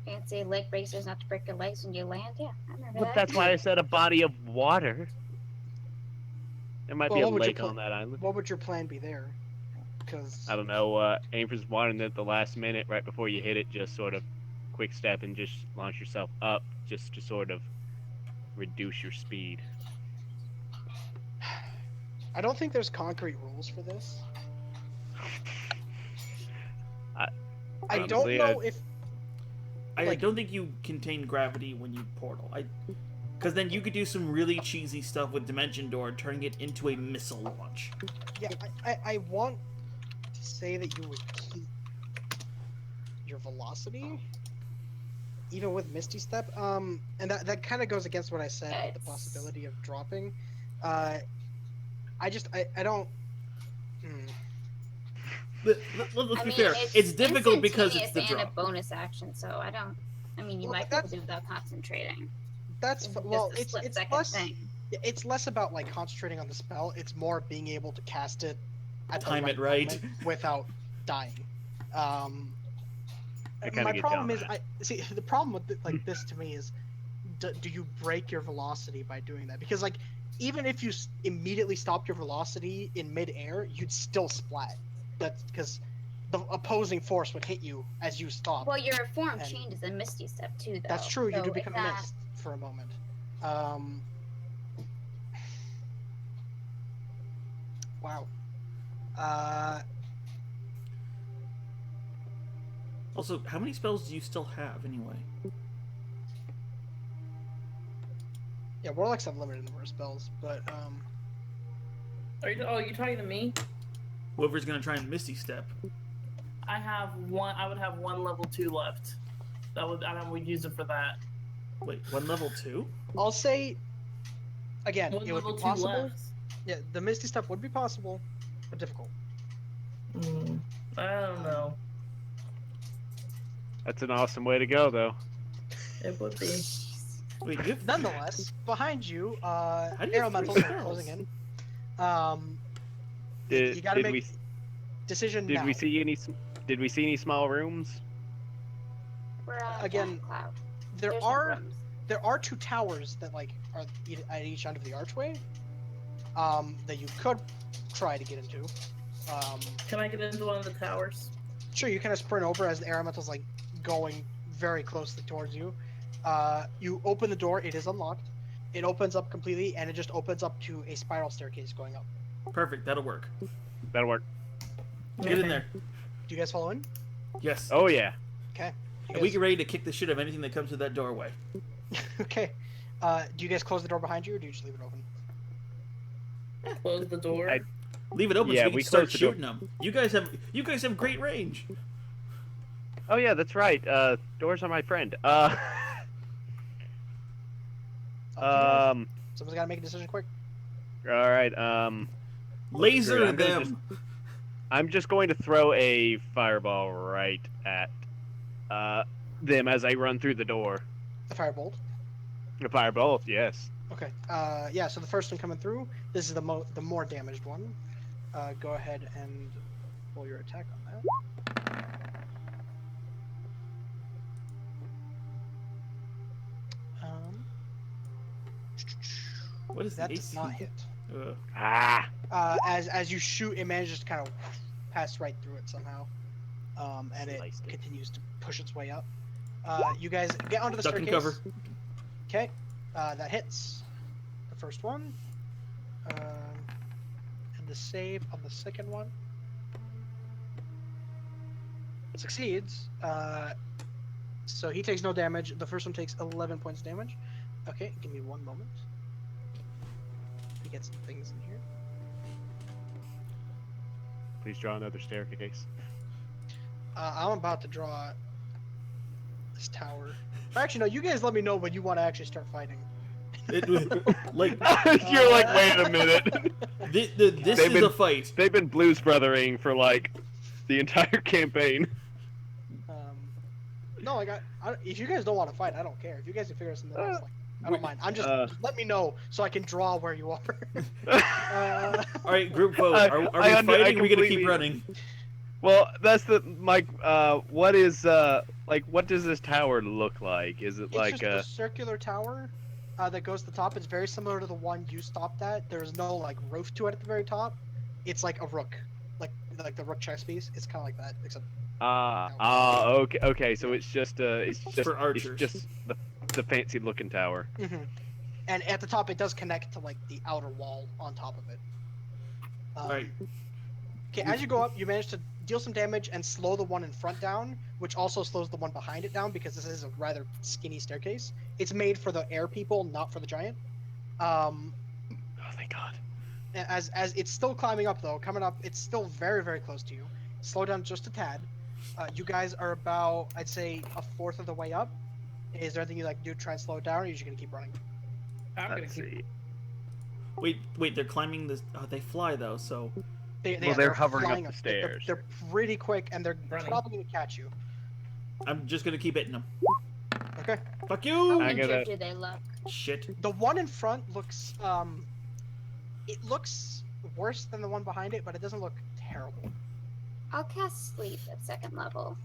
fancy leg bracers not to break your legs when you land. Yeah, I remember But that. that's why I said a body of water. There might be Well, a what would you lake put- on that island. What would your plan be there? Because I don't know. Aim for water, and then at the last minute, right before you hit it, just sort of quick step and just launch yourself up, just to sort of reduce your speed. I don't think there's concrete rules for this. I don't honestly, know if I Like- don't think you contain gravity when you portal. Because then you could do some really cheesy stuff with Dimension Door, turning it into a missile launch. yeah, I want to say that you would keep your velocity, even with Misty Step. And that kind of goes against what I said with the It's- possibility of dropping. I don't. Let's I be mean, fair. It's difficult because it's instantaneous the and drop. a bonus action, so I don't. I mean, you Well, might be able to do without concentrating. That's It's well, just a it's split-second less. thing. It's less about like concentrating on the spell. It's more being able to cast it at Time the it right. moment without dying. I kinda My get problem down is, that. see the problem with like this to me is, do you break your velocity by doing that? Because like even if you immediately stop your velocity in midair, you'd still splat. That's because the opposing force would hit you as you stop. Well, your form And- changes in Misty Step too, though. That's true. You So do if become a that- mist for a moment. Wow. Also, how many spells do you still have anyway? Yeah, Warlock's have limited number of spells, but Are you talking to me? Whoever's gonna try and Misty Step. I have one. I would have one level 2 left. I would use it for that. Wait, one level 2? I'll say again, One it would level be 2 possible. left. Yeah, the Misty stuff would be possible, but difficult. I don't know. That's an awesome way to go, though. It would be. Wait, you have Nonetheless, behind you, do you have elementals three are spells? closing in. Did, you gotta did make we decision did now. we see any did we see any small rooms? We're at Again, Cloud. There There's no are rooms. there are two towers that like are at each end of the archway. That you could try to get into. Can I get into one of the towers? Sure, you kind of sprint over as the air elemental's like going very closely towards you. You open the door, it is unlocked. It opens up completely, and it just opens up to a spiral staircase going up. Perfect, that'll work. That'll work. Get in there. Do you guys follow in? Yes. Oh yeah. Okay. And we get ready to kick the shit out of anything that comes through that doorway. Okay. Do you guys close the door behind you, or do you just leave it open? Close the door. Leave it open Yeah, so we we can start closed the door. shooting them. You guys have great range. Oh yeah, that's right. Doors are my friend. Someone's got to make a decision quick. All right. Laser I'm gonna them. I'm just going to throw a fireball right at them as I run through the door. The firebolt. A fireball, yes. Okay. Yeah. So the first one coming through. This is the more damaged one. Go ahead and roll your attack on that. What is That the does AC? not hit. Ah. As you shoot, it manages to kind of pass right through it somehow, and it Sliced it. continues to push its way up. You guys get onto the Duck and staircase. cover. Okay, that hits the first one, and the save on the second one succeeds. So he takes no damage. The first one takes 11 points damage. Okay, give me one moment. We get some things in here. Please draw another staircase. I'm about to draw this tower. Actually, no. You guys let me know when you want to actually start fighting. Like You're like, wait a minute. this They've is been- a fight. They've been blues brothering for like the entire campaign. No, if you guys don't want to fight, I don't care. If you guys can figure out something else, like, I don't mind. I'm just let me know so I can draw where you are. All right, group vote. Are we I fighting? Or are we gonna completely- keep running? Well, that's the Mike. What is like? What does this tower look like? Is it It's like just a circular tower that goes to the top. It's very similar to the one you stopped at. There's no like roof to it at the very top. It's like a rook, like the rook chess piece. It's kind of like that, except okay. So it's just For archers. It's just the fancy looking tower. and at the top it does connect to like the outer wall on top of it. All right. Okay, as you go up, you manage to deal some damage and slow the one in front down, which also slows the one behind it down because this is a rather skinny staircase. It's made for the air people, not for the giant. Oh, thank God. As it's still climbing up though, coming up, it's still very very close to you. Slow down just a tad. You guys are about, I'd say, a fourth of the way up. Is there anything you like to do to try and slow it down, or are you just gonna keep running? I'm gonna Let's keep. see. Wait, they're climbing this. Oh, they fly though, so Well, they're hovering up flying the They're- stairs. They're pretty quick, and they're Running. probably gonna catch you. I'm just gonna keep hitting them. Okay. Fuck How you! I injured gotta- do they look? Shit. The one in front looks, it looks worse than the one behind it, but it doesn't look terrible. I'll cast sleep at 2nd level,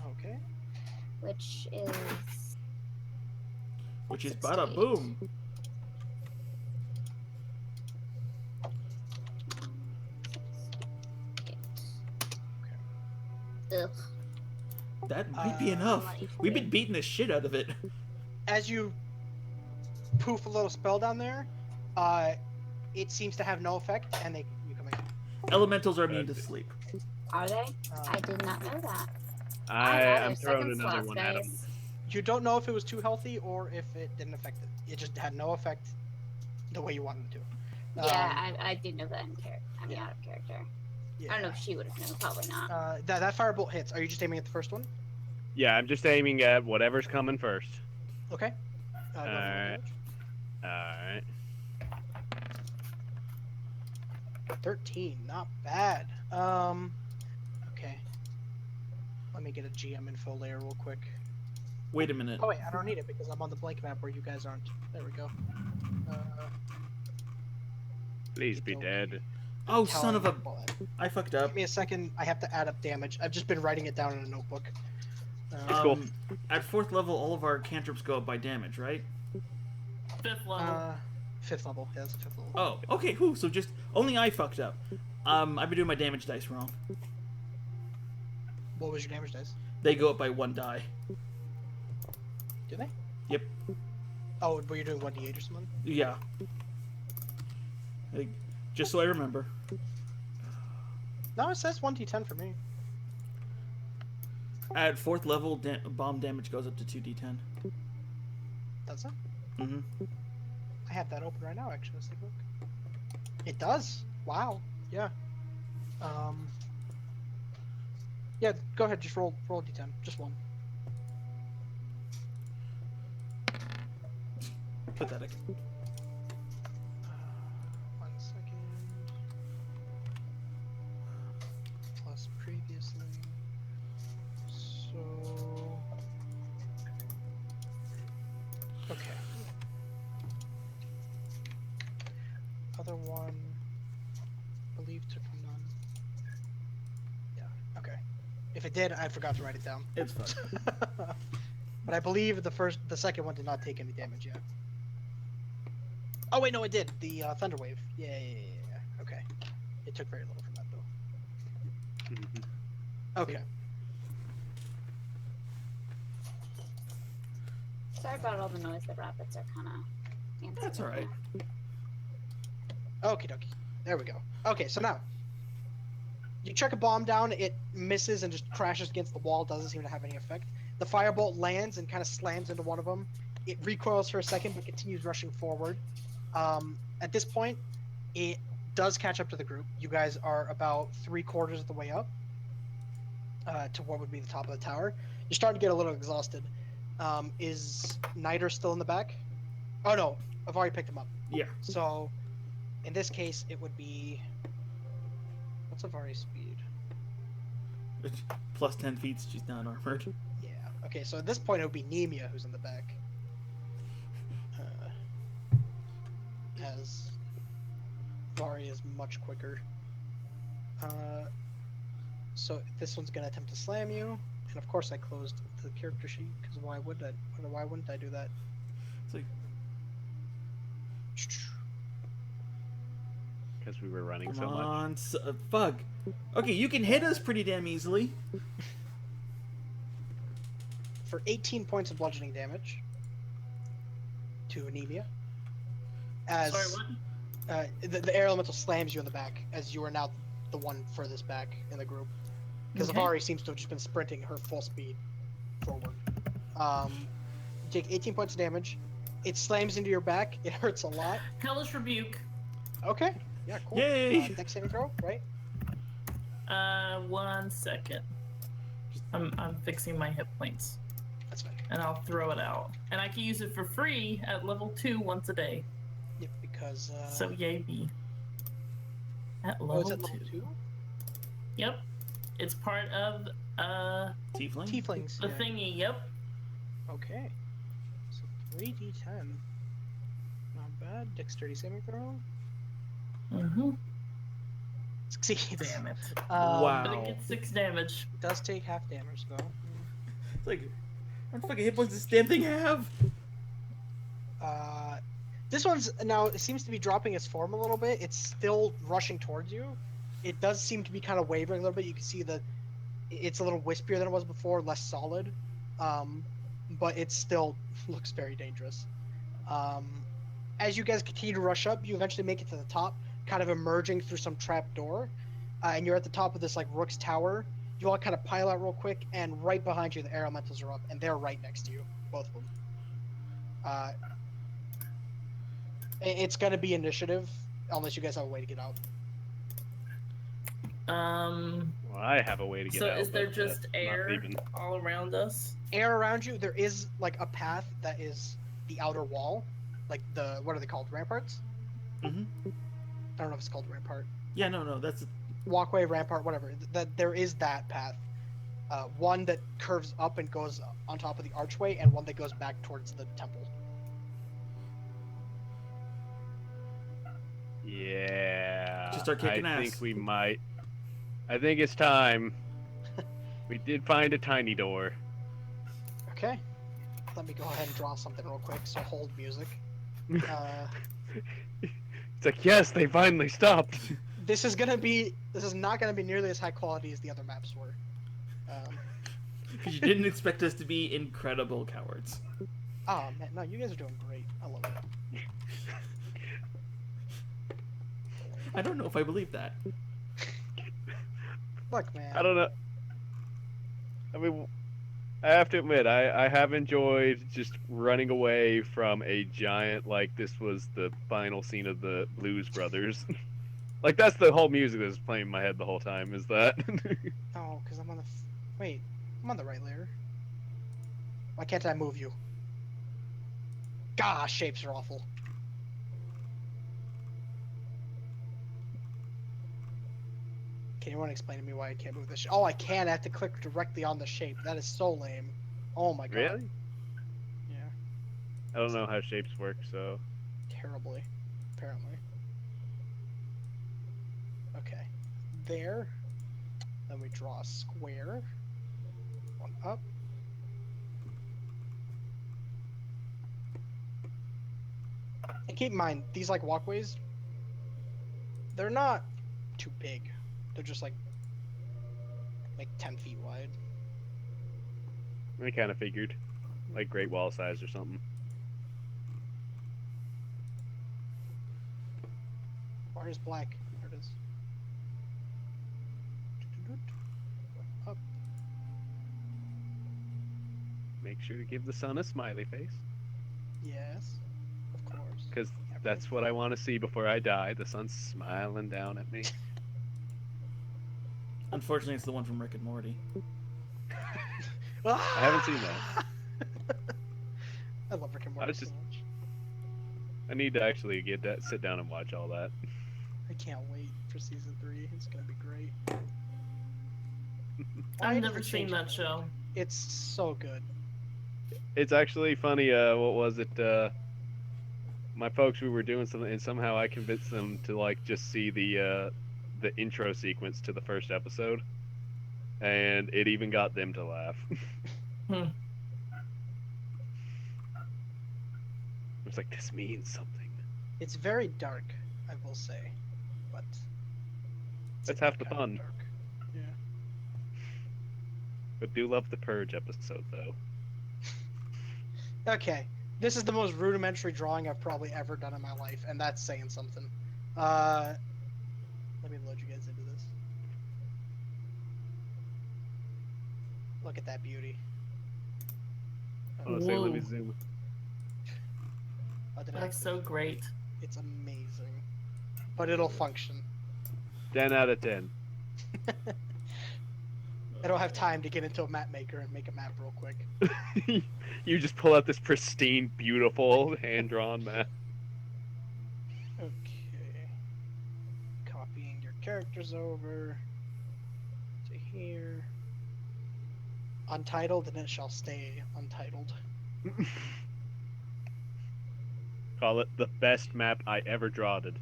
Okay. which is Which is 68. bada boom. Ugh. That might be enough. We've been beating the shit out of it. As you poof a little spell down there, it seems to have no effect, and you come in. Elementals are immune to sleep. Are they? Uh, I did not know that. I'm throwing another one at him. You don't know if it was too healthy or if it didn't affect it. It just had no effect the way you wanted it to. Yeah, I did know that in character. I mean, out of character. Yeah. I don't know if she would have known. Probably not. That firebolt hits. Are you just aiming at the first one? Yeah, I'm just aiming at whatever's coming first. Okay. Go for the Alright. damage. Alright. 13, not bad. Okay. Let me get a GM info layer real quick. Wait a minute. Oh wait, I don't need it because I'm on the blank map where you guys aren't. There we go. Please be dead. Oh, son of a... Well, I fucked up. give me a second. I have to add up damage. I've just been writing it down in a notebook. It's cool. At 4th level, all of our cantrips go up by damage, right? 5th level. 5th level. Yeah, that's a 5th level. Oh, okay, whew, so just... Only I fucked up. I've been doing my damage dice wrong. What was your damage dice? They go up by 1 die. Do they? Yep. Oh, were you doing 1d8 or something? Yeah. Like, just so I remember. No, it says 1d10 for me. At 4th level, bomb damage goes up to 2d10. Does it? Mm-hmm. I have that open right now, actually. Let's take a look. It does. Wow. Yeah. Yeah. Go ahead. Just roll a d10. Just one. Pathetic. 1 second. Plus previously. So. Okay. Other one. I believe took none. Yeah. Okay. If it did, I forgot to write it down. It's fine. But I believe the second one did not take any damage yet. Oh wait, no, it did. The thunder wave. Yeah. Okay. It took very little from that though. Mhm. Okay. Sorry about all the noise. The rabbits are kind of. That's alright. Okie dokie. There we go. Okay, so now you chuck a bomb down, it misses and just crashes against the wall. Doesn't seem to have any effect. The firebolt lands and kind of slams into one of them. It recoils for a second, but continues rushing forward. At this point, it does catch up to the group. You guys are about 3/4 of the way up to what would be the top of the tower. You're starting to get a little exhausted. Is Niter still in the back? Oh no, I've already picked him up. Yeah. So, in this case, it would be. What's Avari's speed? Plus 10 feet, she's not armored. Yeah. Okay, so at this point, it would be Nemia who's in the back. As Vari is much quicker. So this one's gonna attempt to slam you, and of course I closed the character sheet because why wouldn't I do that? It's like, Because we were running come so much. on, fuck. Okay, you can hit us pretty damn easily. For 18 points of bludgeoning damage to Anemia. As Sorry, what? the air elemental slams you in the back, as you are now the one furthest back in the group. Because Okay. Avari seems to have just been sprinting her full speed forward. You take 18 points of damage. It slams into your back. It hurts a lot. Hellish Rebuke. Okay. Yeah, cool. Yay! Dex saving throw, right? 1 second. I'm fixing my hit points, That's fine. and I'll throw it out. And I can use it for free at level 2 once a day. Yep, because So yay me. At oh, level is it 2. level 2? Yep. It's part of Tiefling? Tieflings. the Yeah. thingy. Yep. Okay. So 3d10. Not bad. Dexterity saving throw. Mm-hmm. Succeeds. Damn it. Wow. But it gets 6 damage. Does take half damage though. It's like, how much fucking hit points does this damn thing have? This one's now it seems to be dropping its form a little bit. It's still rushing towards you. It does seem to be kind of wavering a little bit. You can see it's a little wispier than it was before, less solid. But it still looks very dangerous. As you guys continue to rush up, you eventually make it to the top, kind of emerging through some trap door, and you're at the top of this like Rook's Tower. You all kind of pile out real quick, and right behind you, the air elementals are up, and they're right next to you, both of them. It's gonna be initiative, unless you guys have a way to get out. Well, I have a way to get So out. is there but, just not air even- all around us? Air around you, there is like a path that is the outer wall, like the what are they called? Ramparts? Mhm. I don't know if it's called rampart. Yeah, no, that's Walkway, rampart, whatever. That there is that path. One that curves up and goes on top of the archway, and one that goes back towards the temple. Yeah. Just start kicking I ass. think we might. I think it's time. We did find a tiny door. Okay. Let me go ahead and draw something real quick. So hold music. It's like, yes, they finally stopped. This is not gonna be nearly as high quality as the other maps were. because you didn't expect us to be incredible cowards. Oh man, no, you guys are doing great. I love it. I don't know if I believe that. Look, man. I don't know. I mean, I have to admit, I have enjoyed just running away from a giant, like this was the final scene of the Blues Brothers. Like, that's the whole music that's playing in my head the whole time, is that. Oh, because I'm on the. Wait, I'm on the right layer. Why can't I move you? Gosh, shapes are awful. Can anyone explain to me why I can't move this? Oh, I can. I have to click directly on the shape. That is so lame. Oh my god. Really? Yeah, I don't know how shapes work, so. terribly. Apparently. Okay. There. Then we draw a square. One up. And keep in mind, these like walkways, they're not too big. They're just like 10 feet wide. I kind of figured. Like Great Wall size or something. Where's black? There it is. Up. Make sure to give the sun a smiley face. Yes. Of course. Because that's what I want to see before I die. The sun's smiling down at me. Unfortunately, it's the one from Rick and Morty. I haven't seen that. I love Rick and Morty was so just- much. I need to actually sit down and watch all that. I can't wait for season 3. It's gonna be great. Why I've does never it seen change- that show. It's so good. It's actually funny. What was it? My folks, we were doing something, and somehow I convinced them to like just see the intro sequence to the first episode, and it even got them to laugh. Hmm. It's like, this means something. It's very dark, I will say, but it's That's a half good the kind of fun. dark. Yeah. But do love the Purge episode though. Okay, this is the most rudimentary drawing I've probably ever done in my life, and that's saying something. Let me load you guys into this. Look at that beauty. Honestly, let me Whoa. zoom. Oh, did I- That's so great. It's amazing, but it'll function. 10 out of 10. I don't have time to get into a map maker and make a map real quick. You just pull out this pristine, beautiful, hand-drawn map. Okay. Copying your characters over to here. Untitled, and it shall stay untitled. Call it the best map I ever drawed.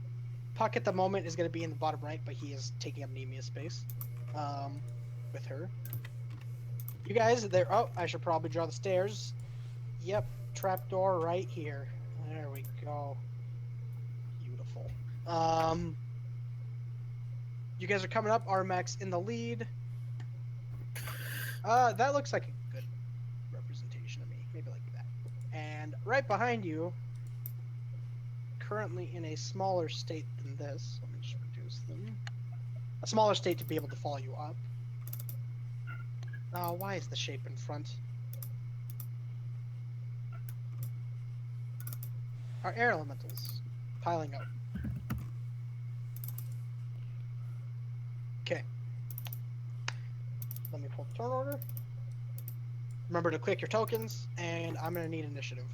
Puck at the moment is going to be in the bottom right, but he is taking up Nemia's space. With her. You guys, there. Oh, I should probably draw the stairs. Yep, trapdoor right here. There we go. Beautiful. You guys are coming up. Armax in the lead. That looks like a good representation of me. Maybe like that. And right behind you, currently in a smaller state than this. Let me just reduce them. A smaller state to be able to follow you up. Oh, why is the shape in front? Our air elementals piling up. Okay. Let me pull the turn order. Remember to click your tokens, and I'm gonna need initiative.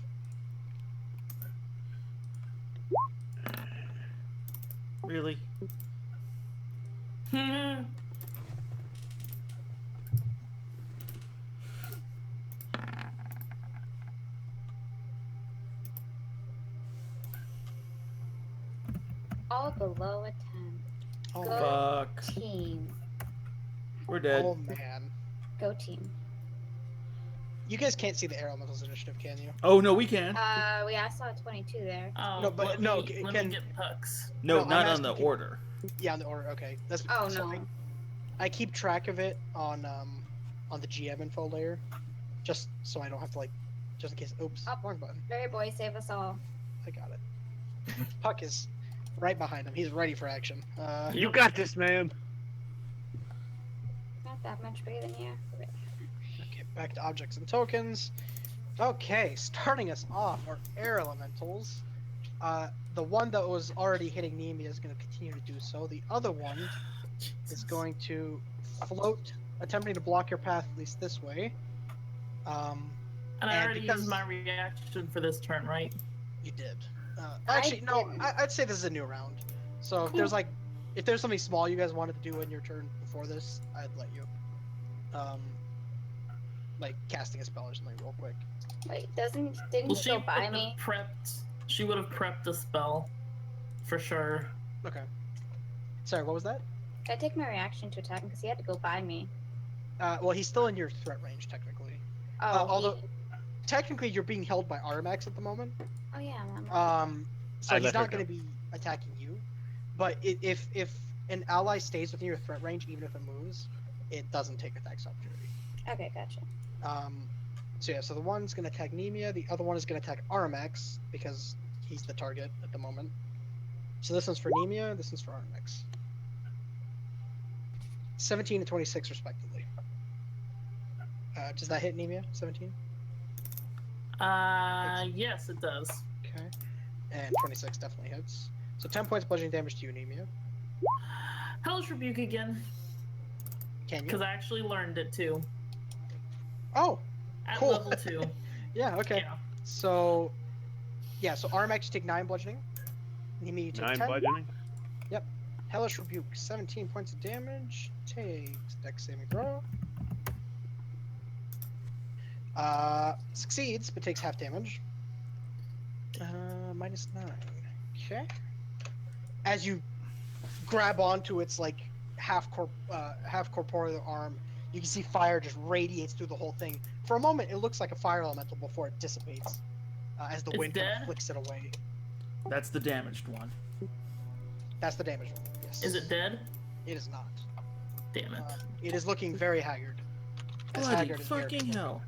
Really? All below a 10. Oh, Go. man. Fuck. Team. We're dead. Oh man. Go team. You guys can't see the air elementals initiative, can you? Oh no, we can. I saw 22 there. Oh, No, but let no, me, let can- me get pucks. No, no, I'm not on the asking- order. Yeah, on the order. Okay, that's. Oh so no. I keep track of it on the GM info layer, just so I don't have to just in case. Oops, Up. wrong button. Very boy, save us all. I got it. Puck is right behind him. He's ready for action. You got this, man. Not that much bigger than you. Okay, back to objects and tokens. Okay, starting us off are air elementals. The one that was already hitting Nemia is going to continue to do so. The other one is going to float, attempting to block your path at least this way. And I And already because- used my reaction for this turn, right? You did. I Actually, no. didn't. I'd say this is a new round. So if there's if there's something small you guys wanted to do in your turn before this, I'd let you. Like casting a spell or something real quick. Wait, didn't Well, you she go would by have me? prepped. She would have prepped a spell, for sure. Okay. Sorry, what was that? Can I take my reaction to attack him because he had to go by me? Well, he's still in your threat range technically. Oh, although technically you're being held by Armax at the moment. oh yeah. So I he's let her not going to be attacking you. But if an ally stays within your threat range, even if it moves, it doesn't take attacks opportunity. Okay, gotcha. So yeah, so the one's gonna attack Nemia, the other one is gonna attack Armax because he's the target at the moment. So this one's for Nemia, this one's for Armax. 17 and 26 respectively. Does that hit Nemia? 17? Yes, it does. Okay. And 26 definitely hits. So 10 points bludgeoning damage to you, Nemia. Hellish Rebuke again, Can you? because I actually learned it too. Oh! At Cool. level 2. Yeah, okay. Yeah. So, yeah, so Armax you take 9 bludgeoning. Nemia you take 9 10. bludgeoning. Hellish Rebuke, 17 points of damage. Takes dex saving throw. Succeeds, but takes half damage. Minus 9. Okay. As you grab onto its half corporeal arm, you can see fire just radiates through the whole thing. For a moment, it looks like a fire elemental before it dissipates as the It's wind kind dead? of flicks it away. That's the damaged one. That's the damage one. Yes. Is it dead? It is not. Damn it. It is looking very haggard. As Bloody haggard as fucking Garrett. hell.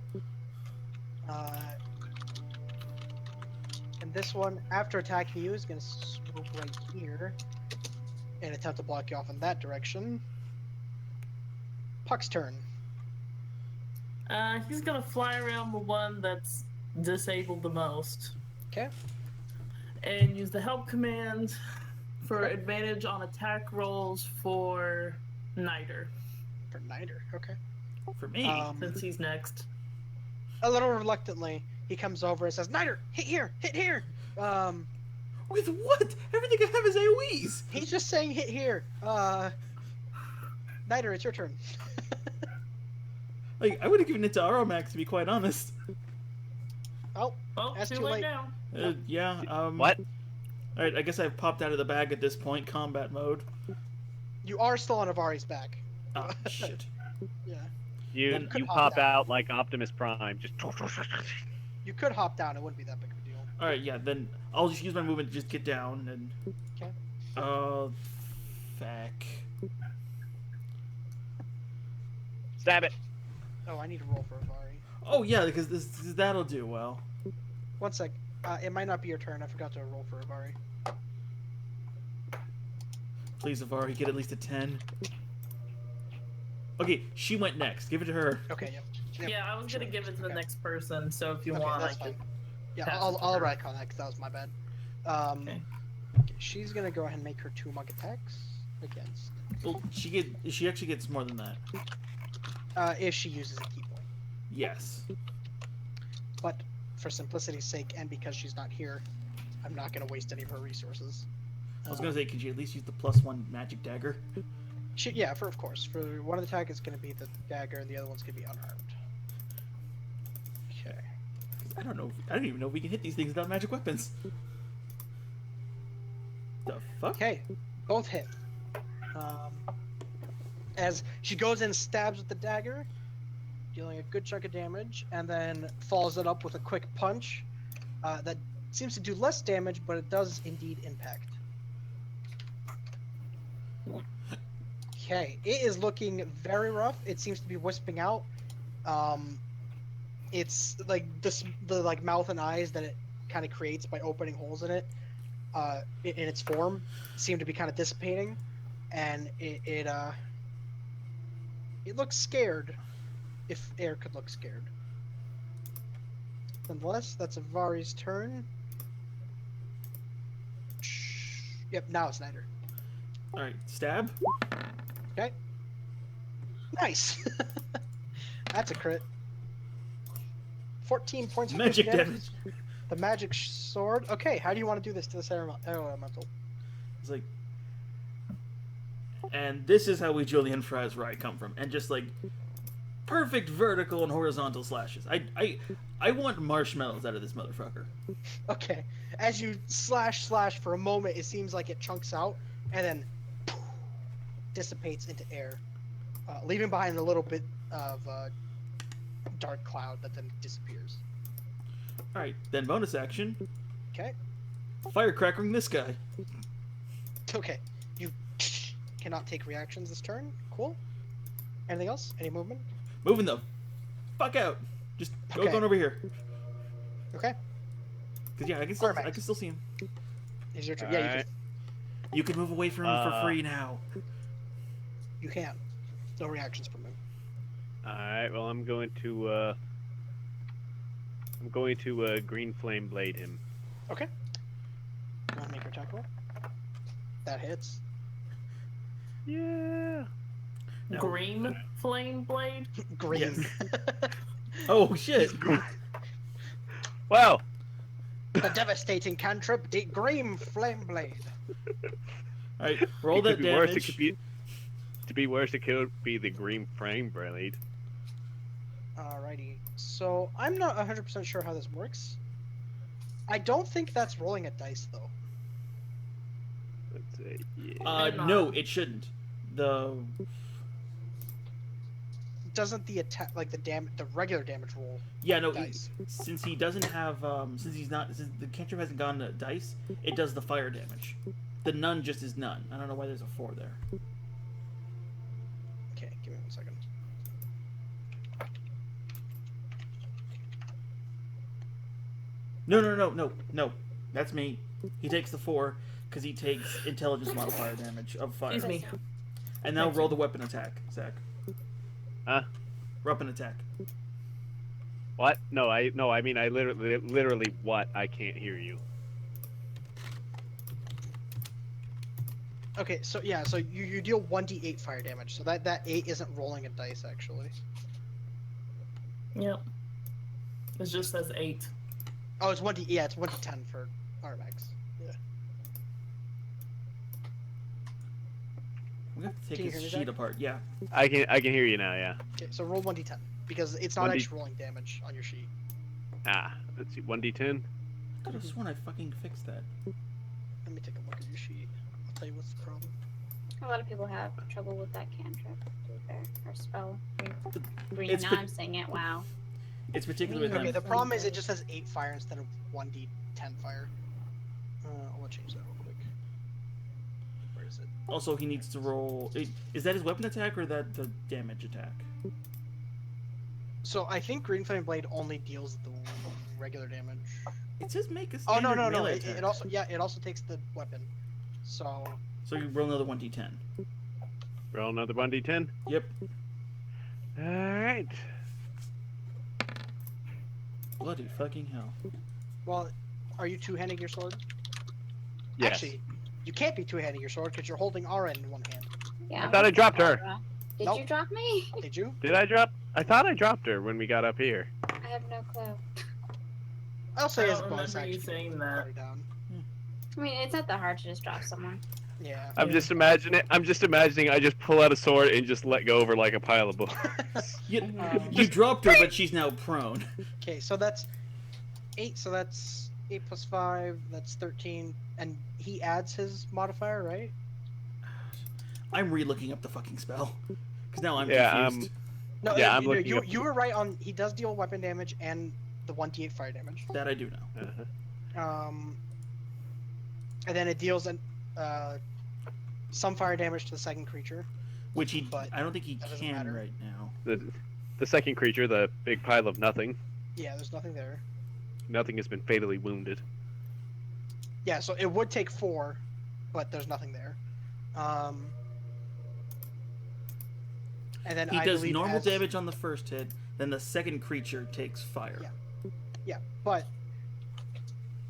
And this one, after attacking you, is going to swoop right here and attempt to block you off in that direction. Puck's turn. He's gonna fly around the one that's disabled the most. Okay. And use the help command for Okay. advantage on attack rolls for Niter. For Niter. Okay. For me. Since he's next. A little reluctantly, he comes over and says, "Niter, hit here, hit here." With what? Everything I have is AoEs. He's just saying hit here. Niter, it's your turn. Like, I would have given it to Aromax, to be quite honest. Oh, Oh, That's too too late late. now. Yeah, What? Alright, I guess I've popped out of the bag at this point, combat mode. you are still on Avari's back. Oh, shit. Yeah. You Then- you Hop pop down. out like Optimus Prime, just. You could hop down. It wouldn't be that big of a deal. Alright, yeah, then I'll just use my movement to just get down and... Okay. Feck. Stab it. Oh, I need to roll for Avari. Oh, yeah, because that'll do well. One sec. It might not be your turn. I forgot to roll for Avari. Please, Avari, get at least a 10. Okay, she went next. Give it to her. Okay, yep. Yep. Yeah, I was gonna give it to the Okay. next person, so if you Okay, want, I that's can. fine. Yeah, pass I'll it to I'll her. write on that because that was my bad. Okay. Okay, she's gonna go ahead and make her 2 monk attacks against. Well, she actually gets more than that. If she uses a key point. Yes. But for simplicity's sake, and because she's not here, I'm not gonna waste any of her resources. I was gonna say, could you at least use the +1 magic dagger? Yeah, of course. For one of the attack is gonna be the dagger, and the other one's gonna be unarmed. Okay. I don't know. I don't even know if we can hit these things without magic weapons. The fuck? Okay, both hit. As she goes in, stabs with the dagger, dealing a good chunk of damage, and then follows it up with a quick punch that seems to do less damage, but it does indeed impact. Okay, it is looking very rough. It seems to be wisping out. It's like the like mouth and eyes that it kind of creates by opening holes in it, in its form, seem to be kind of dissipating, and it looks scared, if air could look scared. Nonetheless, that's Avari's turn. Yep, now it's Snyder. Alright, stab. Nice. That's a crit. 14 points of Magic damage. damage. The magic sword. Okay, how do you want to do this to this elemental? It's like... And this is how we Julian fries where I come from. And just like... Perfect vertical and horizontal slashes. I want marshmallows out of this motherfucker. Okay, as you slash for a moment, it seems like it chunks out and then dissipates into air, leaving behind a little bit of dark cloud that then disappears. Alright, then bonus action. Okay. Firecrackering this guy. Okay, you cannot take reactions this turn. Cool. Anything else? Any movement? Moving the fuck out. Just go Okay. going over here. Okay. Cause yeah, I can Cormac. still see him. Is your turn? Yeah, Alright. You can move away from him for free now. you can. No reactions from him. Alright, well I'm going to green flame blade him. Okay. You want to make your attack roll? That hits. Yeah. No. Green flame blade. Green. Yes. Oh shit. Wow. The devastating cantrip, Green Flame Blade. Alright, roll It could that be worse, damage. to be worse, it could be the green flame blade. Alrighty. So I'm not 100% sure how this works. I don't think that's rolling a dice though. Let's say, yeah. Maybe not. No, it shouldn't. The Doesn't the attack the regular damage roll yeah no dice? since he doesn't have since the cantrip hasn't gone to dice, it does the fire damage. The none just is none. I don't know why there's a 4 there. Okay, give me 1 second. No. That's me. He takes the 4 because he takes intelligence modifier damage of 5. Excuse me. And now roll the weapon attack, Zach. Huh? Weapon attack. What? No, I mean I literally what? I can't hear you. Okay, so yeah, so you deal 1d8 fire damage. So that 8 isn't rolling a dice actually. Yep. It just says 8. Oh, it's 1d. Yeah, it's 1d10 for Armax. Yeah. We have to take Can you his hear me, sheet Zach? apart. Yeah. I can hear you now. Yeah. Okay, so roll 1d10 because it's not 1d actually rolling damage on your sheet. Ah, let's see. 1d10. I could have sworn I fucking fixed that. Let me take a look at your sheet. I'll tell you what's the problem. A lot of people have trouble with that cantrip, to be fair, or spell. Green, It's now pre- I'm saying it, wow. It's particularly with Okay, him. the problem is it just has 8 fire instead of 1d10 fire. I'll change that real quick. Where is it? Also, he needs to roll. Is that his weapon attack or that the damage attack? So I think Green Flame Blade only deals the regular damage. It says make a Oh standard no. melee It attack. also it also takes the weapon. So So you roll another 1d10. Roll another 1d10. Yep. All right. Bloody fucking hell. well, are you two-handing your sword? Yes. Actually, you can't be two-handing your sword because you're holding Aura in one hand. Yeah. I thought I dropped her. Did Nope. you drop me? Did you? Did I drop? I thought I dropped her when we got up here. I have no clue. I'll I say as a don't bonus remember you action. saying Put that. her down. I mean, it's not that hard to just drop someone. Yeah. I'm just imagining. I just pull out a sword and just let go over like a pile of books. You, Um, you dropped her, but she's now prone. Okay, so that's 8. So that's 8 plus 5. That's 13. And he adds his modifier, right? I'm re-looking up the fucking spell. Because now I'm Yeah, confused. No. Yeah, I'm you, looking you, up- you were right on. He does deal weapon damage and the 1d8 fire damage. That I do know. Uh-huh. And then it deals some fire damage to the second creature. Which he, But I don't think he that doesn't can matter. right now. The second creature, the big pile of nothing. Yeah, there's nothing there. Nothing has been fatally wounded. Yeah, so it would take 4, but there's nothing there. And then He I does believe normal as- damage on the first hit, then the second creature takes fire. Yeah. Yeah, but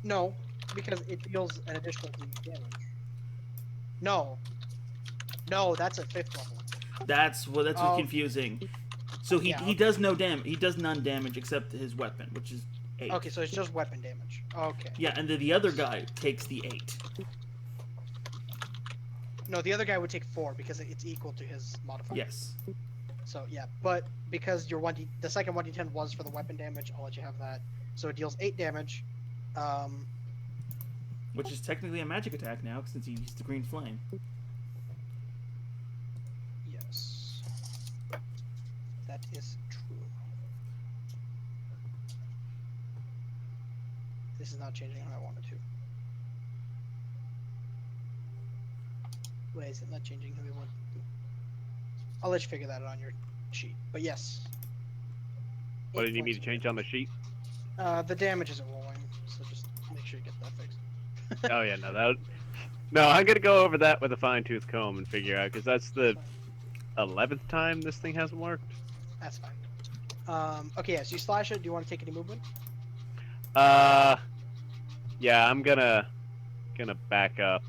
no, because it deals an additional 3 damage. No, that's at 5th level. That's what's Oh. confusing. So he, Yeah, he does no damage. He does none damage except his weapon, which is 8. Okay, so it's just weapon damage. Okay. Yeah, and then the other guy takes the 8. No, the other guy would take 4 because it's equal to his modifier. Yes. So yeah, but because your the second 1d10 was for the weapon damage, I'll let you have that. So it deals 8 damage. Which is technically a magic attack now since he used the green flame. Yes. That is true. This is not changing how I want it to. Wait, is it not changing how we want it to? I'll let you figure that out on your sheet. But yes. What 8 did you need me to points. change on the sheet? The damage isn't rolling, so just make sure you get that fixed. Oh yeah, no, I'm gonna go over that with a fine tooth comb and figure out because that's the 11th time this thing hasn't worked. That's fine. Okay, yeah, so you slash it. Do you want to take any movement? Yeah, I'm gonna back up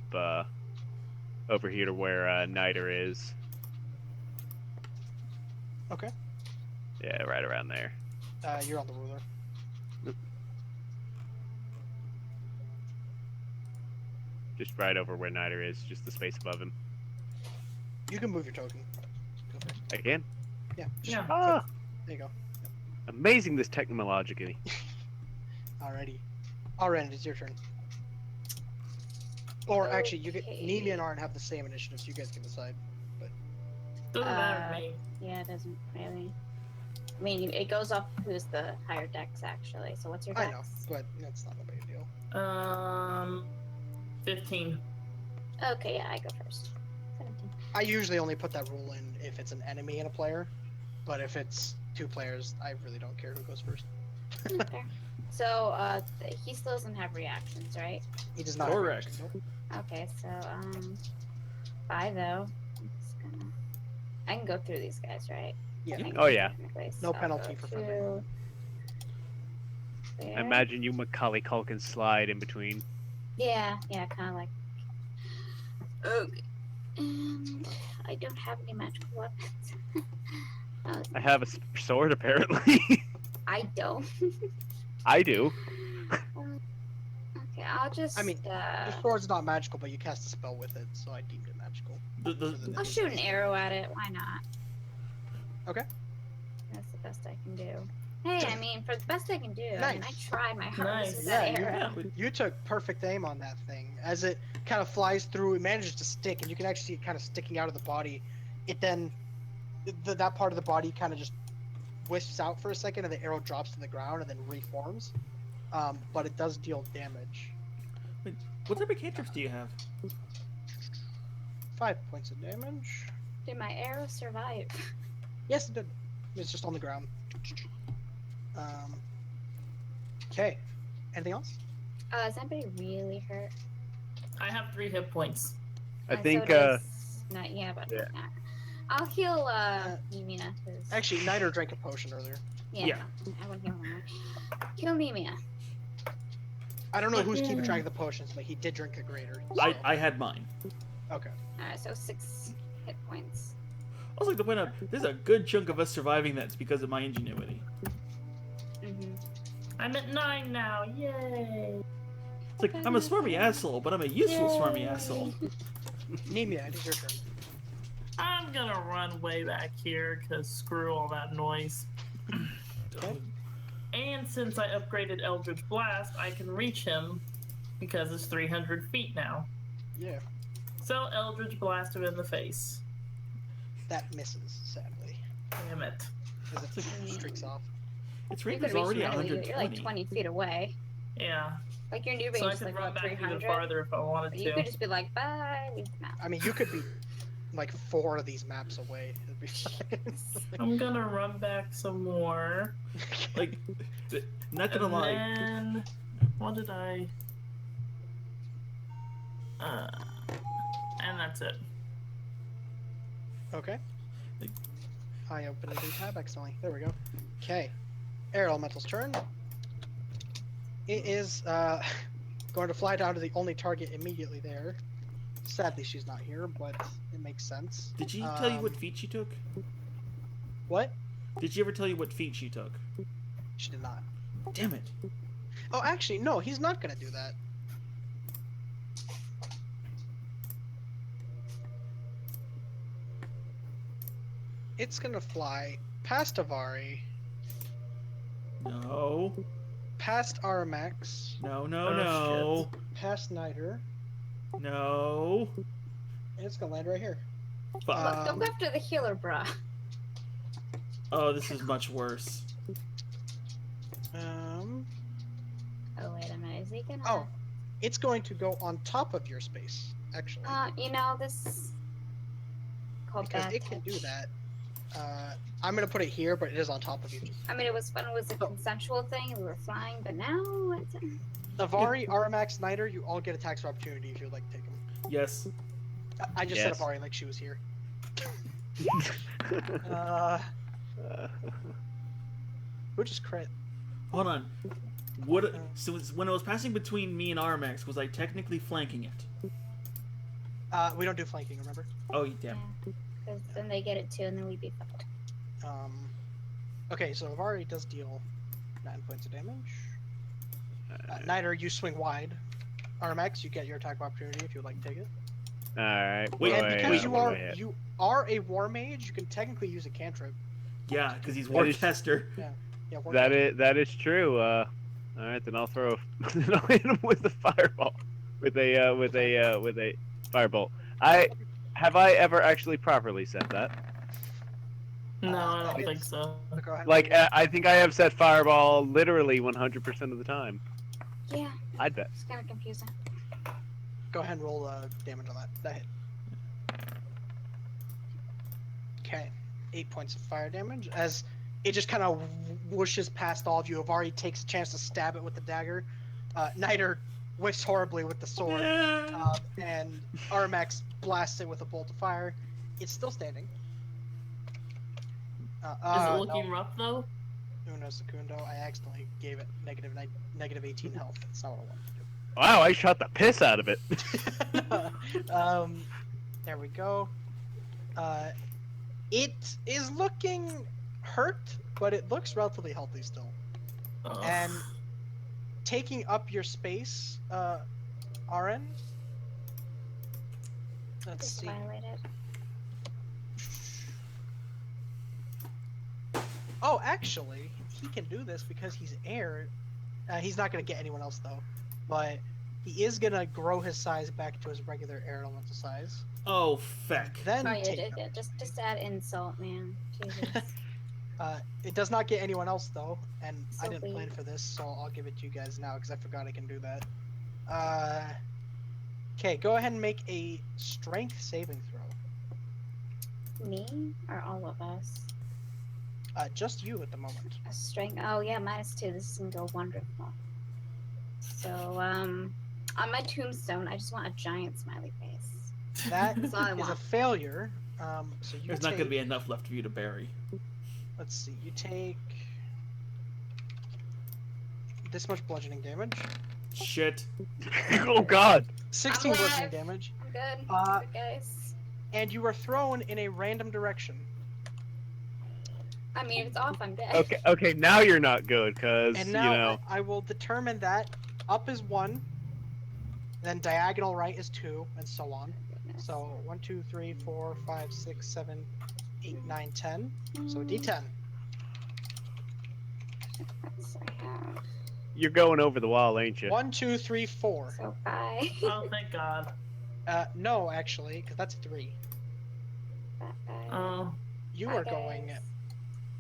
over here to where Niter is. Okay. Yeah, right around there. You're on the ruler. Just right over where Niter is, just the space above him. You can move your token. Go for it. Again? Yeah. Just Yeah. Ah, There you go. amazing this technologically. Alrighty. Alright, it's your turn. Or actually, you get Okay. Nemi and Arn have the same initiative, so you guys can decide. Doesn't matter to me. Yeah, it doesn't really. I mean, it goes off who's the higher dex, actually. So what's your I dex? know, but that's not a big deal. 15. Okay, yeah, I go first. 17. I usually only put that rule in if it's an enemy and a player, but if it's 2 players, I really don't care who goes first. Okay. So, he still doesn't have reactions, right? He does not. Correct. Have reactions, nope. Okay, so, 5 though. I'm just gonna... I can go through these guys, right? Yeah. I can Oh, yeah. technically, No so I'll penalty go for friendly. to there. Imagine you Macaulay Culkin slide in between. Yeah, kind of like. Okay. And I don't have any magical weapons. I have a sword apparently. I don't. I do. Okay, I'll just. I mean, the sword's not magical, but you cast a spell with it, so I deemed it magical. I'll shoot an arrow at it. Why not? Okay. That's the best I can do. Hey, I mean, for the best I can do, I mean, I Nice. tried my hardest Nice. with that Yeah, arrow. You took perfect aim on that thing. As it kind of flies through, it manages to stick, and you can actually see it kind of sticking out of the body. It then, that part of the body kind of just wisps out for a second, and the arrow drops to the ground and then reforms. But it does deal damage. What type of cantrips do you have? 5 points of damage. Did my arrow survive? Yes, it did. It's just on the ground. Okay. Anything else? Is anybody really hurt? I have 3 hit points. I think, So does... Not, yeah, but yeah. not. I'll heal, Nemia. 'Cause... Actually, Niter drank a potion earlier. Yeah. I won't heal her. Heal Nemia. I don't know who's keeping track of the potions, but he did drink a greater. I had mine. Okay. Alright, so 6 hit points. I was like to point out, there's a good chunk of us surviving that's because of my ingenuity. Mm-hmm. I'm at 9 now. Yay! It's like, I'm a smarmy asshole, but I'm a useful smarmy asshole. Nemia, it is your turn. I'm gonna run way back here because screw all that noise. Okay. And since I upgraded Eldritch Blast, I can reach him because it's 300 feet now. Yeah. So Eldritch Blast him in the face. That misses, sadly. Damn it. As it streaks off. Its You range could is reach already him at least- 120. You're like 20 feet away. Yeah. Like your new So I range is could like run what, back even 300? farther if I wanted But you to. could just be like, bye, leave the map. I mean, you could be like 4 of these maps away. It'd be fine. I'm gonna run back some more. Like, not gonna And lie. then, what did I? And that's it. Okay. I opened a new tab accidentally. There we go. Okay. Air Elemental's turn. It is going to fly down to the only target immediately there. Sadly, she's not here, but it makes sense. Did she tell you what feat she took? What? Did she ever tell you what feat she took? She did not. Damn it. Oh, actually, no, he's not going to do that. It's going to fly past Avari, No. past Armax, No, no, Oh, no. past Niter, No. and it's going to land right here. Fuck. Don't go after the healer, bruh. Oh, this is much worse. Oh, wait a minute. Is he gonna... Oh, it's going to go on top of your space, actually. You know, this... Called Because bad it can do touch. that. I'm going to put it here, but it is on top of you. I mean, it was fun. It was a Oh. consensual thing. And we were flying, but now it's... Avari, Armax, Niter, you all get attacks of opportunity if you'd like to take them. Yes. I just Yes. said Avari like she was here. Who just crit? Hold on. What? So when it was passing between me and Armax, was I technically flanking it? We don't do flanking, remember? Oh, damn. Because then they get it too, and then we'd be fucked. Okay, so Avari does deal 9 points of damage. Niter, you swing wide. Armax, you get your attack of opportunity if you'd like to take it. Alright. Wait, And wait, because wait, you are a war mage, you can technically use a cantrip. Yeah, because he's That is- Warcaster. Yeah, war That is true. Alright, then I'll throw. Then I'll hit him with the fireball, with a firebolt. Have I ever actually properly said that? No, I yes. don't think so. Go ahead. Like I think I have said fireball literally 100% of the time. Yeah, I'd bet. it's kind of confusing. Go ahead and roll damage on that. That hit. Okay, 8 points of fire damage as it just kind of whooshes past all of you. Avari takes a chance to stab it with the dagger. Niter whiffs horribly with the sword, and Armax blasts it with a bolt of fire. It's still standing. Is it looking rough though? Uno secundo. I accidentally gave it negative 18 health. That's not what I wanted to do. Wow, I shot the piss out of it. There we go. It is looking hurt, but it looks relatively healthy still. Ugh. And taking up your space, RN. Let's Just see. violated. Oh, actually, he can do this because he's air. He's not going to get anyone else, though. But he is going to grow his size back to his regular air elemental size. Oh, feck. Then Oh, yeah, take them. just add insult, man. Jesus. It does not get anyone else, though. And I So didn't plan weird. for this, so I'll give it to you guys now because I forgot I can do that. Okay, go ahead and make a strength saving throw. Me or all of us? Just you at the moment. A strength. Oh yeah, -2. This is gonna go wonderful. So on my tombstone, I just want a giant smiley face. That That's all I is a want. failure. So you There's take, not going to be enough left for you to bury. Let's see. You take this much bludgeoning damage. Shit. Oh God! 16 I'm bludgeoning alive. damage. I'm good. Uh, Good guys. And you were thrown in a random direction. I mean, if it's off, I'm dead. Okay, now you're not good, cause And you now know. I will determine that up is 1, then diagonal right is 2, and so on. Goodness. So 1, 2, 3, 4, 5, 6, 7, 8, 9, 10. So a D10. That's I have. You're going over the wall, ain't you? 1, 2, 3, 4. So bye. Oh, thank God. No, actually, because that's 3. Bye. Oh. You Bye, are going guys.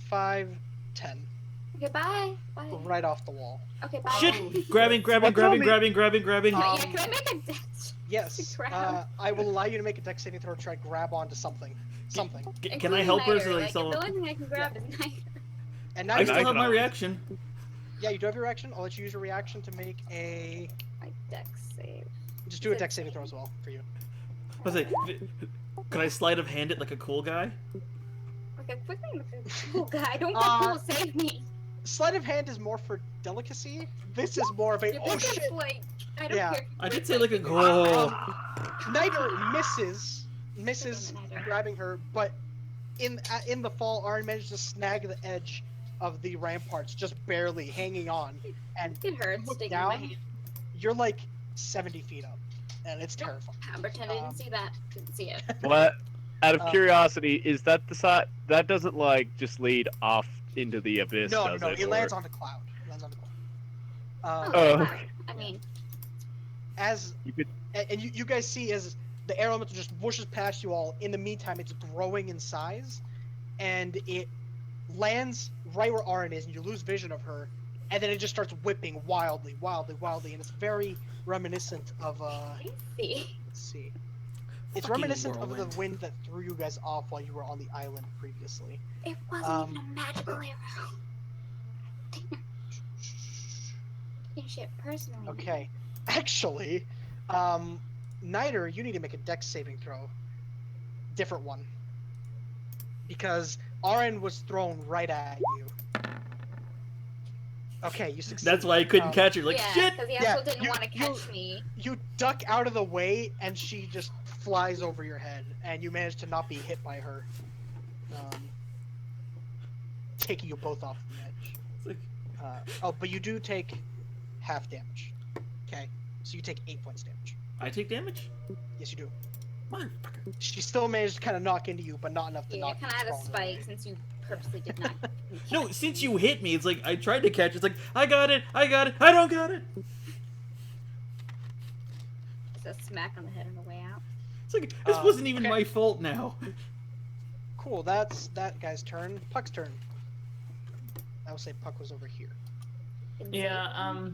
5, 10, Okay, bye. Bye. right off the wall. Okay, bye. Shit! Oh. Grabbing. What's on me? Grabbing. Uh, Yeah, can I make a death? Yes, Grab. I will allow you to make a dex saving throw to try to grab onto something. Something. Can I help her so like The someone... only thing I can grab is Niter. And now I you still I have can my always- reaction. yeah, you do have your reaction. I'll let you use your reaction to make a... My dex save. Just do a dex saving throw as well, for you. I was like, could I sleight of hand it like a cool guy? Okay, quickly look at the cool guy. Don't get Uh, cool, save me. Sleight of hand is more for delicacy. This is more of a... Yeah, Oh this is shit! like, I don't Yeah. care. I did say like a cool. Niter misses Niter. grabbing her, but in the fall, Arn managed to snag the edge of the ramparts, just barely hanging on. And It hurts look sticking in my down. hand. you're like 70 feet up, and it's terrifying. I pretend I didn't see that. Didn't see it. What? Out of Uh, curiosity, is that the side that doesn't like just lead off into the abyss? No, does no, it? it Or- lands on the cloud. It lands on the cloud. Oh, wow. okay. I mean, As You could. and you guys see as the air elemental just whooshes past you all. In the meantime, it's growing in size, and it lands right where Arin is, and you lose vision of her, and then it just starts whipping wildly, and it's very reminiscent of crazy. let's see. It's Fucking reminiscent of whirlwind. the wind that threw you guys off while you were on the island previously. It wasn't even a magical arrow. Taking shit personally. Okay, actually, Niter, you need to make a dex saving throw. Different one. Because Arin was thrown right at you. Okay, you succeed. That's why I couldn't catch her. Like yeah, shit. because he Yeah, also didn't you- want to you- catch me. You duck out of the way, and she just flies over your head, and you manage to not be hit by her. Taking you both off the edge. It's like, But you do take half damage. Okay, so you take 8 points damage. I take damage. Yes, you do. Motherfucker. She still managed to kind of knock into you, but not enough to Yeah, knock kind you of had a prone away. spike since you purposely did not. No, since you hit me, it's like I tried to catch. It's like I got it. I don't got it. Just a smack on the head on the way out. It's like this Um, wasn't even okay. my fault now. Cool, that's that guy's turn. Puck's turn. I would say Puck was over here. Didn't Yeah, say-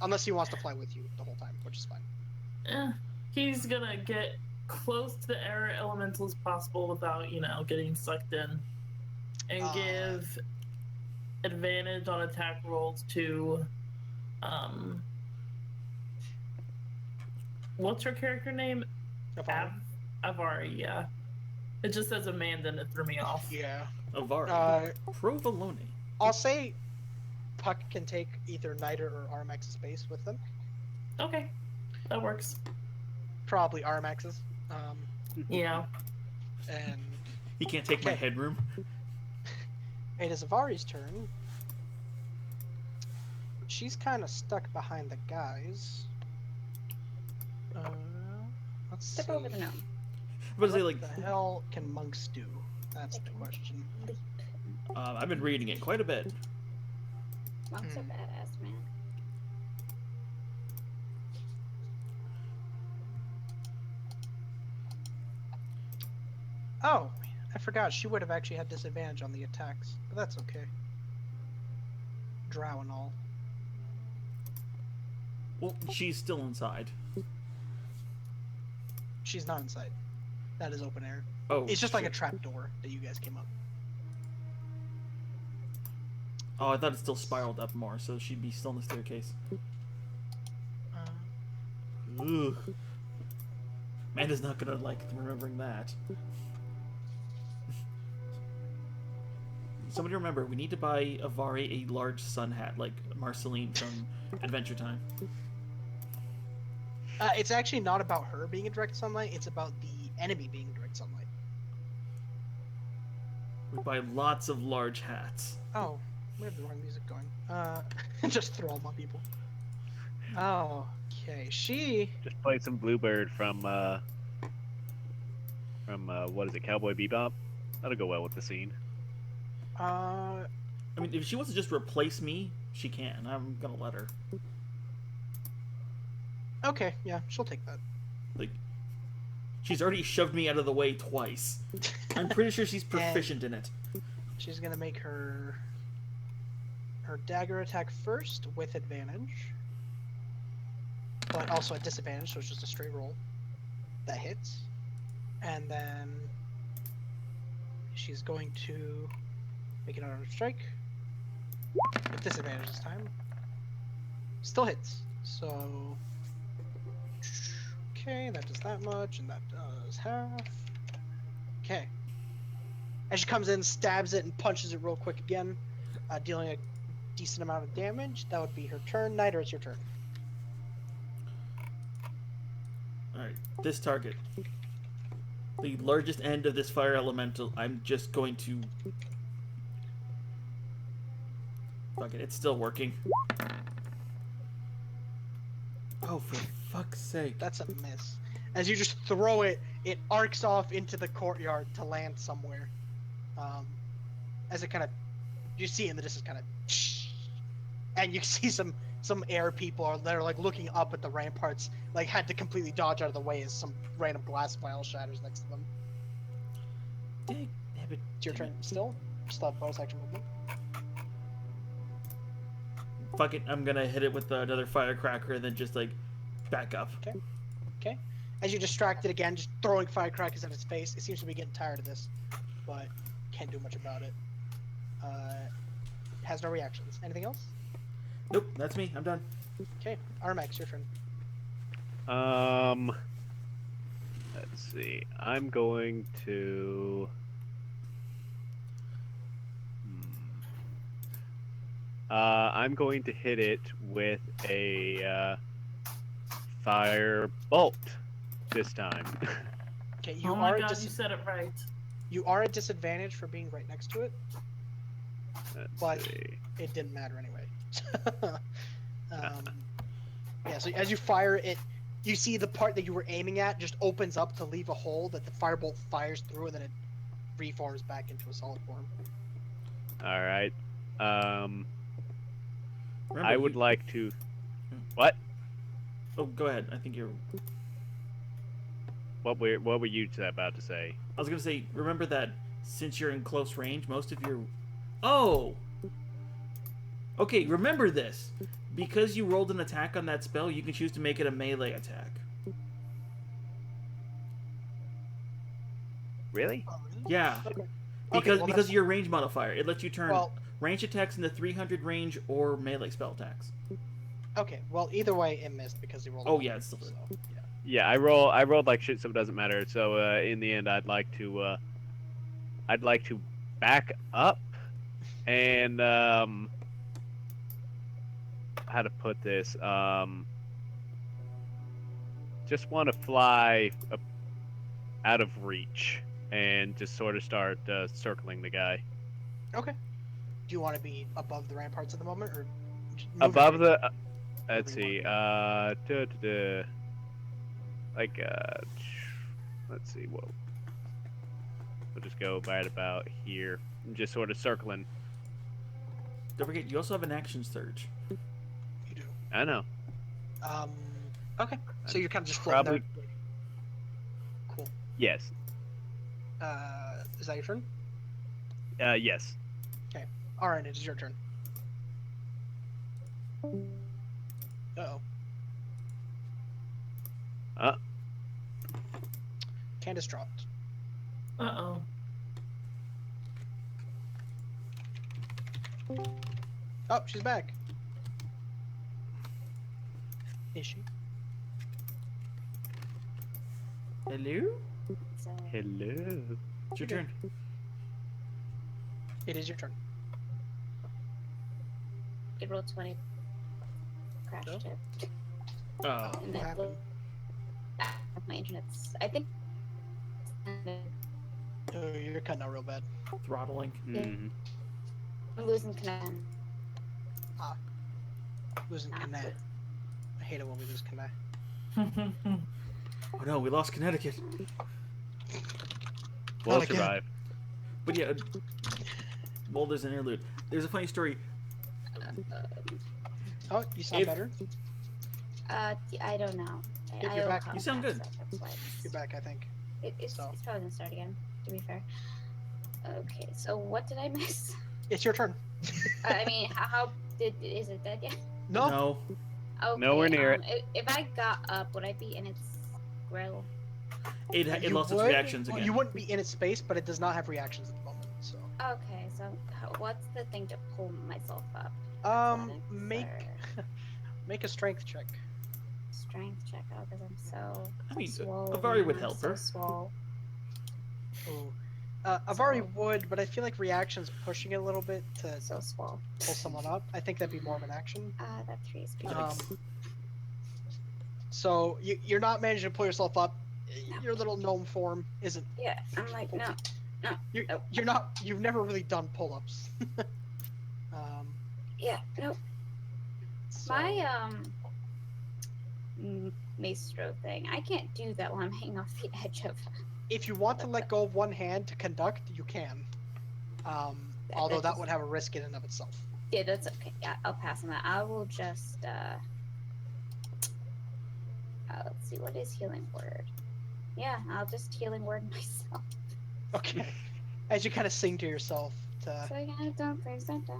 Unless he wants to fly with you the whole time, which is fine. he's gonna get close to the air elemental as possible without, getting sucked in. And give advantage on attack rolls to, what's her character name? Avari, yeah. It just says Amanda and it threw me off. Yeah. Avar. Provolone. I'll say Puck can take either Niter or Armax's space with them. Okay, that works. Probably Armax's. Yeah. And He can't take my Okay. headroom. It is Avari's turn. She's kind of stuck behind the guys. Let's Step see. over the gnome. But say What like, the hell can monks do? That's the question. Leap. I've been reading it quite a bit. Monks are Hmm. badass, man. Oh, I forgot. She would have actually had disadvantage on the attacks, but that's okay. Drow and all. Well, she's still inside. She's not inside. That is open air. Oh, It's just like a shit. trap door that you guys came up. Oh, I thought it still spiraled up more, so she'd be still in the staircase. Ugh. Amanda's not gonna like remembering that. Somebody remember, we need to buy Avari a large sun hat, like Marceline from Adventure Time. It's actually not about her being in direct sunlight. It's about the enemy being in direct sunlight. We buy lots of large hats. Oh, we have the wrong music going. Just throw them on people. Oh, okay. She. Just play some Bluebird from what is it, Cowboy Bebop? That'll go well with the scene. Uh, I mean, if she wants to just replace me, she can. I'm gonna let her. okay, yeah, she'll take that. Like, she's already shoved me out of the way twice. I'm pretty sure she's proficient in it. She's gonna make her dagger attack first with advantage, but also at disadvantage, so it's just a straight roll that hits. And then she's going to make another strike with disadvantage this time. Still hits. So okay, that does that much, and that does half. Okay. As she comes in, stabs it, and punches it real quick again, dealing a decent amount of damage. That would be her turn. Niter, it's your turn. Alright, this target. The largest end of this fire elemental, I'm just going to... Fuck it, it's still working. Oh, for fuck's sake. That's a miss. As you just throw it, it arcs off into the courtyard to land somewhere. As it kind of, you see in the distance, kind of, and you see some air people that are like looking up at the ramparts, like had to completely dodge out of the way as some random glass vial shatters next to them. Dig, nabbit, It's your damn turn. it. Still have bonus action movement. Fuck it, I'm gonna hit it with another firecracker and then just like back up. Okay. As you distract it again, just throwing firecrackers at its face. It seems to be getting tired of this, but can't do much about it. Has no reactions. Anything else? Nope, that's me. I'm done. Okay. Armax, your turn. Let's see. I'm going to. I'm going to hit it with a fire bolt this time. Okay, you Oh my are god, you said it right. you are at disadvantage for being right next to it. Let's But- see. It didn't matter anyway. Yeah, so as you fire it, you see the part that you were aiming at just opens up to leave a hole that the firebolt fires through, and then it reforms back into a solid form. All right. Remember, I would you- like to. What? Oh, go ahead. I think you're. What were you about to say? I was gonna say, remember that since you're in close range, most of your. Oh! Okay, remember this. Because you rolled an attack on that spell, you can choose to make it a melee attack. Really? Oh, really? Yeah. Okay. Because well, because that's- of your range modifier. It lets you turn Well, range attacks into 300 range or melee spell attacks. okay. Well, either way, it missed because you rolled. Oh, a yeah, one, it's still so, yeah. Yeah, I rolled like shit, so it doesn't matter. So in the end, I'd like to back up and how to put this? Just want to fly up out of reach and just sort of start circling the guy. Okay. Do you want to be above the ramparts at the moment, or Above moving? the. Let's see. Like let's see. Whoa. We'll just go right about here, and just sort of circling. Don't forget, you also have an action surge. You do. I know. Okay. So I'm you're kind of just floating probably- there. Cool. Yes. Is that your turn? Yes. Alright, it is your turn. Uh-oh. Uh. Candace dropped. Uh-oh. Oh, she's back. Is she? Hello? So, Hello. It's your turn. It is your turn. it rolled 20. Crashed No? it. Oh. And What then happened? my internet's. I think. Oh, you're cutting out real bad. Throttling. Mhm. I'm losing connection. Losing Not connect. good. I hate it when we lose connect. Oh no, we lost Connecticut. We'll Not again. survive. But yeah, well, there's an interlude. There's a funny story. Oh, you sound If- better. I don't know. You're I back. owe You sound good. contact, that's why You're back, I think. it's So. probably gonna start again. To be fair. Okay, so what did I miss? It's your turn. I mean, how is it dead yet? No. No. Okay, Nowhere near If I got up, would I be in its grill? It You lost its would- reactions well, again. You wouldn't be in its space, but it does not have reactions at the moment. So, Okay, so what's the thing to pull myself up? Athletics make a strength check. or strength check out because I'm so. I mean, swole Avari now, would I'm help so her. swole. Ooh. Avari So- would, but I feel like reactions pushing it a little bit to So swole. pull someone up. I think that'd be more of an action. That 3 is Um, so you're not managing to pull yourself up. No. Your little gnome form isn't. Yeah, I'm like no. You're not. You've never really done pull-ups. Yeah, no. So, My maestro thing. I can't do that while I'm hanging off the edge of. if you want to let go of one hand to conduct, you can. Although that just- would have a risk in and of itself. Yeah, that's okay. Yeah, I'll pass on that. I will just. Let's see. What is healing word? Yeah, I'll just healing word myself. Okay. As you kind of sing to yourself. So yeah, don't things don't die.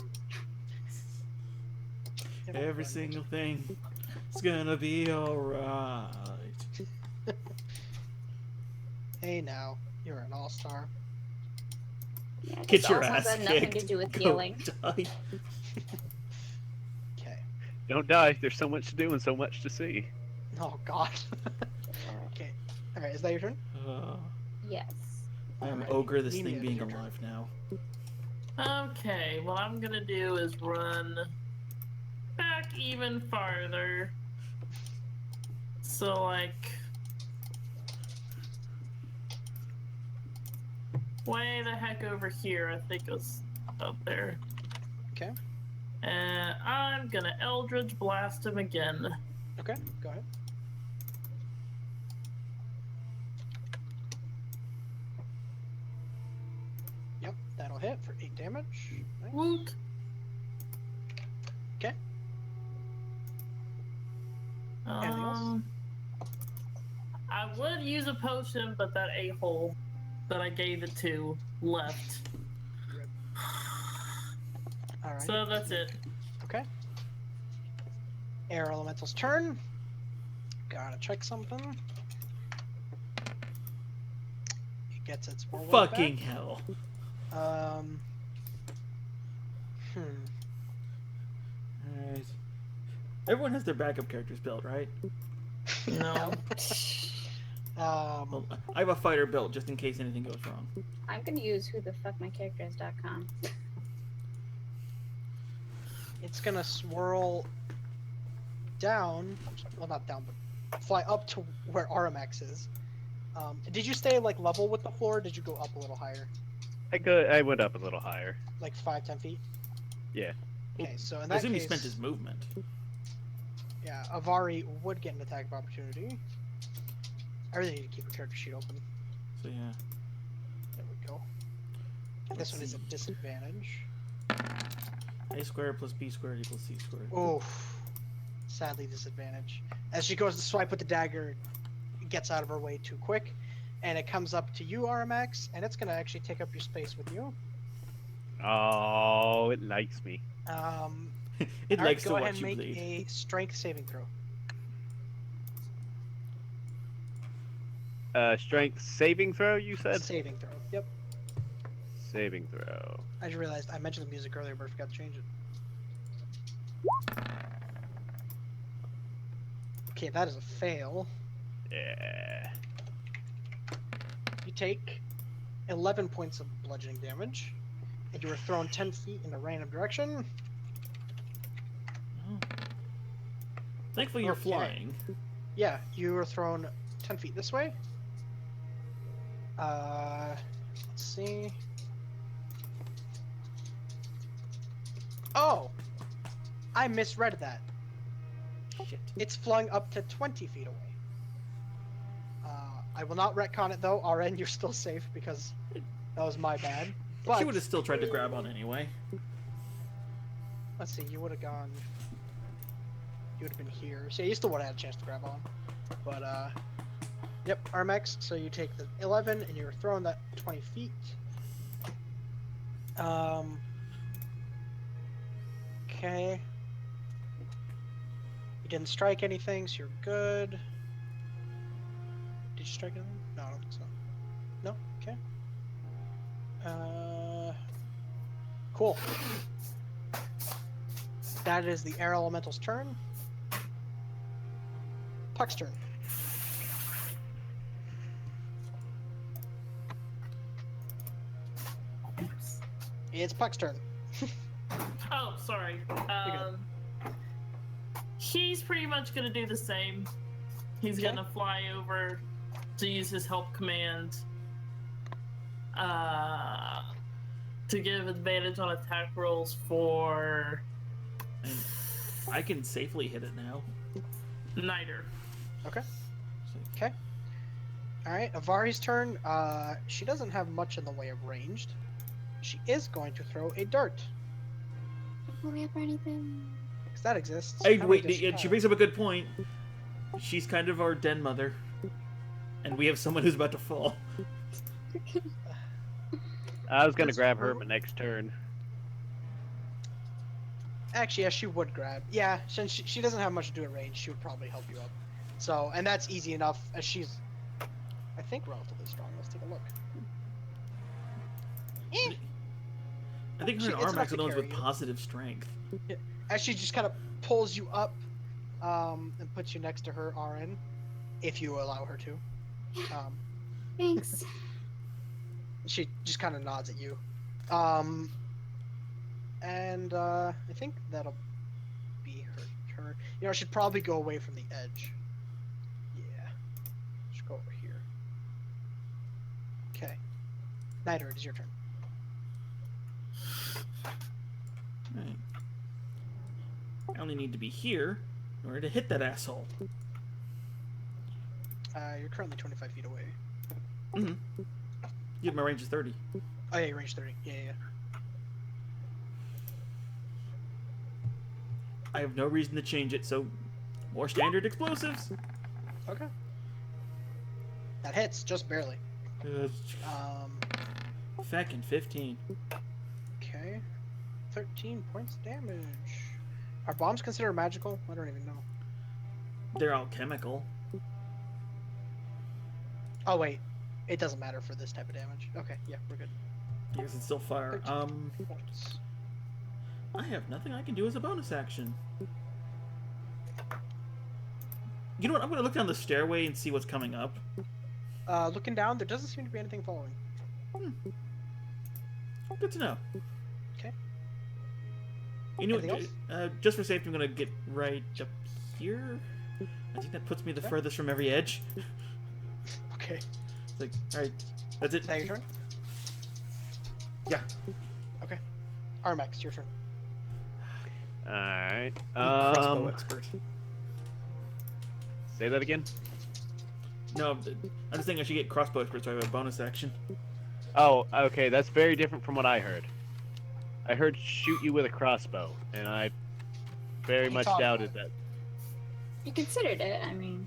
Every single thing is gonna be alright. Hey now, you're an all-star. Yeah, Get this your also ass has nothing kicked. to do with Go healing. die. Okay. Don't die. There's so much to do and so much to see. Oh God. Okay. All right. Is that your turn? Yes. I am Alright, ogre this Emilia, thing being your turn. alive now. Okay, what I'm gonna do is run back even farther. So, like, way the heck over here, I think it was up there. Okay. And I'm gonna Eldritch Blast him again. Okay. Go ahead. Yep, that'll hit for 8 damage. Nice. Woot! Okay. Anything else? I would use a potion, but that a-hole that I gave it to left. All right. So that's it. Okay. Air Elemental's turn. Gotta check something. It gets its whirlwind Fucking hell. back. Alright. Everyone has their backup characters built, right? No. Well, I have a fighter built just in case anything goes wrong. I'm gonna use whothefuckmycharacters.com. It's gonna swirl down. Well, not down, but fly up to where Aramax is. Did you stay like level with the floor? Or did you go up a little higher, I went up a little higher. like 5-10 feet? Yeah. Okay, so in I that assume case, he spent his movement. yeah, Avari would get an attack of opportunity. I really need to keep a character sheet open. So yeah. There we go. And Let's this one is a see. disadvantage. A squared plus B squared equals C squared. Oof. Sadly, disadvantage. As she goes to swipe with the dagger, it gets out of her way too quick, and it comes up to you, RMX, and it's going to actually take up your space with you. Oh, it likes me. It All right, likes to go ahead watch and you make bleed. a strength saving throw. Strength saving throw, you said? Saving throw. Yep. Saving throw. I just realized I mentioned the music earlier, but I forgot to change it. Okay, that is a fail. Yeah. You take 11 points of bludgeoning damage, and you are thrown 10 feet in a random direction. Oh. Thankfully, you're Okay. flying. Yeah, you were thrown 10 feet this way. Let's see. Oh! I misread that. Shit. It's flung up to 20 feet away. I will not retcon it though. RN, you're still safe because that was my bad. But She would have still tried to grab on anyway. let's see, you would have gone. You would have been here. So yeah, you still would have had a chance to grab on. But yep, RMX. So you take the 11 and you're throwing that 20 feet. Okay. You didn't strike anything, so you're good. Did you strike anything? No, I don't think so. No? Okay. Cool. That is the air elemental's turn. Puck's turn. It's Puck's turn. Oh, sorry. good. He's pretty much gonna do the same. He's Okay. gonna fly over to use his help command to give advantage on attack rolls for And I can safely hit it now. Niter. So, Alright, Avari's turn. She doesn't have much in the way of ranged. She is going to throw a dart. Don't worry about anything. Because that exists. Hey, How many wait, does she she have? brings up a good point. She's kind of our den mother. And we have someone who's about to fall. I was gonna That's grab her, true. but next turn. Actually, yeah, she would grab. Yeah, since she doesn't have much to do at range, she would probably help you up. So, and that's easy enough, as she's, I think, relatively strong. Let's take a look. I think her She- and it's Armax enough are to the ones carry with you. positive strength. As she just kind of pulls you up, and puts you next to her RN, if you allow her to. Thanks. She just kind of nods at you. And I think that'll be her turn. You know, she'd probably go away from the edge. Yeah. Just go over here. Okay. Niter, it is your turn. Right. I only need to be here in order to hit that asshole. You're currently 25 feet away. Mm-hmm. Yeah, my range is 30. Oh yeah, your range 30. Yeah. I have no reason to change it, so more standard explosives. Okay. That hits, just barely. Um, Feckin' 15. okay. 13 points of damage. Are bombs considered magical? I don't even know. They're alchemical. Oh wait, it doesn't matter for this type of damage. Okay, yeah, we're good. I guess it's still fire. 13 points. I have nothing I can do as a bonus action. You know what? I'm gonna look down the stairway and see what's coming up. Looking down, there doesn't seem to be anything following. Good to know. Okay. You know Anything what? Just for safety, I'm gonna get right up here. I think that puts me the Okay. furthest from every edge. Okay. It's like, all right, that's it. Is that your turn? Yeah. Okay. Armax, your turn. Alright. Crossbow expert. Say that again? No, I'm just thinking I should get crossbow expert so I have a bonus action. Oh, okay, that's very different from what I heard. I heard shoot you with a crossbow, and I very He much thought doubted about that. You considered it. I mean,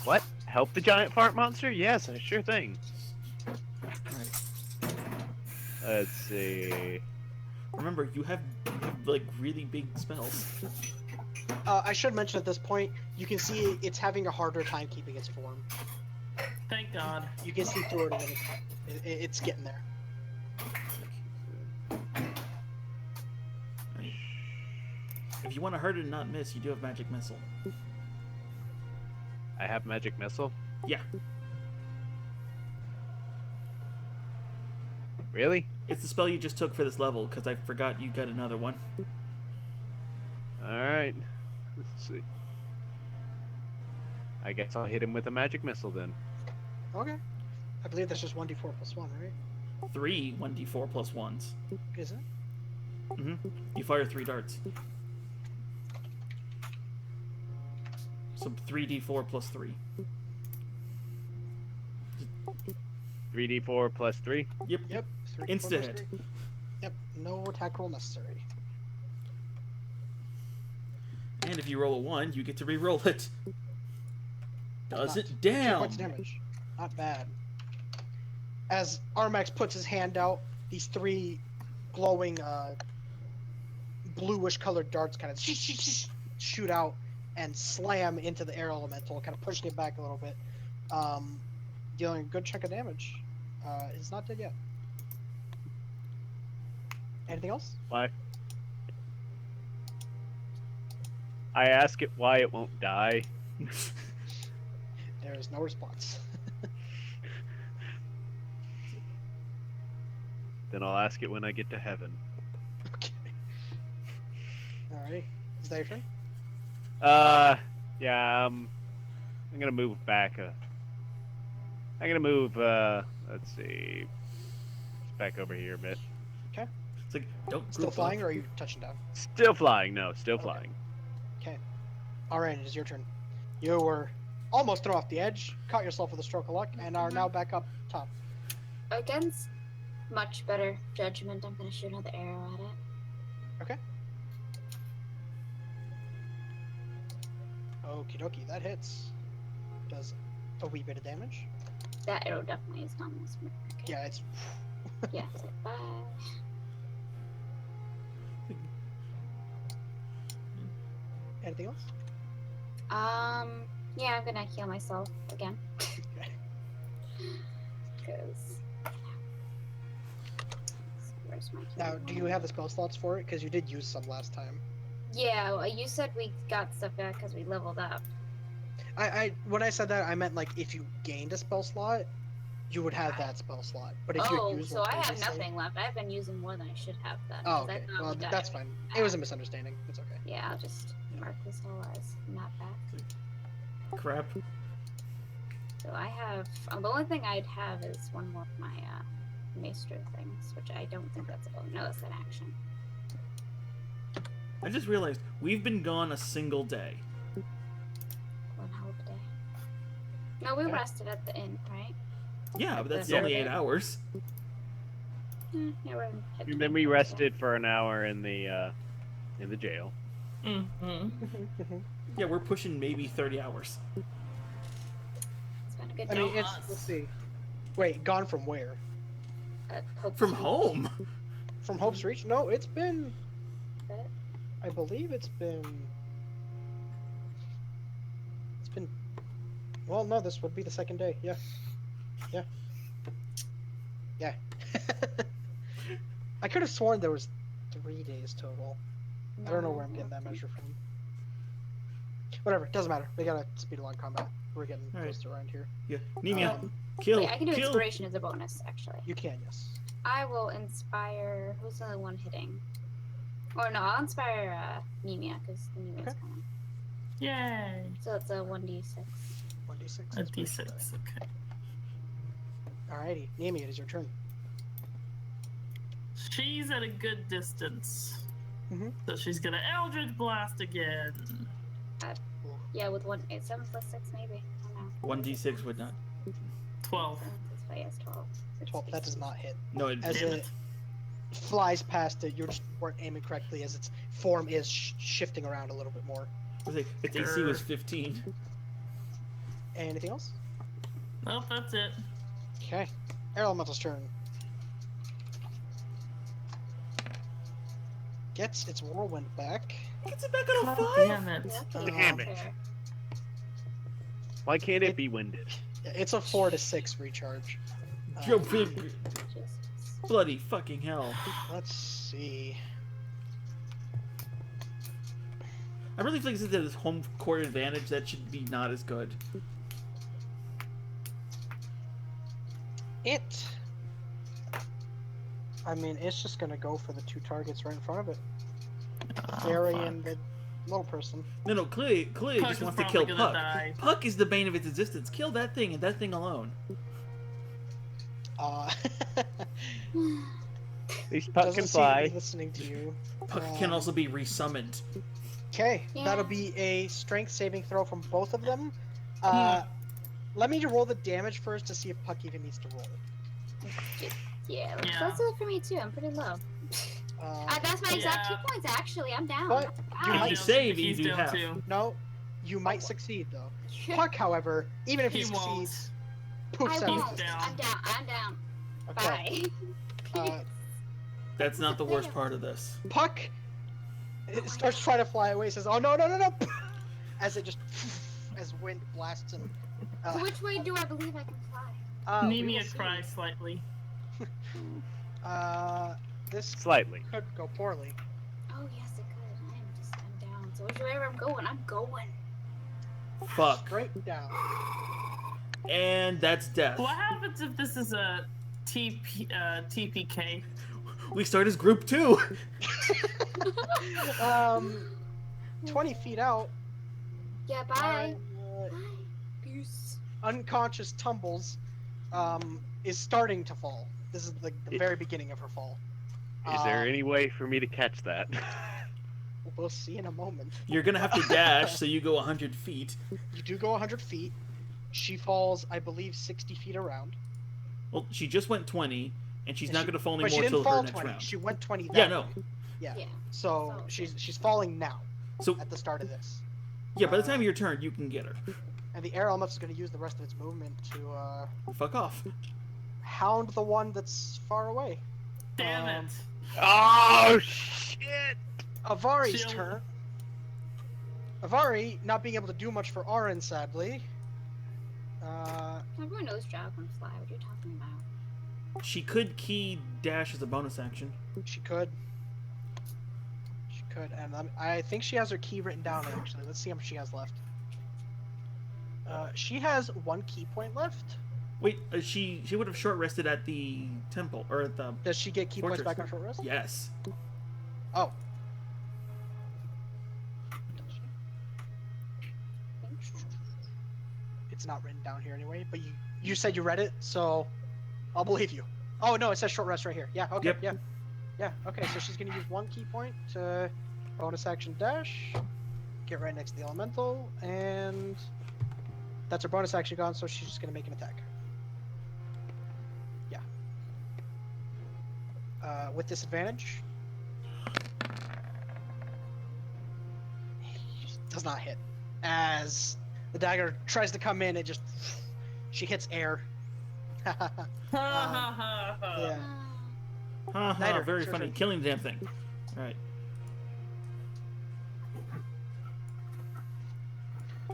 What? Help the giant fart monster? Yes, sure thing. Alright. Let's see. Remember, you have like really big spells. I should mention at this point, you can see it's having a harder time keeping its form. Thank God. You can see through it, and it's getting there. Right. If you want to hurt it and not miss, you do have magic missile. I have magic missile. Yeah, Really? it's the spell you just took for this level because I forgot you got another one. Alright. Let's see. I guess I'll hit him with a magic missile then. Okay. I believe that's just 1d4 plus 1, right? 3 1d4 plus 1s. Is it? You fire 3 darts. So 3d4 plus 3. 3d4 plus 3. Yep. Yep. 3d4 Insta plus hit. 3. Yep. No attack roll necessary. And if you roll a 1, you get to re-roll it. Does Not it 2 down? points of damage. Not bad. As Armax puts his hand out, these 3 glowing, bluish colored darts kind of shoot out and slam into the air elemental, kind of pushing it back a little bit, dealing a good chunk of damage. It's not dead yet. Anything else? Why? I ask it why it won't die. There is no response. Then I'll ask it when I get to heaven. Okay. Alright. Is that your turn? Yeah, I'm gonna move back. I'm gonna move, let's see, back over here a bit. It's like, don't Still group flying, up. or are you touching down? Still flying, no, still Okay. flying. Alright, it is your turn. You were almost thrown off the edge, caught yourself with a stroke of luck, and are now back up top. against much better judgment, I'm gonna shoot another arrow at it. Okay. Okie dokie, that hits. Does a wee bit of damage. That arrow definitely is not this one. Okay. Yeah, it's. Yeah. So bye. Anything else? Yeah, I'm gonna heal myself again. Okay. Because. Where's my Now, healing do you one? have the spell slots for it? Because you did use some last time. Yeah, well, you said we got stuff back because we leveled up. When I said that, I meant like if you gained a spell slot, you would have that spell slot. But if you Oh, had used so one I have previously- nothing left. I've been using more than I should have then. Oh, 'cause I okay. thought Well, we got that's everything fine. It was a back. misunderstanding. It's okay. Yeah, I'll just mark this all as not back. Crap. So I have. The only thing I'd have is one more of my maester things, which I don't think that's a bonus. No, it's an action. I just realized we've been gone a single day. One hell of a day. No, we Okay. rested at the inn, right? Yeah, but that's Yeah. only 8 hours. Yeah, we're And then we rested for an hour in the jail. Mm-hmm. Yeah, we're pushing maybe 30 hours. It's been a good I day. mean, it's. Let's see. Wait, gone from where? Hope From so. home. From Hope's Reach? No, it's been. But I believe it's been. It's been. Well, no, this would be the second day. Yeah. Yeah. Yeah. I could have sworn there was 3 days total. I don't know where I'm getting that measure from. Whatever, doesn't matter. We gotta speed along combat. We're getting Alright. close to around here. Yeah. Nemia, Um, kill. Wait, I can do kill. inspiration as a bonus, actually. You can, yes. I will inspire. Who's the one hitting? Or no, I'll inspire Nemia because Nemia's Okay. coming. Yay. So it's a 1d6. 1d6. A inspiration D6. die. Okay. Alrighty, Nami, it is your turn. She's at a good distance. So she's gonna Eldritch Blast again. Yeah, with 7 plus 6 maybe. I don't know. 1d6 would not. 12. 7 plus 5, yes, 12. 12. That does not hit. No, it As Damn it flies past it, you just weren't aiming correctly as its form is shifting around a little bit more. its AC was 15. Anything else? Nope, that's it. Okay. Air Elemental's turn. Gets its whirlwind back. Gets it back on a 5? Damn it. Okay, Damn that's it. fair. Why can't it be winded? It's a 4 to 6 recharge. Yo, Jesus. bloody fucking hell. Let's see. I really think since it has home court advantage, that should be not as good. I mean, it's just gonna go for the 2 targets right in front of it. Oh, Fairy fuck. and the little person. No, clearly it Puck just is wants to probably kill gonna Puck. die. Puck is the bane of its existence. Kill that thing and that thing alone. At least Puck doesn't can seem to fly. be listening to you. Puck can also be resummoned. Okay, Yeah. that'll be a strength saving throw from both of them. Hmm. Let me roll the damage first to see if Puck even needs to roll. Yeah, Yeah. that's it for me too. I'm pretty low. That's my exact 2 Yeah. points, actually. I'm down. But You Wow. might He's save, he's you do down half. too. No, you might succeed though. Shit. Puck, however, even if he He won't. succeeds, I poofs won't. out. down. I'm down. I'm down. Okay. Bye. Uh, That's not the worst part of this. Puck it starts trying to fly away. Says, "Oh no, no, no, no!" As it just as wind blasts him. Which way do I believe I can fly? We Need me will to see. cry slightly. This Slightly. could go poorly. Oh yes, it could. I'm down. So whichever I'm going, I'm going. Fuck. Straight down. And that's death. What happens if this is a TPK? We start as group 2. 20 feet out. Yeah, bye. uh, Bye. Peace. unconscious tumbles, is starting to fall. This is the very beginning of her fall. Is there any way for me to catch that? We'll see in a moment. You're gonna have to dash, so you go 100 feet. You do go 100 feet. She falls, I believe, 60 feet around. Well, she just went 20, and she's And not she- gonna fall But she anymore didn't till her fall next 20. round. She went 20. Yeah, that no. way. Yeah. Yeah. So So- she's falling now So at the start of this, yeah, by the time of your turn, you can get her. and the air element is going to use the rest of its movement to Fuck off. hound the one that's far away. Damn Um, it. Oh shit! Avari's She'll- turn. Avari not being able to do much for Arin, sadly. Everyone knows Drow can fly. What are you talking about? She could key dash as a bonus action. She could. She could, and I think she has her key written down actually. Let's see how much she has left. She has 1 key point left. Wait, she would have short rested at the temple or at the Does she get key points Fortress. back on short rest? yes. Oh. It's not written down here anyway, but you said you read it, so I'll believe you. Oh no, it says short rest right here. Yeah, okay, Yep. yeah, okay. So she's gonna use 1 key point to bonus action dash, get right next to the elemental, and that's her bonus action gone. So she's just gonna make an attack. Yeah. With disadvantage. Does not hit. As the dagger tries to come in, she hits air. Ha ha ha ha. Yeah. Ha ha, Niter, very it's your funny. turn. Killing the damn thing. Alright.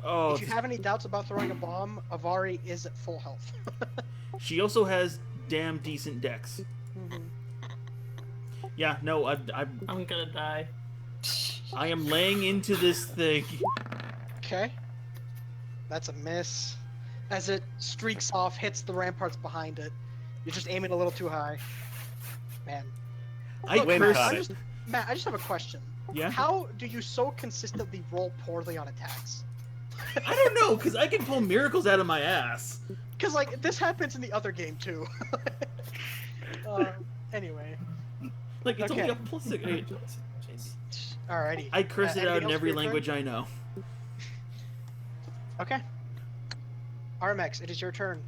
Oh, If you have any doubts about throwing a bomb, Avari is at full health. she also has damn decent dex. Yeah, no, I'm gonna die. I am laying into this thing. Okay. That's a miss. As it streaks off, hits the ramparts behind it. You're just aiming a little too high. Man. I Look, Win Matt, curse. caught I it. just, Matt, I just have a question. Yeah? How do you so consistently roll poorly on attacks? I don't know, because I can pull miracles out of my ass. Because, like, this happens in the other game, too. Anyway. Like, it's only Okay. a plus 6. Jeez. Alrighty. I curse it out anything in else every for your turn? language I know. Okay. Armax, it is your turn.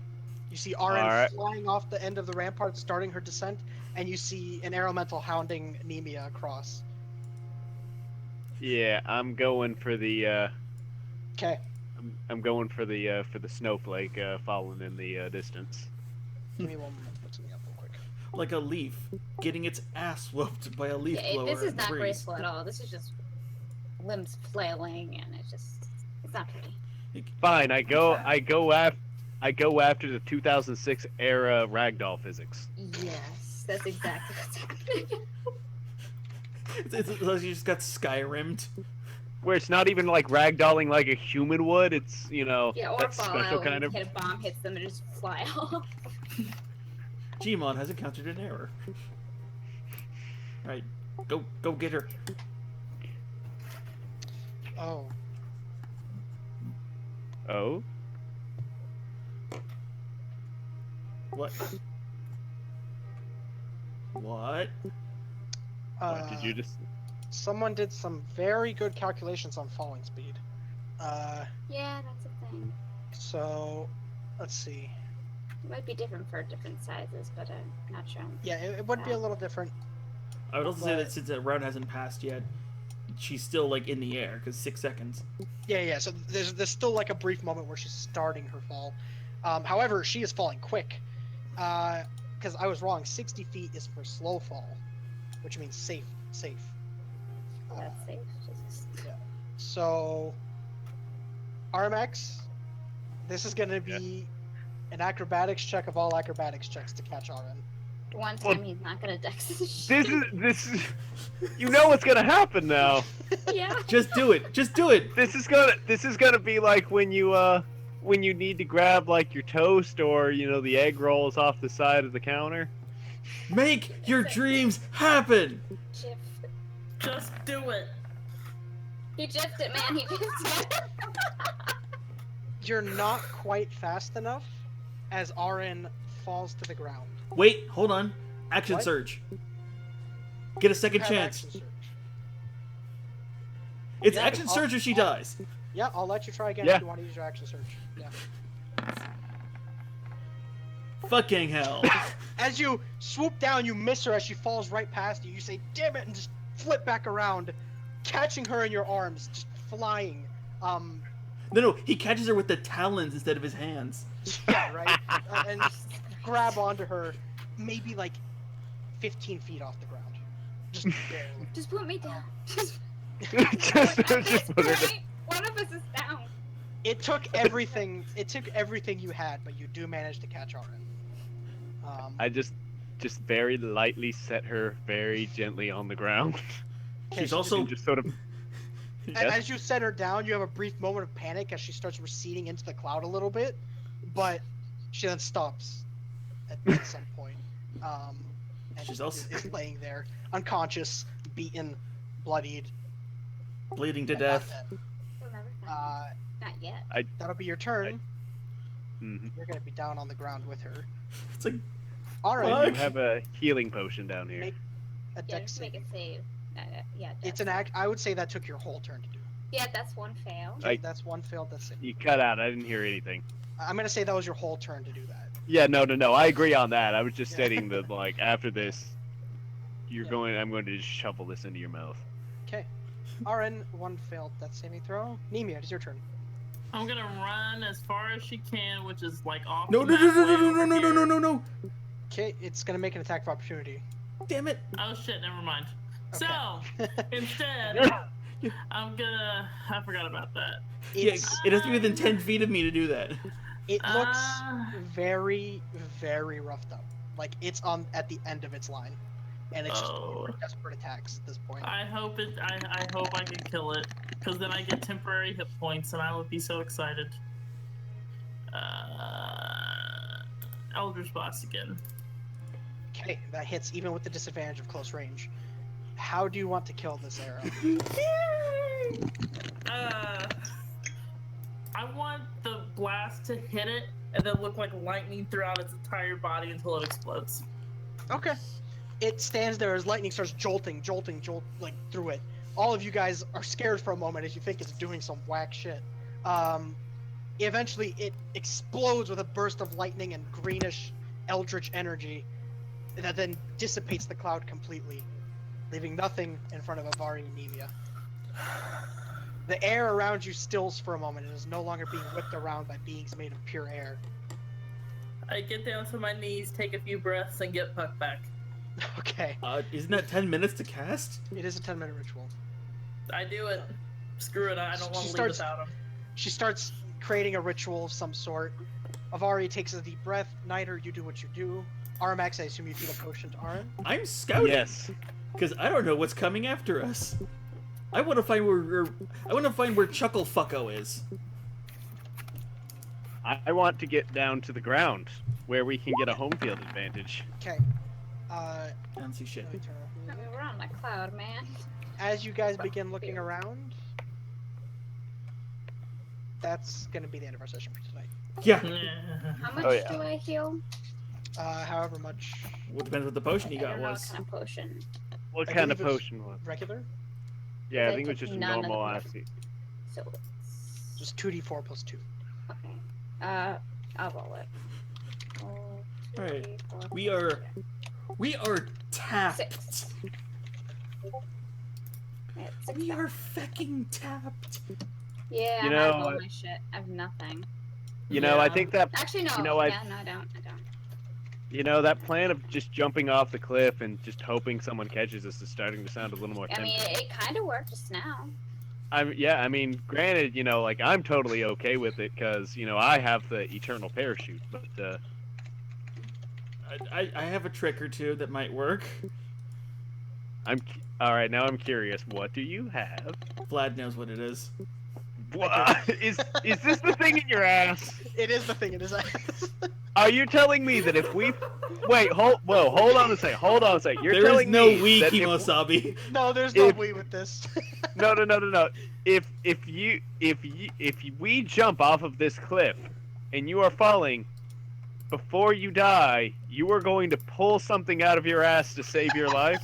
You see RN Alright. flying off the end of the rampart, starting her descent, and you see an elemental hounding Nemia across. Yeah, I'm going for the Okay. I'm going for the snowflake falling in the distance. Give me one moment. Put something up real quick. Like a leaf getting its ass whooped by a leaf Yeah, blower this is in not trees. graceful at all. This is just limbs flailing, and it's not pretty. Fine, I go after the 2006 era ragdoll physics. Yes, that's exactly what's happening. It's like you just got Skyrimmed. Where it's not even like ragdolling like a human would, it's, Yeah, or that fall special out kind when of... hit a bomb hits them and just fly off. Gmod has encountered an error. Right, go get her. Oh. Oh? What? What? What did you just... Someone did some very good calculations on falling speed. Yeah, that's a thing. So, let's see. It might be different for different sizes, but I'm not sure. Yeah, it would be a little different. I would also say that But- since that round hasn't passed yet, she's still like in the air because 6 seconds. Yeah. So there's still like a brief moment where she's starting her fall. However, she is falling quick. Because I was wrong. 60 feet is for slow fall, which means safe. That's safe. Jesus. So, Armax, this is gonna be an acrobatics check of all acrobatics checks to catch RN. One Well, time he's not gonna dex this This is... You know what's gonna happen now. Yeah. Just do it. Just do it. This is gonna be like when you need to grab like your toast or the egg rolls off the side of the counter. Make your dreams happen. Jiff. Just do it. He jiffed it, man. He jiffed it. You're not quite fast enough as RN falls to the ground. Wait, hold on. Action What? surge. Get a second Have chance. action surge. It's Yeah, action surge or she dies. Yeah, I'll let you try again Yeah. if you want to use your action surge. Yeah. Fucking hell. As you swoop down, you miss her as she falls right past you. You say, "Damn it!" and just flip back around, catching her in your arms, just flying. No, he catches her with the talons instead of his hands. Yeah, right. And just grab onto her, maybe like 15 feet off the ground. Just barely. Just put me down. Just just at this put her down. point, one of us is down. It took everything. It took everything you had, but you do manage to catch RN. I just very lightly set her very gently on the ground. okay, She's so also And just sort of... Yes? As you set her down, you have a brief moment of panic as she starts receding into the cloud a little bit, but she then stops at some point. And She's also- is laying there, unconscious, beaten, bloodied. bleeding to and death. not dead. We'll never find him. Not yet. That'll be your turn. Mhm. You're gonna be down on the ground with her. It's like, All right, Fuck. You have a healing potion down here. Make- a Yeah, dex just make save. a save. Yeah. It's dex. an act. I would say that took your whole turn to do. Yeah, that's one fail. Okay, that's one failed. That's it. You cut out. I didn't hear anything. I'm gonna say that was your whole turn to do that. Yeah, no. I agree on that. I was just Yeah. stating that, like, after this, Yeah. I'm going to just shovel this into your mouth. Okay. RN, one failed death saving throw. Nemia, it's your turn. I'm gonna run as far as she can, which is like off. no, the no, no, map no, way no, no, over no, no, no, here. no, no. Okay, it's gonna make an attack of opportunity. Damn it. Oh shit, never mind. Okay. So instead, I'm gonna. I forgot about that. Yeah, It's, it has to be within 10 feet of me to do that. it looks Uh, very, very roughed up. Like it's on at the end of its line, and it's just Oh. for desperate attacks at this point. I hope it. I hope I can kill it, because then I get temporary hit points, and I will be so excited. Eldritch Blast again. Okay, that hits even with the disadvantage of close range. How do you want to kill this arrow? I want the blast to hit it and then look like lightning throughout its entire body until it explodes. Okay. It stands there as lightning starts jolting like through it. all of you guys are scared for a moment as you think it's doing some whack shit. Eventually, it explodes with a burst of lightning and greenish eldritch energy that then dissipates the cloud completely, leaving nothing in front of Avari and Nemia. The air around you stills for a moment and is no longer being whipped around by beings made of pure air. I get down to my knees, take a few breaths, and get Puck back. Okay, Isn't that 10 minutes to cast? it is a 10-minute ritual. I do it. Screw it, I don't want She to leave starts- without him. She starts creating a ritual of some sort. Avari takes a deep breath. Niter, you do what you do. Armax, I assume you feed a potion to Arin. I'm scouting. Yes. Because I don't know what's coming after us. I want to find where Chuckle Fucko is. I want to get down to the ground where we can get a home field advantage. Okay. I don't see shit. Let me turn I off mean, music. we're on a cloud, man. As you guys begin looking around, that's gonna be the end of our session for tonight. Yeah. How much Oh, yeah. do I heal? However much Well, depends what the potion you I got don't know was. what kind of potion. What I kind of believe it's- potion was? regular, Yeah, I I think it was took just a none of normal them. acid. So it's... just 2d4 plus 2. Okay. I'll roll it. Roll two, Alright. three, four, We are tapped. 6. Yeah, 6 We back. are fucking tapped. Yeah, You I have know, all my shit. I have nothing. You know, I Yeah. think that Actually, no. You know, I- yeah, no, I don't. that plan of just jumping off the cliff and just hoping someone catches us is starting to sound a little more I mean, tempting. it kind of worked just now. I mean, granted, like I'm totally okay with it because I have the eternal parachute, but I have a trick or two that might work. all right. Now I'm curious. What do you have? Vlad knows what it is. What is this the thing in your ass? It is the thing. It is. Are you telling me that if we wait, hold on a second. Hold on a second. You're There is telling no me we, that if- Kimosabi. No, there's no If- we with this. No. If we jump off of this cliff and you are falling, before you die, you are going to pull something out of your ass to save your life.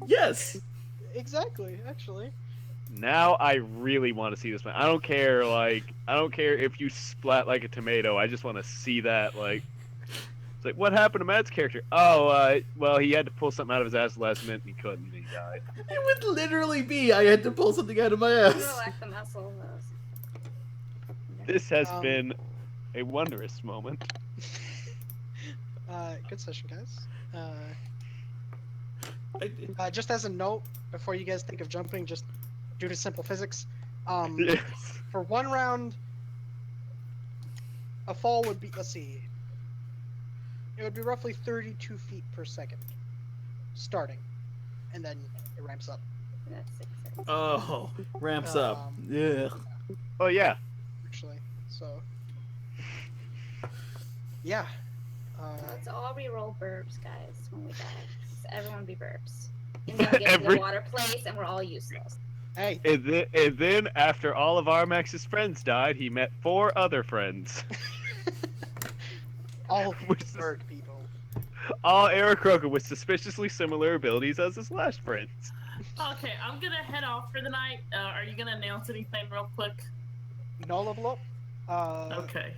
Yes. Exactly. Actually. Now I really want to see this man. I don't care if you splat like a tomato. I just want to see that. It's like, what happened to Matt's character? Oh, well, he had to pull something out of his ass last minute and he couldn't, and he died. It would literally be I had to pull something out of my ass. Relax the muscle. This has Um, been a wondrous moment. Good session, guys. Just as a note, before you guys think of jumping, just due to simple physics, Yes. for one round, a fall would be, let's see, it would be roughly 32 feet per second, starting, and then it ramps up. That's 6. Oh, ramps up. Yeah. Oh yeah. Actually, so yeah. Let's all re-roll burbs, guys, when we die. So everyone be burbs. And then get to Every- the water place, and we're all useless. Hey, And then after all of Armax's friends died, he met 4 other friends. all Which is- bird people. All Aarakocra with suspiciously similar abilities as his last friends. Okay, I'm gonna head off for the night. Are you gonna announce anything real quick? No level up. Okay.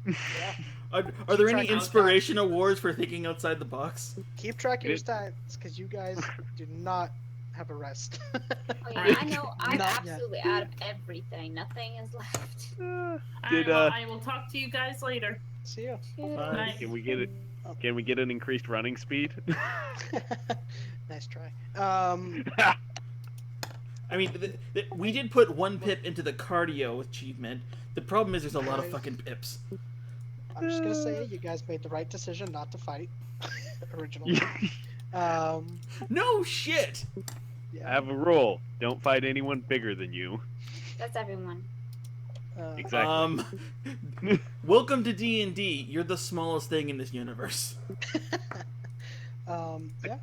Yeah. Are there any Track- inspiration awards for thinking outside the box? Keep track of your It- stats, because you guys do not have a rest. Oh yeah, I know. I'm Not yet. absolutely out of everything. Nothing is left. Alright, Did, well, I will talk to you guys later. See ya. Bye. Night. Can we get it? Can we get an increased running speed? Nice try. I mean, we did put 1 pip into the cardio achievement. The problem is there's a lot of Guys. fucking pips. I'm just gonna say you guys made the right decision not to fight originally. No shit! I Yeah. have a rule: don't fight anyone bigger than you. That's everyone. Exactly. Welcome to D&D. You're the smallest thing in this universe. Yeah.